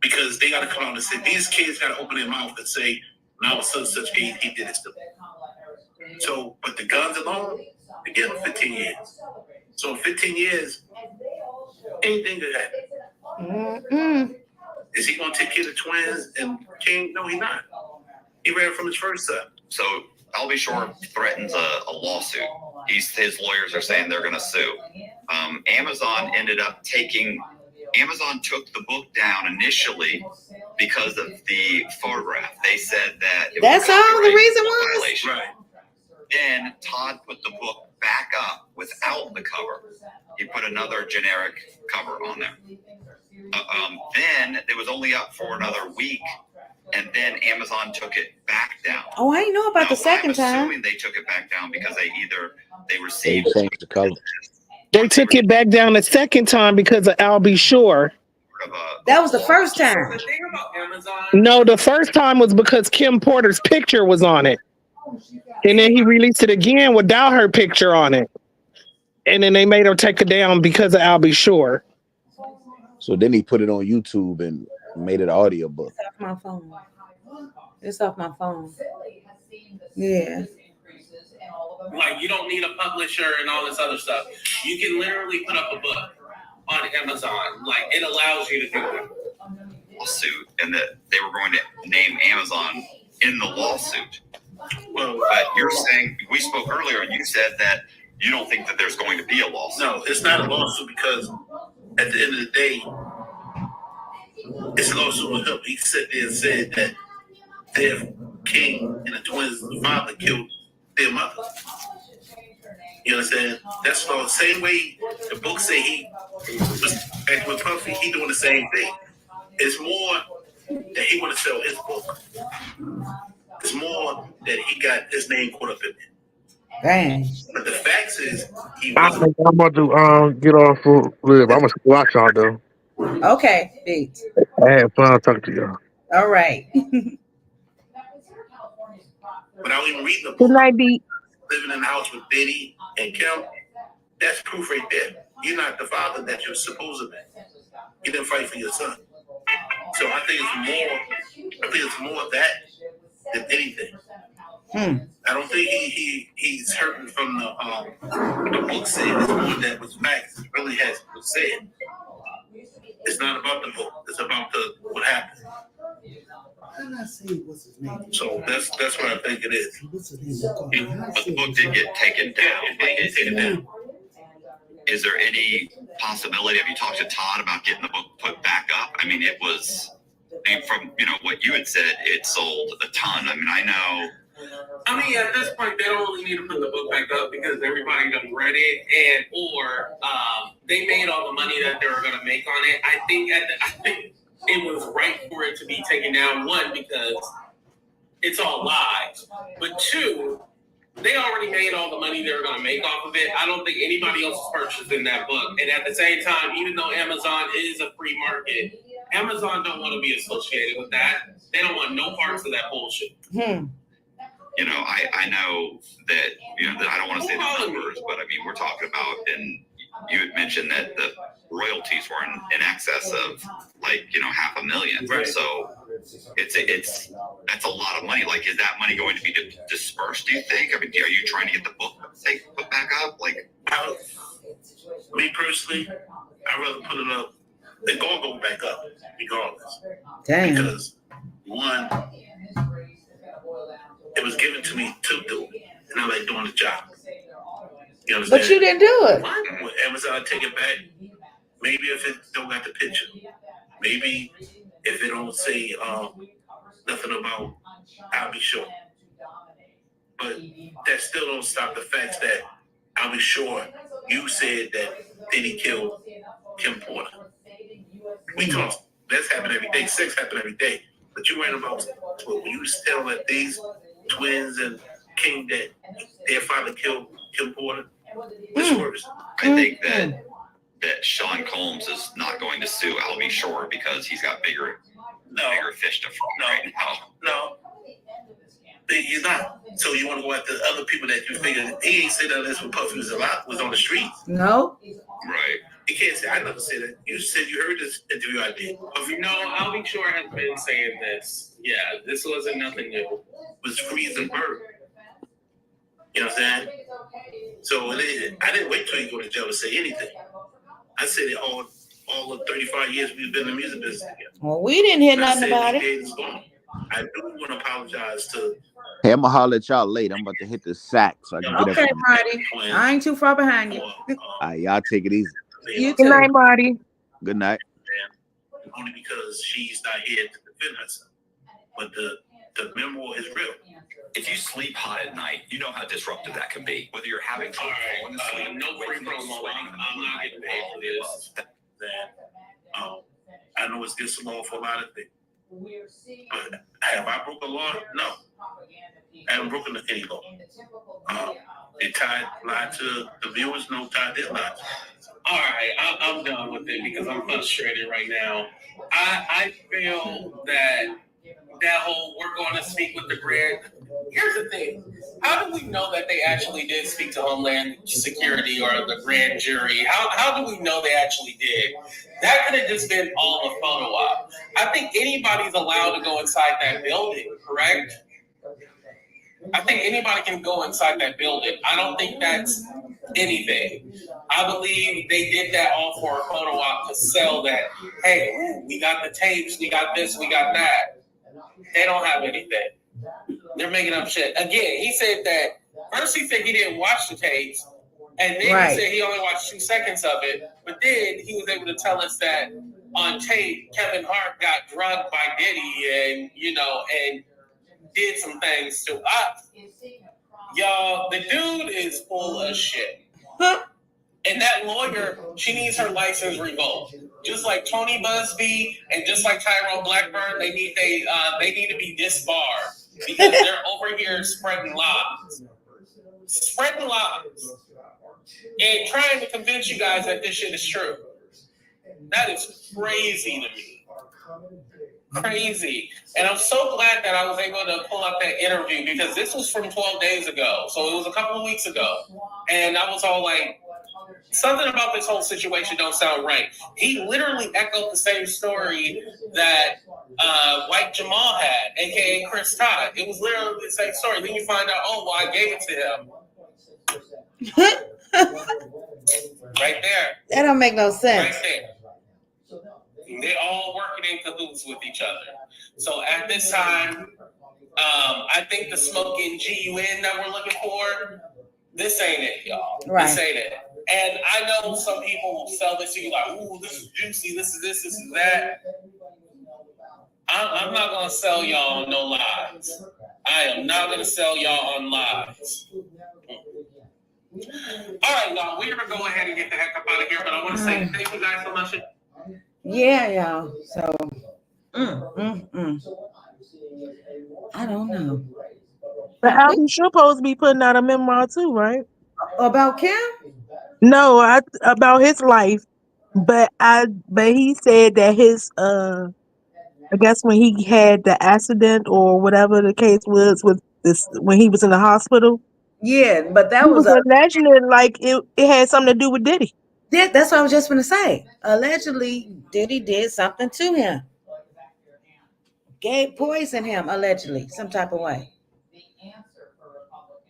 Because they got to come out and say, these kids got to open their mouth and say, when I was such age, he did this to me. So, but the guns alone, Again, 15 years. So in 15 years, anything could happen. Mm-mm. Is he going to take care of the twins and King? No, he's not. He ran from his first son. So Albie Shore threatens a lawsuit. His lawyers are saying they're going to sue. Amazon took the book down initially because of the photograph. They said that it That's was all the reason book was? violation. Right. Then Todd put the book back up without the cover. He put another generic cover on there. Then it was only up for another week, and then Amazon took it back down. Oh, I didn't know about the second I'm time. assuming they took it back down because they They received changed the color. They took it back down the second time because of Albie Shore. That was the first time. The thing about Amazon, No, the first time was because Kim Porter's picture was on it. And then he released it again without her picture on it. And then they made her take it down because of Albie Shore. So then he put it on YouTube and made it an audiobook. It's off my phone. It's off my phone. Yeah. like you don't need a publisher and all this other stuff. You can literally put up a book on Amazon. Like it allows you to do that. Lawsuit, and that they were going to name Amazon in the lawsuit. Well, but you're saying, we spoke earlier, and you said that you don't think that there's going to be a lawsuit. No, it's not a lawsuit because at the end of the day, it's a lawsuit with him. He sat there and said that their king and the twins' father killed their mother. You understand? That's the same way the book say he was acting with Puffy. He doing the same thing. It's more that he want to sell his book. It's more that he got his name caught up in it. Dang. But the facts is he I wasn't. think I'm about to get off for live. I'm gonna watch y'all though. Okay, Beats. I had fun talking to y'all. All right. Without even reading the book, Good night, Beat. living in the house with Diddy and Kim, that's proof right there. You're not the father that you're supposed to be. You didn't fight for your son. So I think it's more of that than anything. I don't think he's hurting from the book saying it's more that was facts. It really was said. It's not about the book. It's about what happened. So that's what I think it is. But the book did get taken down. Is there any possibility? Have you talked to Todd about getting the book put back up? I mean, from what you had said, it sold a ton. I mean, I mean, at this point, they don't really need to put the book back up because everybody done read it, or they made all the money that they were going to make on it. I think it was right for it to be taken down. One, because it's all lies, but two, they already made all the money they were going to make off of it. I don't think anybody else is purchasing that book. And at the same time, even though Amazon is a free market, Amazon don't want to be associated with that. They don't want no parts of that bullshit. I know that, I don't want to say the numbers, but I mean, we're talking about, and you had mentioned that the royalties were in excess of $500,000. Right. So that's a lot of money. Like, is that money going to be dispersed, do you think? I mean, are you trying to get the book put back up? Like, Me personally, I'd rather put it up. They're going to go back up regardless. Dang. Because one, it was given to me to do it, and I like doing the job. You understand? But you didn't do it. With Amazon, take it back. Maybe if it don't got the picture. Maybe if it don't say nothing about, I'll be sure. But that still don't stop the facts that I'll be sure you said that Diddy killed Kim Porter. We talk. That's happening every day. Sex happen every day. But you ran about when you was telling that these twins and King that their father killed Kim Porter. It's worse. I think that Sean Combs is not going to sue Albie Shore because he's got bigger fish to fry right now. No. He's not. So you want to go after other people that you figure he ain't said that this when Puffy was on the streets. No. Right. You can't say I never said that. You said you heard this interview I did. No, Albie Shore has been saying this. Yeah, this wasn't nothing new. Was freezing bird. You know what I'm saying? So I didn't wait till he go to jail to say anything. I said it all the 35 years we've been in the music business together. Well, we didn't hear And I nothing said about he it. paid his bond. I do want to apologize to. Hey, I'm gonna holler at y'all later. I'm about to hit the sack so I can get up. Okay, Marty. I ain't too far behind you. All right, y'all take it easy. You Good too. night, Marty. Good night. Only because she's not here to defend herself. But the memoir is real. If you sleep hot at night, you know how disruptive that can be. Whether you're having trouble falling asleep, no free promo. I'm not getting paid for this. I know it's against the law for a lot of things. But have I broke a law? No. I haven't broken any law. It lied to the viewers, no tie did lie. All right, I'm done with it because I'm frustrated right now. I feel that whole we're going to speak with the grand. Here's the thing. How do we know that they actually did speak to Homeland Security or the grand jury? How do we know they actually did? That could have just been all a photo op. I think anybody's allowed to go inside that building, correct? I think anybody can go inside that building. I don't think that's anything. I believe they did that all for a photo op to sell that, hey, we got the tapes, we got this, we got that. They don't have anything. They're making up shit. Again, he said that, first he said he didn't watch the tapes, and then he said he only watched 2 seconds of it, but then he was able to tell us that on tape, Kevin Hart got drugged by Diddy and, and did some things to us. Y'all, the dude is full of shit. And that lawyer, she needs her license revoked. Just like Tony Busby and just like Tyrone Blackburn, they need to be disbarred because they're over here spreading lies. Spreading lies. And trying to convince you guys that this shit is true. That is crazy to me. Crazy. And I'm so glad that I was able to pull up that interview because this was from 12 days ago. So it was a couple of weeks ago. And I was all like, something about this whole situation don't sound right. He literally echoed the same story that White Jamal had, a.k.a. Chris Todd. It was literally the same story. Then you find out, I gave it to him. Right there. That don't make no sense. Right there. They're all working in cahoots with each other. So at this time, I think the smoking GUN that we're looking for, this ain't it, y'all. Right. This ain't it. And I know some people will sell this to you like, ooh, this is juicy, this is this is that. I'm not going to sell y'all on no lies. I am not going to sell y'all on lies. All right, y'all, we're going to go ahead and get the heck up out of here, but I want to say thank you guys so much. Yeah, y'all. So, I don't know. But Albie sure supposed to be putting out a memoir too, right? About Kim? No, about his life. But he said that his I guess when he had the accident or whatever the case was with this when he was in the hospital. Yeah, but that he was alleging it like it had something to do with Diddy. Yeah, that's what I was just going to say. Allegedly, Diddy did something to him. Poisoned him, allegedly, some type of way.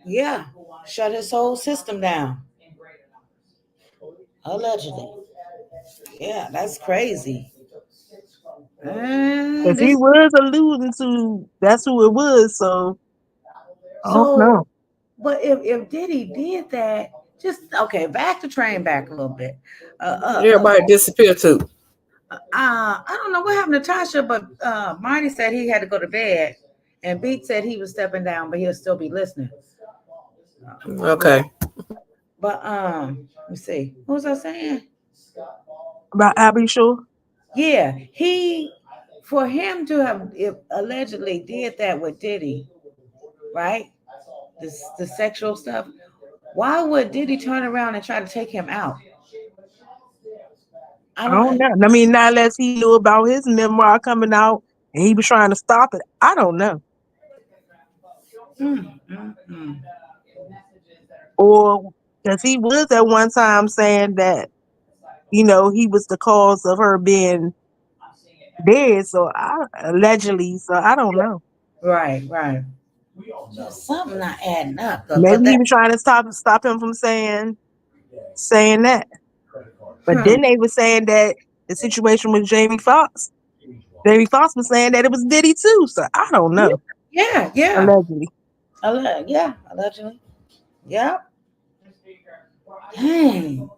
Yeah, shut his whole system down. Allegedly. Yeah, that's crazy. If he was alluding to, that's who it was. So I don't know. But if Diddy did that, back to train back a little bit. Everybody disappeared too. I don't know what happened to Tasha, but Marty said he had to go to bed, and Beat said he was stepping down, but he'll still be listening. Okay. But let me see. What was I saying? About Albie Shore? Yeah, for him to have allegedly did that with Diddy, right? The sexual stuff. Why would Diddy turn around and try to take him out? I don't know. I mean, not unless he knew about his memoir coming out and he was trying to stop it. I don't know. Or because he was at one time saying that, he was the cause of her being dead. So allegedly, so I don't know. Right. Just something not adding up. Maybe But he that, was trying to stop him from saying that. But then hmm. they were saying that the situation with Jamie Foxx was saying that it was Diddy too. So I don't know. Yeah. Allegedly. Yeah, allegedly. Yep. Dang.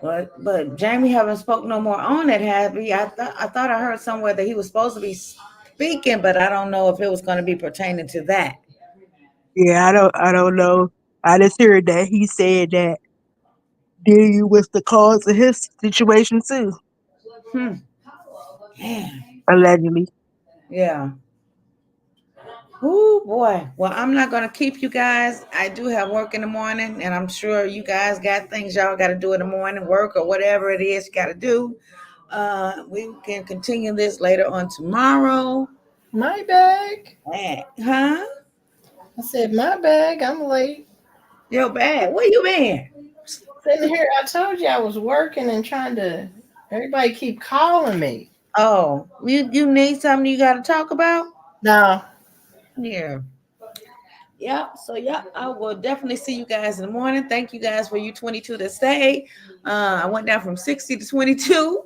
But Jamie haven't spoke no more on it, have he? I thought I heard somewhere that he was supposed to be speaking, but I don't know if it was going to be pertaining to that. Yeah, I don't know. I just heard that he said that Diddy was the cause of his situation too. Hmm. Man. Allegedly. Yeah. Oh boy. Well, I'm not gonna keep you guys. I do have work in the morning, and I'm sure you guys got things y'all got to do in the morning, work or whatever it is you got to do. We can continue this later on tomorrow. My bag. Huh? I said, my bag. I'm late. Yo, bad. Where you been? Sitting here, I told you I was working and trying to. Everybody keep calling me. Oh, you need something you got to talk about? No. Yeah. Yep. So I will definitely see you guys in the morning. Thank you guys for you 22 to stay. I went down from 60 to 22.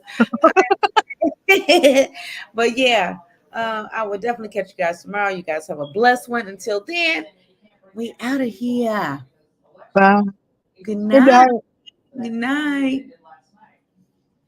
But yeah, I will definitely catch you guys tomorrow. You guys have a blessed one. Until then, we out of here. Bye. Good Good night. night. Good night.